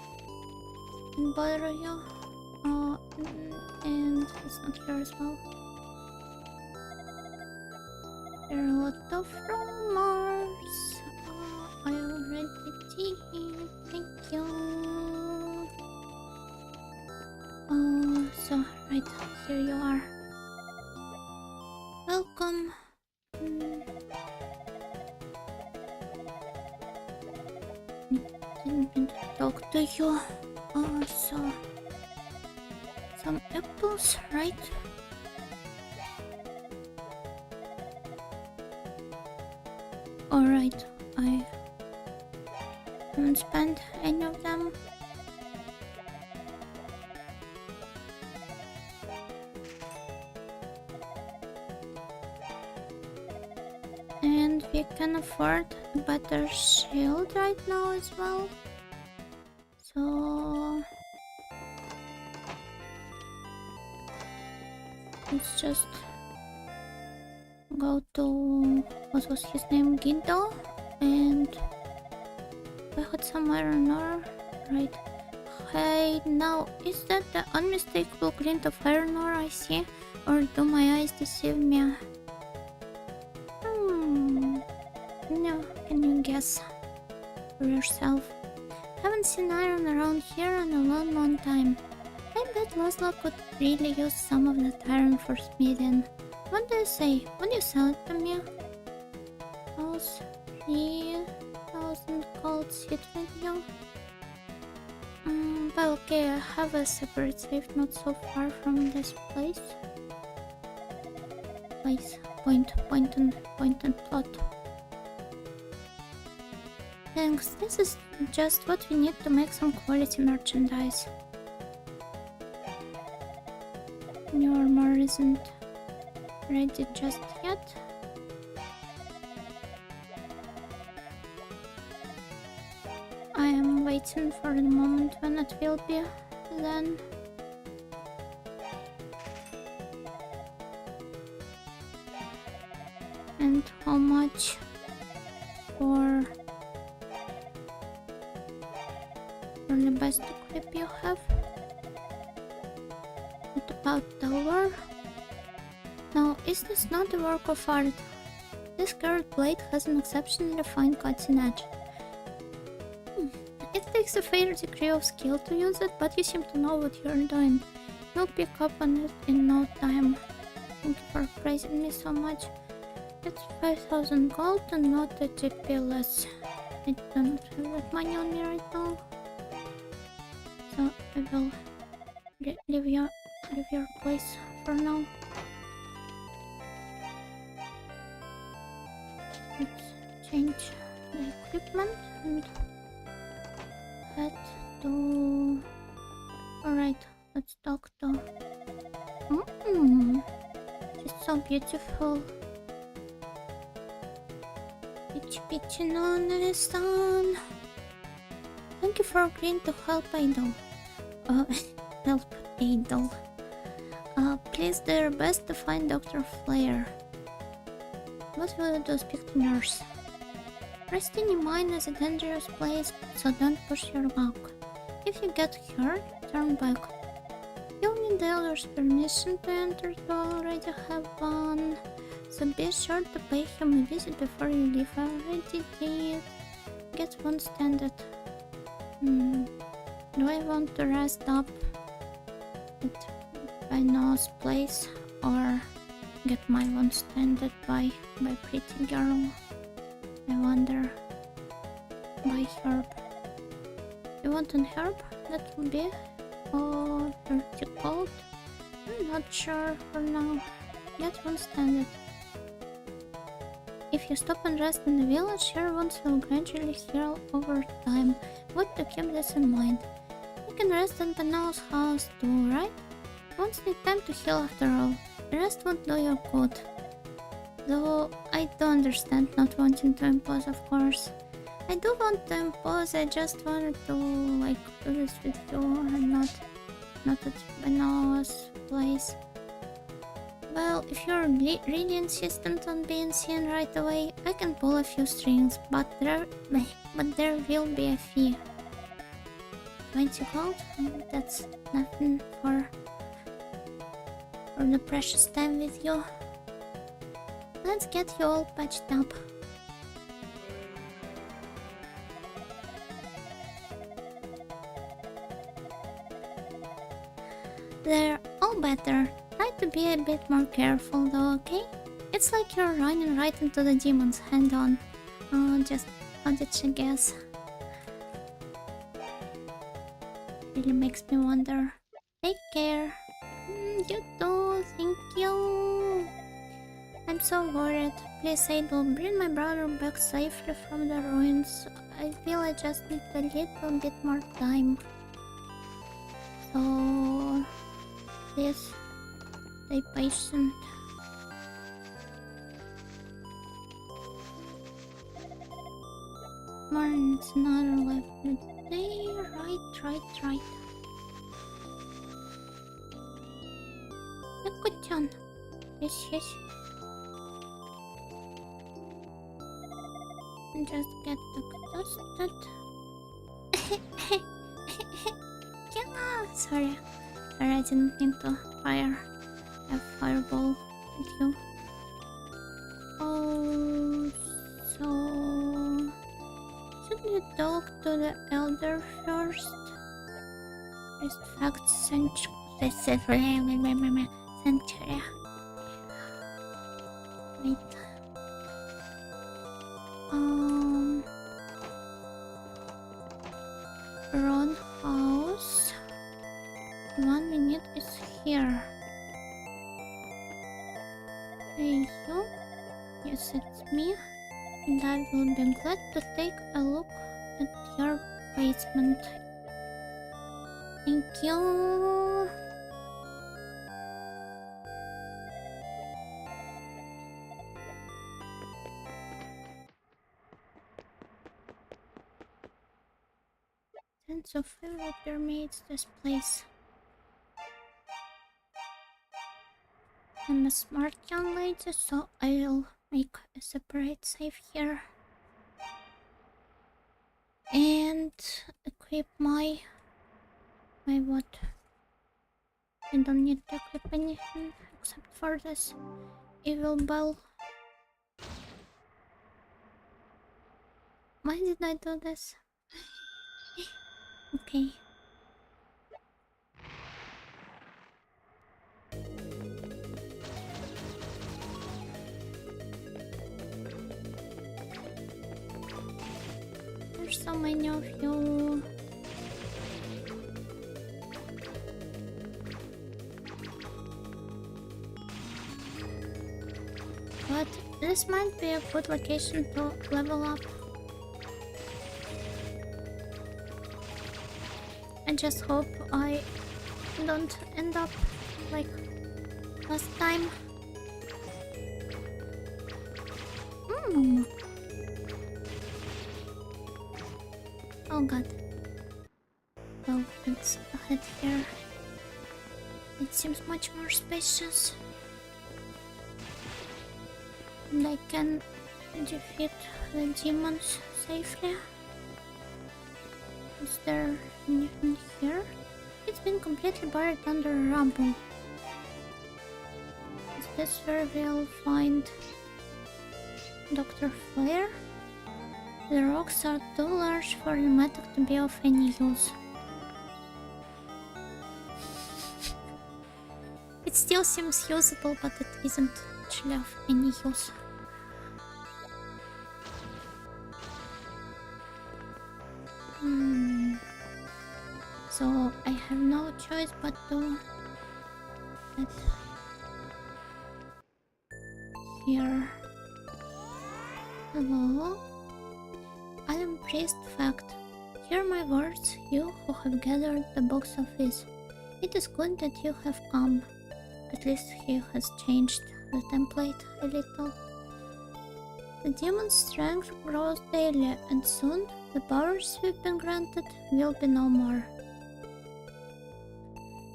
and bother you. And it's not here as well. There are a lot of rumors. I already did. Thank you. So right here you are. Welcome. Didn't mean to talk to you. So some apples, right? Alright, I haven't spent any of them. And we can afford a better shield right now as well. So let's just go to, what was his name, Ginto, and we had some iron ore right. Hey, now, is that the unmistakable glint of iron ore I see? Or do my eyes deceive me? No, can you guess for yourself? Haven't seen iron around here in a long time. I bet Laszlo could really use some of that iron for smithing. What do you say? Would you sell it to me? How's 3,000 gold sit with you? Well, okay, I have a separate safe not so far from this place. Point and plot. Thanks, this is just what we need to make some quality merchandise. New armor isn't ready just yet. I am waiting for the moment when it will be then. And how much for the best equip you have? What about Delver? No, is this not a work of art? This curved blade has an exceptionally fine cutting edge. It takes a fair degree of skill to use it, but you seem to know what you're doing. You'll pick up on it in no time. Thank you for praising me so much. It's 5,000 gold and not a GP less. I don't have that money on me right now. So I will leave your place for now. Let's change the equipment and head to... Alright, let's talk to... She's so beautiful. Peachy Nonne-san. Thank you for agreeing to help Idol. Help Idol. Please do your best to find Dr. Flair. What will you do? Speak to nurse. Restini mine is a dangerous place, so don't push your luck. If you get hurt, turn back. You'll need the elder's permission to enter, to already have one. So be sure to pay him a visit before you leave. I already did. Get one standard. Do I want to rest up at Bino's place or get my one standard by pretty girl? I wonder. By herb. You want an herb? That will be 30 gold. I'm not sure for now. Get one standard. If you stop and rest in the village, your wounds will gradually heal over time. What to keep this in mind. You can rest in Beno's house too, right? Wounds need time to heal after all. The rest won't do you good. Though I do understand not wanting to impose, of course. I do want to impose, I just wanted to do this with you and not at Beno's place. Well, if you're really insistent on being seen right away, I can pull a few strings, but there will be a fee. 20 gold? That's nothing for the precious time with you. Let's get you all patched up. They're all better. Try to be a bit more careful though, okay? It's like you're running right into the demons head on. Oh, just how did she guess? Really makes me wonder. Take care. You too, thank you. I'm so worried. Please, Idol, bring my brother back safely from the ruins. I feel I just need a little bit more time. So, please, stay patient. Morning, it's another lively day. Right. Yakut-chan. Yes. Just get exhausted. Yeah, sorry. Sorry, I didn't mean to fire a fireball at you. Oh, so... Should we talk to the elder first? First fact sanctuary. Sanctuary. Wait. Ron house. The one we need is here. Hey you. Yes, it's me. And I will be glad to take a look at your basement. Thank you. Sense of flavor permeates this place. I'm a smart young lady, so I'll make a separate safe here. And equip my what? I don't need to equip anything except for this evil bell. Why did I do this? Okay. There's so many of you. But this might be a good location to level up. I just hope I don't end up like last time. Oh god. Well, it's ahead here. It seems much more spacious. And I can defeat the demons safely. Is there anything here? It's been completely buried under rubble. Is this where we'll find Dr. Flare? The rocks are too large for the metal to be of any use. It still seems usable, but it isn't actually of any use. So I have no choice but to get here. Hello? I am priest fact. Hear my words, you who have gathered the box of his. It is good that you have come. At least he has changed the template a little. The demon's strength grows daily, and soon the powers we've been granted will be no more.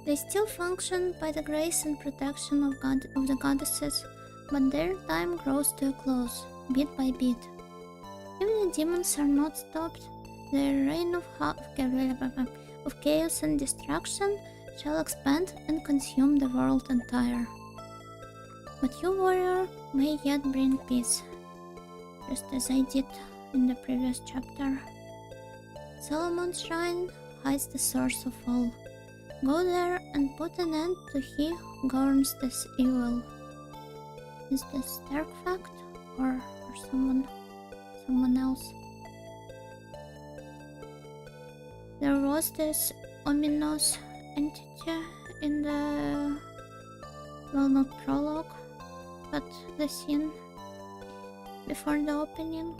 They still function by the grace and protection of the goddesses, but their time grows to a close, bit by bit. If the demons are not stopped, their reign of chaos and destruction shall expand and consume the world entire. But you, warrior, may yet bring peace, just as I did in the previous chapter. Solomon's shrine hides the source of all. Go there and put an end to he who governs this evil. Is this Stark fact or someone else? There was this ominous entity in the, well, not prologue, but the scene before the opening.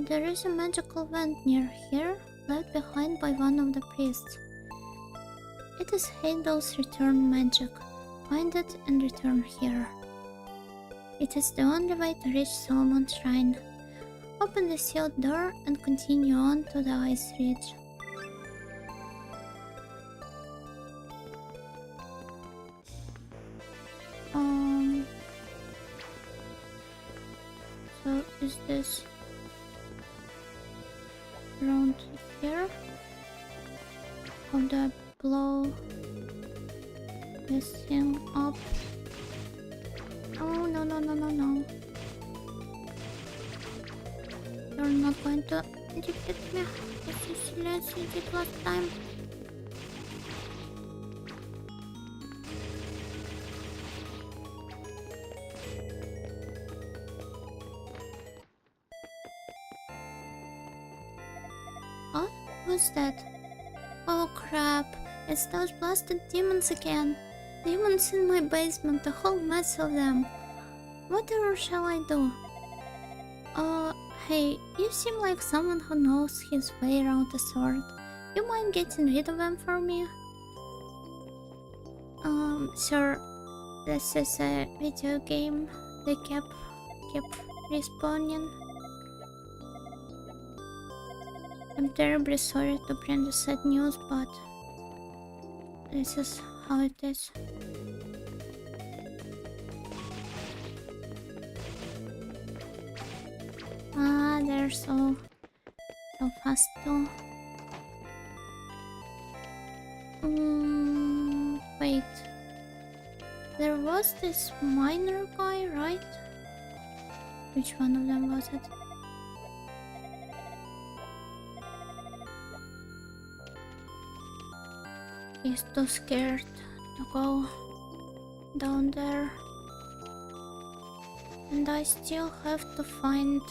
There is a magical vent near here, left behind by one of the priests. It is Heidel's return magic. Find it and return here. It is the only way to reach Solomon's shrine. Open the sealed door and continue on to the ice ridge. So is this around here. How do I blow this thing up? Oh, no, no, no, no, no. You're not going to defeat me. This is less you did last time. Huh? What's that? Oh crap, it's those blasted demons again. Demons in my basement, a whole mess of them. Whatever shall I do? Hey, you seem like someone who knows his way around a sword. You mind getting rid of them for me? Sir, this is a video game. They kept respawning. I'm terribly sorry to bring the sad news, but this is how it is. Ah, they're so fast too. Wait. There was this miner guy, right? Which one of them was it? He's too scared to go down there. And I still have to find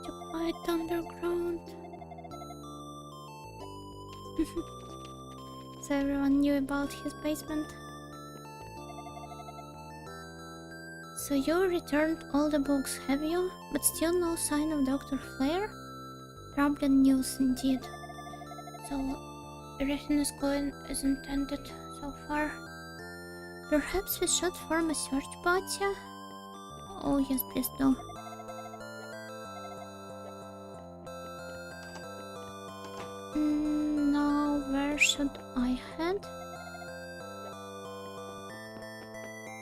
the quiet underground. So everyone knew about his basement. So you returned all the books, have you? But still no sign of Dr. Flare? Troubling news indeed. So everything is going as intended so far. Perhaps we should form a search party? Oh yes, please do. Now where should I head?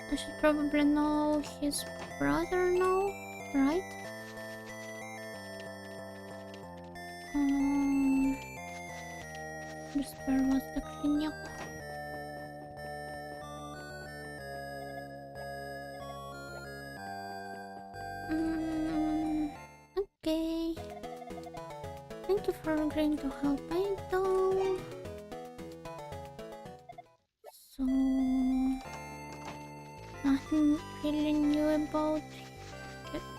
I should probably know his brother now, right? Just where was the clinic? Okay. Thank you for agreeing to help me though. So nothing really new about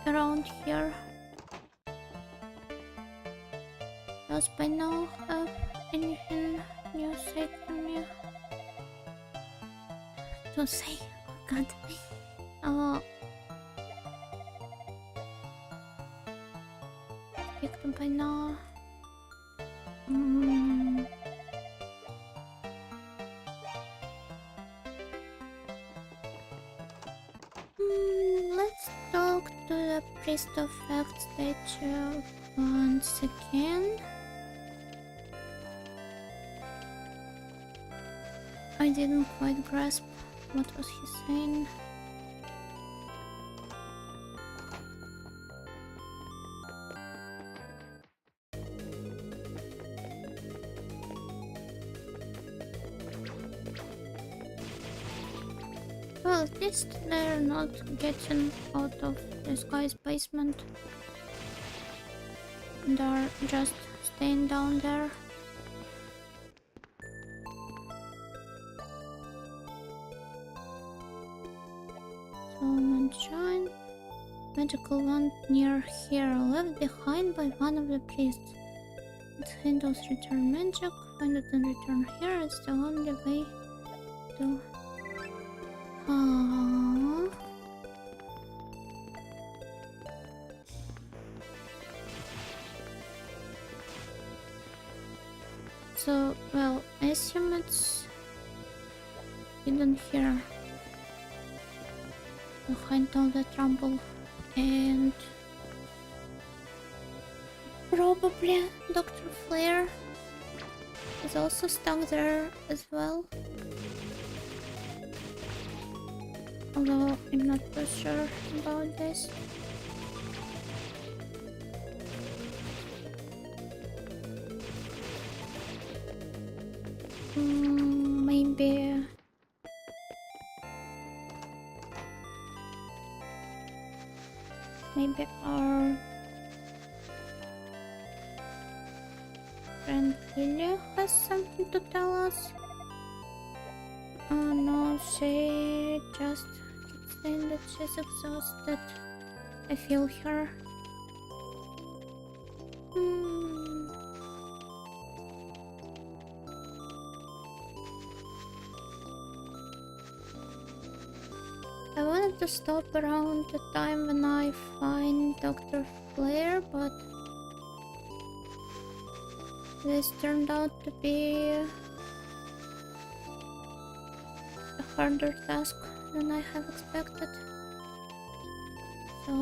around here. Does by now have anything new said to me? To say, oh god. Oh. Speak to by now. Let's talk to the priest of fact statue once again. I didn't quite grasp what was he saying. Well, at least they're not getting out of this guy's basement. They're just staying down there. So, Moonshine. Magical wand near here, left behind by one of the priests. It handles return magic. Find it and return here. It's the only way to... Aww. So, well, I assume it's hidden here behind all the trouble, and probably Dr. Flare is also stuck there as well. Although I'm not too sure about this. Maybe our friend Lilia has something to tell us. Oh no, she just keeps saying that she's exhausted. I feel her. I wanted to stop around the time when I find Dr. Flair, but this turned out to be a harder task than I have expected. So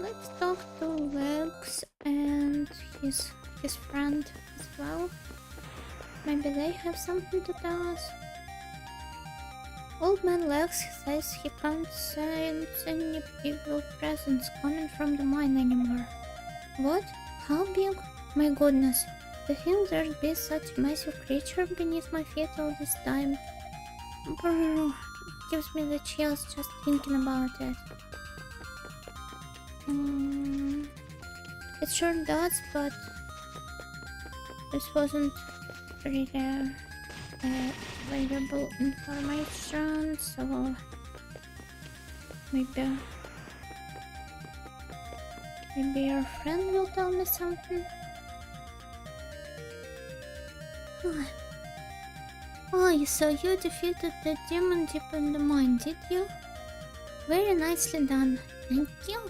let's talk to Legs and his friend as well. Maybe they have something to tell us. Old man Legs says he can't sense any evil presence coming from the mine anymore. What? How big? My goodness. To think there'd be such a massive creature beneath my feet all this time. Brrr, gives me the chills just thinking about it. It sure does, but this wasn't really available information, so maybe your friend will tell me something. Oh, so you defeated the demon deep in the mine, did you? Very nicely done, thank you.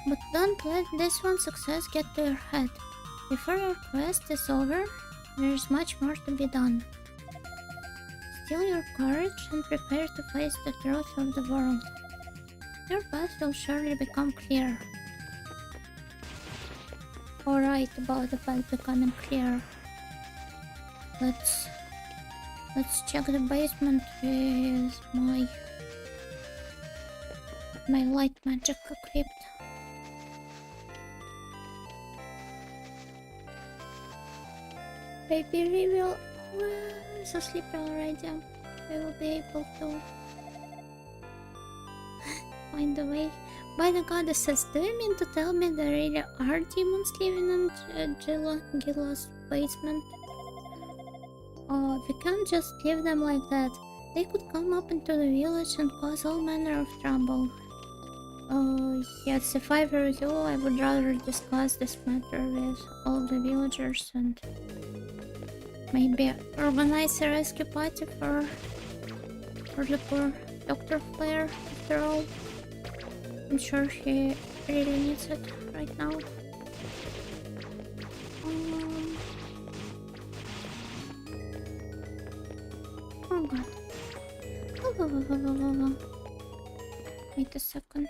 But don't let this one success get to your head. Before your quest is over, there's much more to be done. Steel your courage and prepare to face the truth of the world. Your path will surely become clear. Alright, about the path becoming clear. Let's check the basement with my light magic equipped. Baby reveal. I'm so sleepy already. We will be able to find a way. By the goddesses, do you mean to tell me there really are demons living in Gila's basement? Oh, we can't just leave them like that. They could come up into the village and cause all manner of trouble. Oh, yes, if I were you, I would rather discuss this matter with all the villagers and maybe organize a rescue party for the poor Dr. Flair, after all. I'm sure he really needs it right now. Oh god. Oh. Wait a second.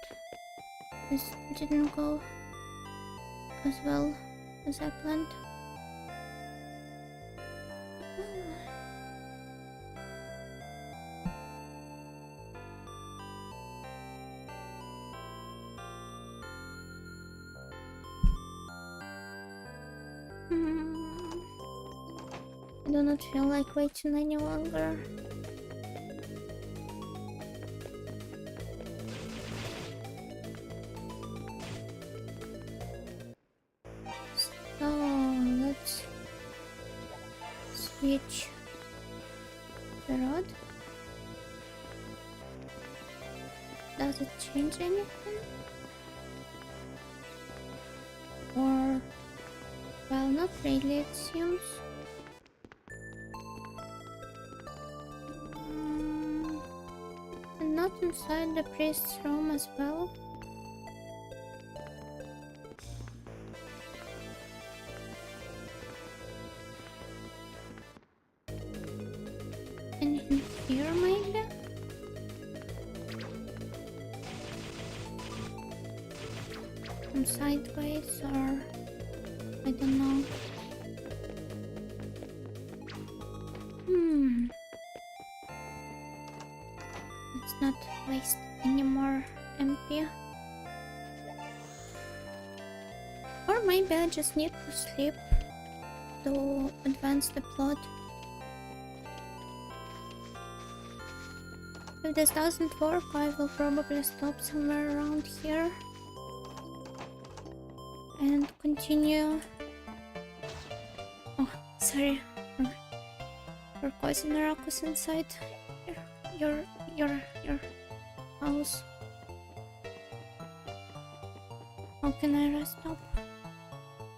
This didn't go as well as I planned. I do not feel like waiting any longer. So let's switch the rod. Does it change anything? Or, well, not really, it seems. And not inside the priest's room as well. And in here, maybe? some sideways, or I don't know. Let's not waste any more MP. Or maybe I just need to sleep to advance the plot. If this doesn't work, I will probably stop somewhere around here and continue. Oh, sorry for causing a ruckus inside your house. How can I rest up?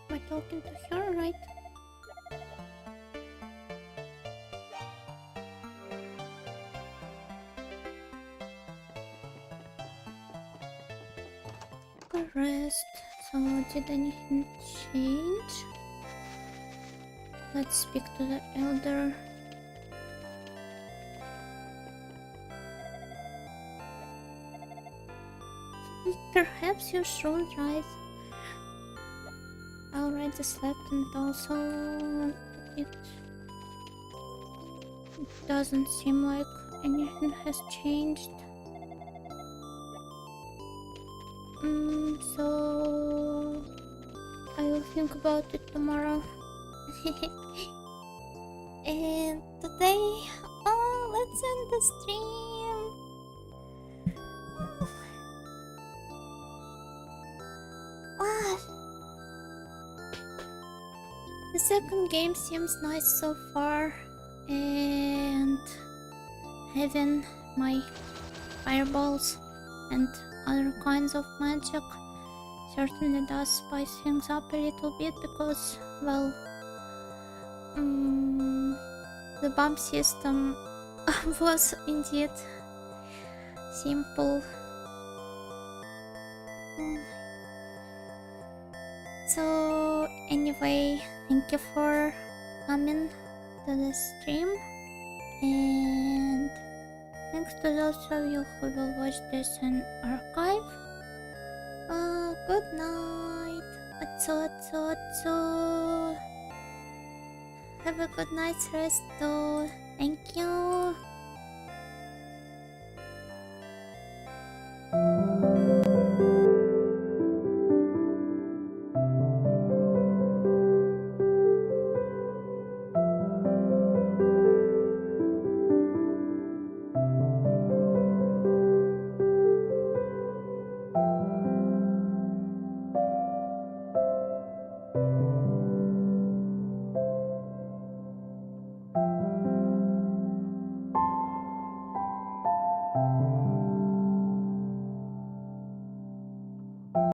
By talking to her, right? Rest. So did anything change? Let's speak to the elder. Perhaps you should, right? I already slept, and also it doesn't seem like anything has changed. So I will think about it tomorrow. And today, let's end the stream. What? The second game seems nice so far, and having my fireballs and other kinds of magic certainly does spice things up a little bit, because, well, the bomb system was indeed simple. So anyway, thank you for coming to the stream, and thanks to those of you who will watch this in archive. Good night. Have a good night's rest too. Thank you.